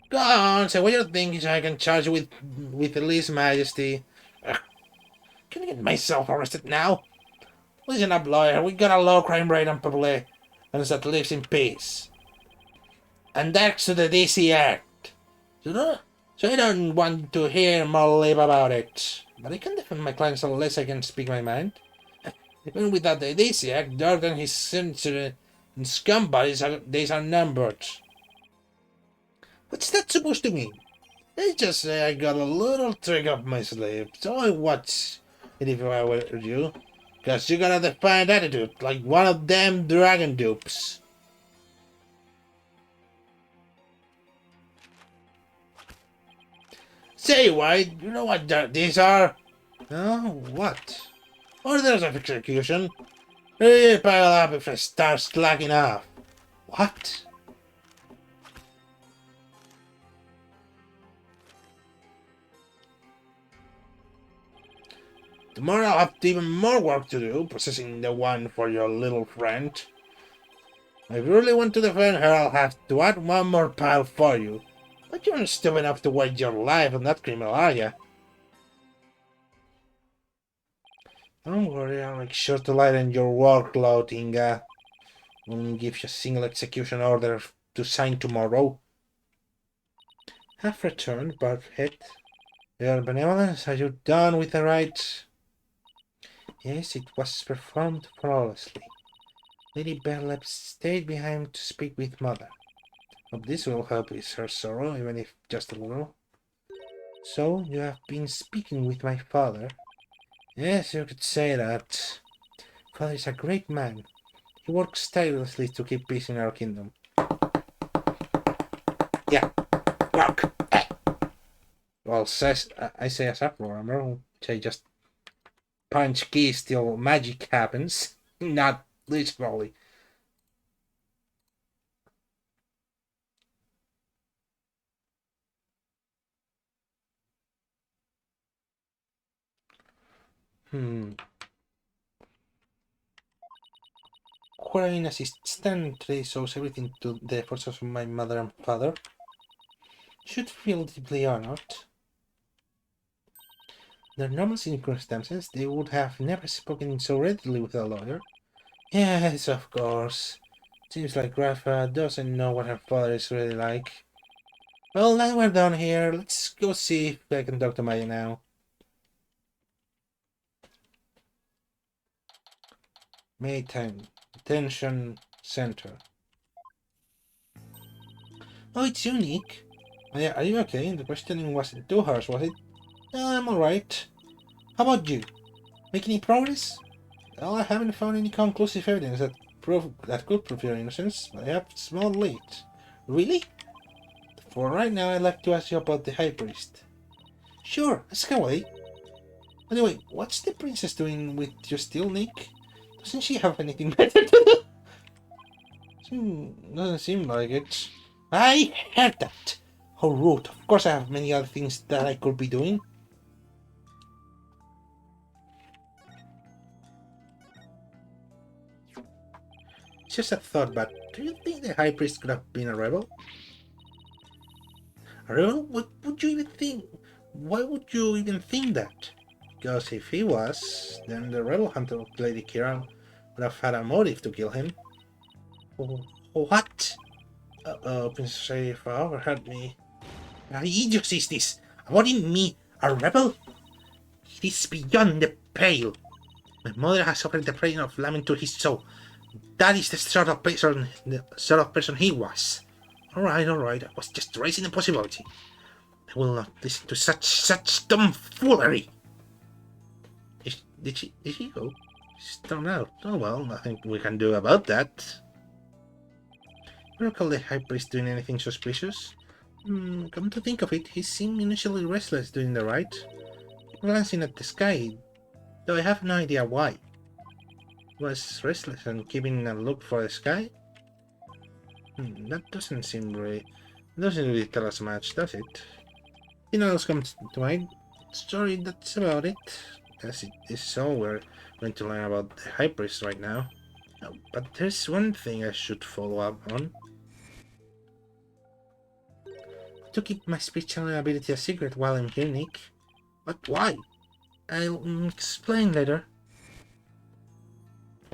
Go on, say what you think I can charge you with the least majesty. Can I get myself arrested now? Listen up, lawyer. We got a low crime rate on Public and that lives in peace. And that's to the DC Act. So I don't want to hear more lip about it. But I can defend my clients unless I can speak my mind. Even without the DC Act, Dark and his censor and scum buddies days are numbered. What's that supposed to mean? They just say I got a little trick up my sleeve, so I watch it if I were you. Cause you got a defiant attitude, like one of them dragon dupes. Say, White, you know what these are? Oh, what? Orders of execution. Really pile up if I start slacking off. What? Tomorrow I'll have even more work to do, processing the one for your little friend. If you really want to defend her, I'll have to add one more pile for you. But you aren't stupid enough to waste your life on that criminal, are ya? Don't worry, I'll make sure to lighten your workload, Inga. Won't give you a single execution order to sign tomorrow. Have returned, Barthead. Your benevolence, are you done with the rites? Yes, it was performed flawlessly. Lady Berlep stayed behind to speak with Mother. Hope this will help ease her sorrow, even if just a little. So, you have been speaking with my father? Yes, you could say that. Father is a great man. He works tirelessly to keep peace in our kingdom. Yeah, work! Well, I say as a programmer, which I just punch keys till magic happens, not literally. Quarrying assistant today shows everything to the efforts of my mother and father. Should feel deeply honored. Under normal circumstances, they would have never spoken so readily with a lawyer. Yes, of course. Seems like Rafa doesn't know what her father is really like. Well, now we're done here. Let's go see if I can talk to Maya now. Maytime. Detention Center. Oh, it's unique. Maya, are you okay? The questioning wasn't too harsh, was it? I'm alright. How about you? Make any progress? Well, I haven't found any conclusive evidence that could prove your innocence, but I have small leads. Really? For right now, I'd like to ask you about the High Priest. Sure, ask away. Anyway, what's the princess doing with you still, Nick? Doesn't she have anything better to do? Doesn't seem like it. I heard that! How rude. Of course I have many other things that I could be doing. It's just a thought, but do you think the High Priest could have been a rebel? A rebel? What would you even think? Why would you even think that? Because if he was, then the rebel hunter of Lady Kiran would have had a motive to kill him. What? Princess Sharifa overheard me. What idiot is this? Avoiding me, a rebel? It is beyond the pale. My mother has offered the praying of lament to his soul. That is the sort of person he was. Alright, I was just raising the possibility. I will not listen to such tomfoolery. Did she go? She's thrown out. Oh well, nothing we can do about that. You recall the High Priest doing anything suspicious? Come to think of it, he seemed initially restless during the rite, glancing at the sky, though I have no idea why. He was restless and keeping a look for the sky? That doesn't really tell us much, does it? Nothing else comes to mind. Sorry, that's about it. As it is so, we're going to learn about the High Priest right now. But there's one thing I should follow up on. To keep my speech channeling ability a secret while I'm here, Nick. But why? I'll explain later.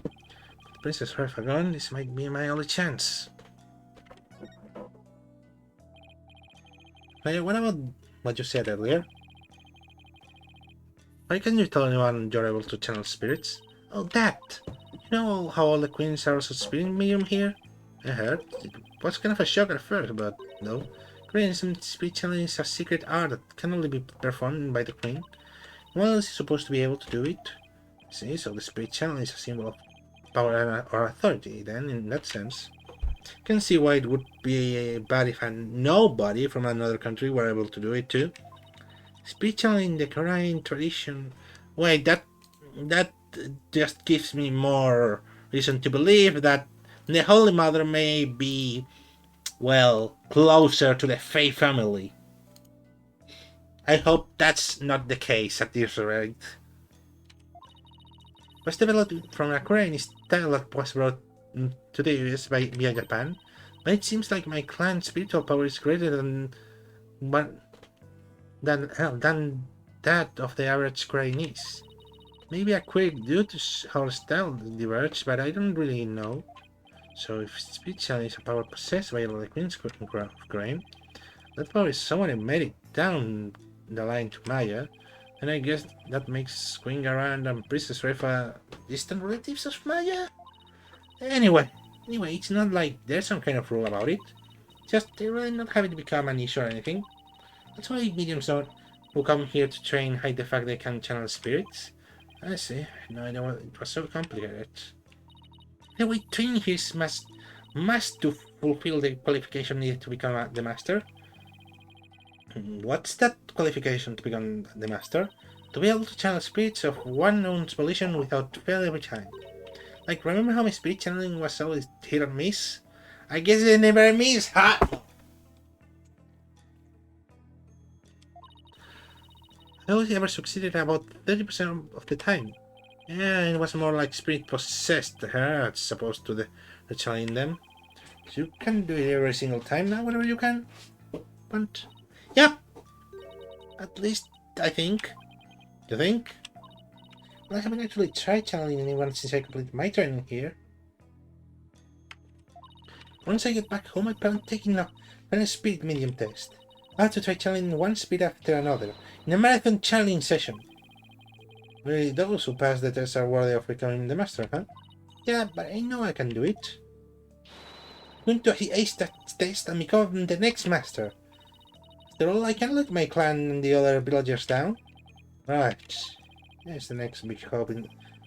With Princess Rafa gone, this might be my only chance. Hey, what about what you said earlier? Why can't you tell anyone you're able to channel spirits? Oh, that! You know how all the queens are also spirit medium here? I heard. It was kind of a shock at first, but no. Creating some spirit channeling is a secret art that can only be performed by the queen. No one else is supposed to be able to do it. See, so the spirit channel is a symbol of power or authority, then, in that sense. You can see why it would be bad if nobody from another country were able to do it too. Spirit channeling in the Korean tradition. Wait, that just gives me more reason to believe that the Holy Mother may be, well, closer to the Fae family. I hope that's not the case at this rate. was developed from a Korean style that was brought to the US via Japan, but it seems like my clan's spiritual power is greater than that of the average Koreanese. Maybe a quirk due to how style diverge, but I don't really know. So if speech channel is a power possessed by the Queen's of Korean, that power is someone who made it down the line to Maya, and I guess that makes Queen Garand and Princess Refa distant relatives of Maya? Anyway, it's not like there's some kind of rule about it. Just they really not have it become an issue or anything. That's why mediums who come here to train hide the fact they can channel spirits. I see. No idea why it was so complicated. Anyway, training here must to fulfill the qualification needed to become the master. What's that qualification to become the master? To be able to channel spirits of one known volition without fail every time. Like, remember how my spirit channeling was always hit or miss? I guess it never miss, ha! I only ever succeeded about 30% of the time. Yeah, it was more like spirit possessed her as opposed to the channeling them. So you can do it every single time now, whatever you can. But, yeah! At least, I think. You think? Well, I haven't actually tried channeling anyone since I completed my training here. Once I get back home, I plan on taking a spirit medium test. I have to try channeling one spirit after another, in a marathon channeling session. Really, those who pass the test are worthy of becoming the master, huh? Yeah, but I know I can do it. I'm going to ace that test and become the next master. After all, I can let my clan and the other villagers down. Right. Here's the next big hope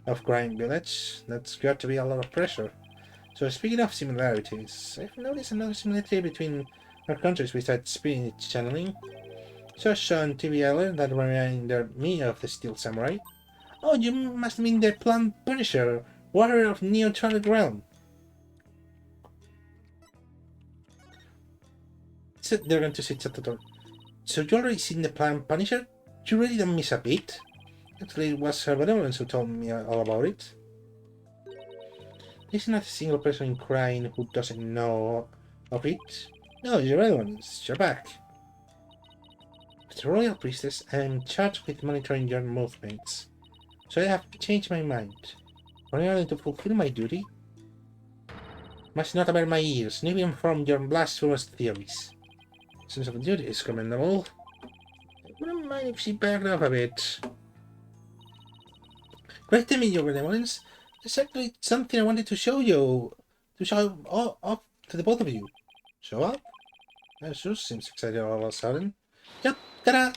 of Grind Village. That's got to be a lot of pressure. So speaking of similarities, I've noticed another similarity between our countries besides spirit channeling. So I saw on TV earlier that reminded me of the Steel Samurai. Oh, you must mean the Plum Punisher, warrior of Neotronic Realm. So they're going to say Chatator. So you already seen the Plum Punisher? You really don't miss a beat. Actually, it was her benevolence who told me all about it. There's not a single person in Crane who doesn't know of it. No, your benevolence, you're back. As a royal priestess, I am charged with monitoring your movements. So I have changed my mind. In order to fulfill my duty, must not avert my ears, even from your blasphemous theories. Sense of duty is commendable. I wouldn't mind if she backed off a bit. Great to meet you, benevolence. There's actually something I wanted to show you. To show off to the both of you. Show up? That sure seems exciting all of a sudden. Yep, ta-da!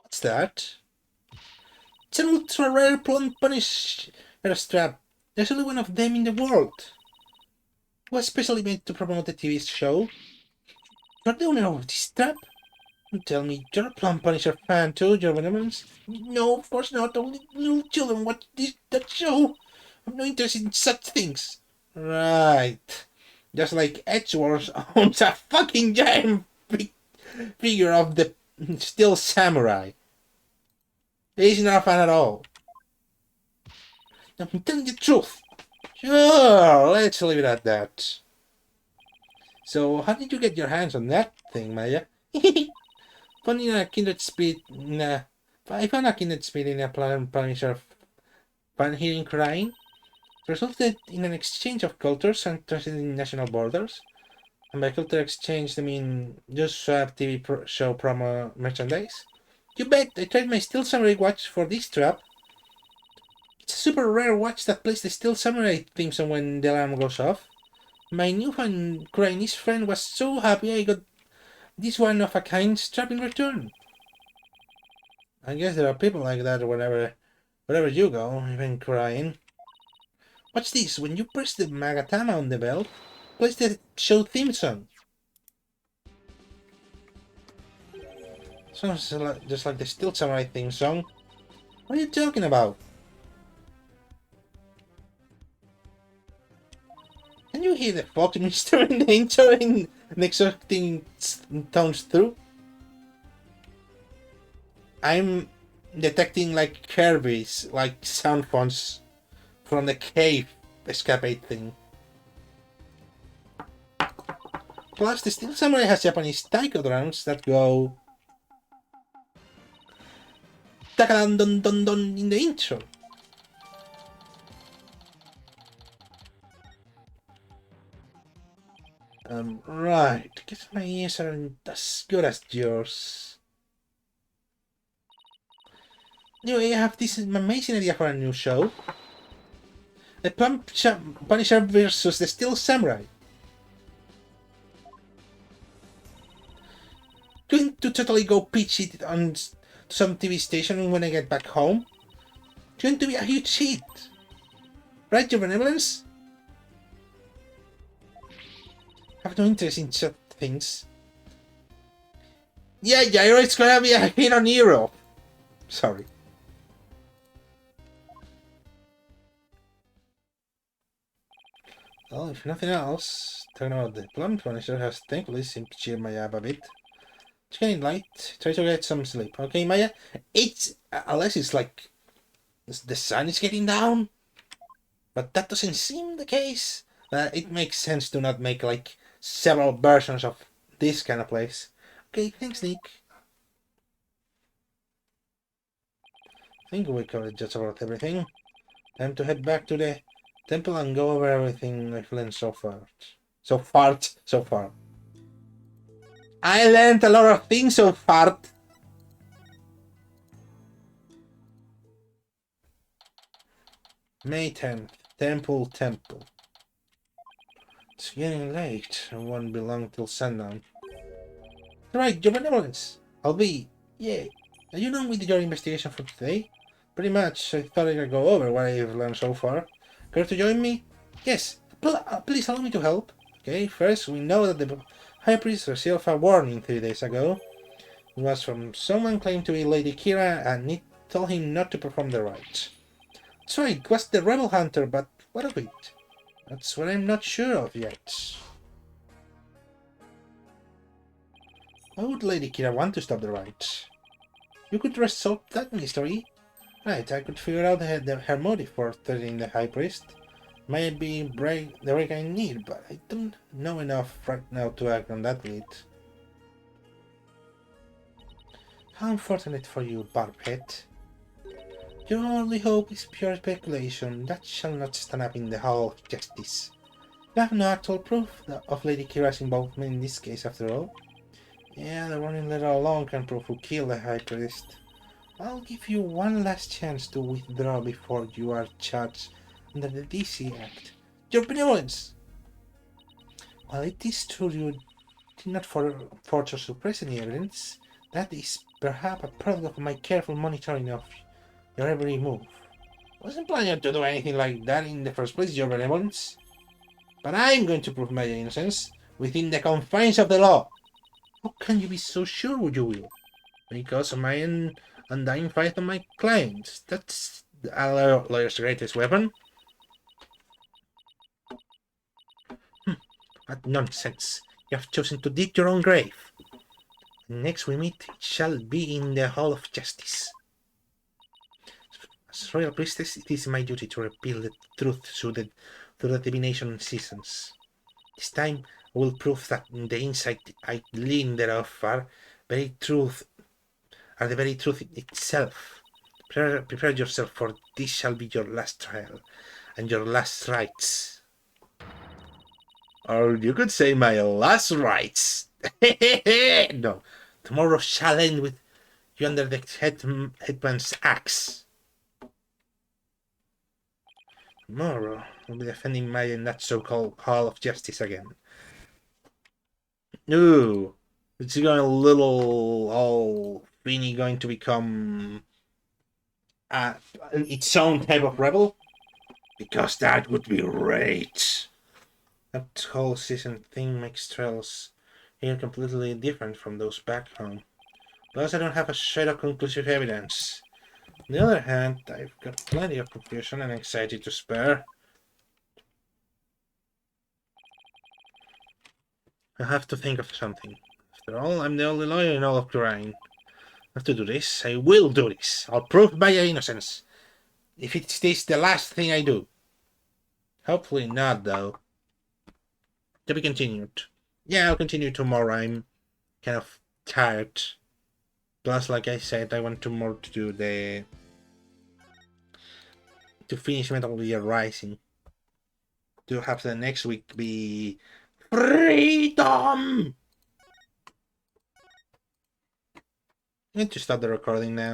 What's that? It's an ultra rare Plum Punisher strap. There's only one of them in the world. It was specially made to promote the TV show. You're the owner of this strap? Don't tell me you're a Plum Punisher fan too, your benevolence? No, of course not. Only little children watch that show. I'm not interested in such things. Right. Just like Edgeworth owns a fucking giant figure of the Steel Samurai. He's not a fan at all. I'm telling the truth. Sure, let's leave it at that. So, how did you get your hands on that thing, Maya? Finding a kindred spirit in a... I found a kindred spirit in a Punisher fan here in Crane. It resulted in an exchange of cultures and transcending national borders. And by culture exchange, I mean just swap TV show promo merchandise. You bet, I tried my Steel Samurai watch for this trap. It's a super rare watch that plays the Steel Samurai theme song when the alarm goes off. My newfound Chinese friend was so happy I got this one-of-a-kind strap in return. I guess there are people like that wherever you go, even crying. Watch this, when you press the Magatama on the belt, plays the show theme song. Sounds just like the Steel Samurai theme song. What are you talking about? Can you hear the fucking instrument in the intro and exerting tones through? I'm detecting like Kirby's, like sound fonts from the cave escapade thing. Plus, the Steel Samurai has Japanese taiko drums that go takadan don don don in the intro. Right. Guess my ears aren't as good as yours. Anyway, I have this amazing idea for a new show. The Punisher versus the Steel Samurai. Going to totally go pitch it on some TV station when I get back home. It's going to be a huge hit. Right, your benevolence? I have no interest in such things. Yeah, Gyro, it's gonna be a hit on Europe. Sorry. Well, if nothing else, turn out the Plum Punisher has thankfully seemed to cheer Maya up a bit. It's getting light. Try to get some sleep. Okay, Maya? It's... unless it's like... the sun is getting down. But that doesn't seem the case. It makes sense to not make like several versions of this kind of place. Okay, thanks, Nick. I think we covered just about everything. Time to head back to the temple and go over everything I've learned so far. So far. I learned a lot of things so far. May 10th. Temple. It's getting late. I won't be long till sundown. Right, your benevolence. I'll be... Yay. Are you done with your investigation for today? Pretty much. I thought I could go over what I've learned so far. Care to join me? Yes. Please allow me to help. Okay, first, we know that the High Priest received a warning 3 days ago. It was from someone claimed to be Lady Kira, and it told him not to perform the rites. That's right, it was the Rebel Hunter, but what of it? That's what I'm not sure of yet. Why would Lady Kira want to stop the rites? You could resolve that mystery. Right, I could figure out her motive for threatening the High Priest. Might be the break I need, but I don't know enough right now to act on that lead. How unfortunate for you, Barbhead. Your only hope is pure speculation that shall not stand up in the Hall of Justice. You have no actual proof of Lady Kira's involvement in this case after all. Yeah, the warning letter alone can prove who killed the High Priest. I'll give you one last chance to withdraw before you are charged under the DC Act. Your benevolence! While it is true you did not forge or suppress any evidence, that is perhaps a product of my careful monitoring of your every move. Wasn't planning to do anything like that in the first place, your benevolence. But I'm going to prove my innocence within the confines of the law. How can you be so sure you will? Because of my undying faith on my clients. That's a lawyer's greatest weapon. What nonsense. You have chosen to dig your own grave. Next we meet, it shall be in the Hall of Justice. As Royal Priestess, it is my duty to reveal the truth through the divination seasons. This time, I will prove that the insight I glean thereof are the very truth itself. Prepare yourself, for this shall be your last trial, and your last rites. Or you could say my last rites. No, tomorrow shall end with you under the headman's axe. Tomorrow, I'll be defending Maya in that so-called Hall of Justice again. Ooh, it's going a little all Beanie going to become its own type of rebel? Because that would be great. That whole season thing makes trails here completely different from those back home. Plus, I don't have a shred of conclusive evidence. On the other hand, I've got plenty of confusion and anxiety to spare. I have to think of something. After all, I'm the only lawyer in all of Khura'in. have to do this. I will do this. I'll prove my innocence. If it's this the last thing I do. Hopefully not, though. To be continued. Yeah, I'll continue tomorrow. I'm kind of tired. Plus, like I said, I want tomorrow to do to finish Metal Gear Rising. To have the next week be freedom! I need to stop the recording now.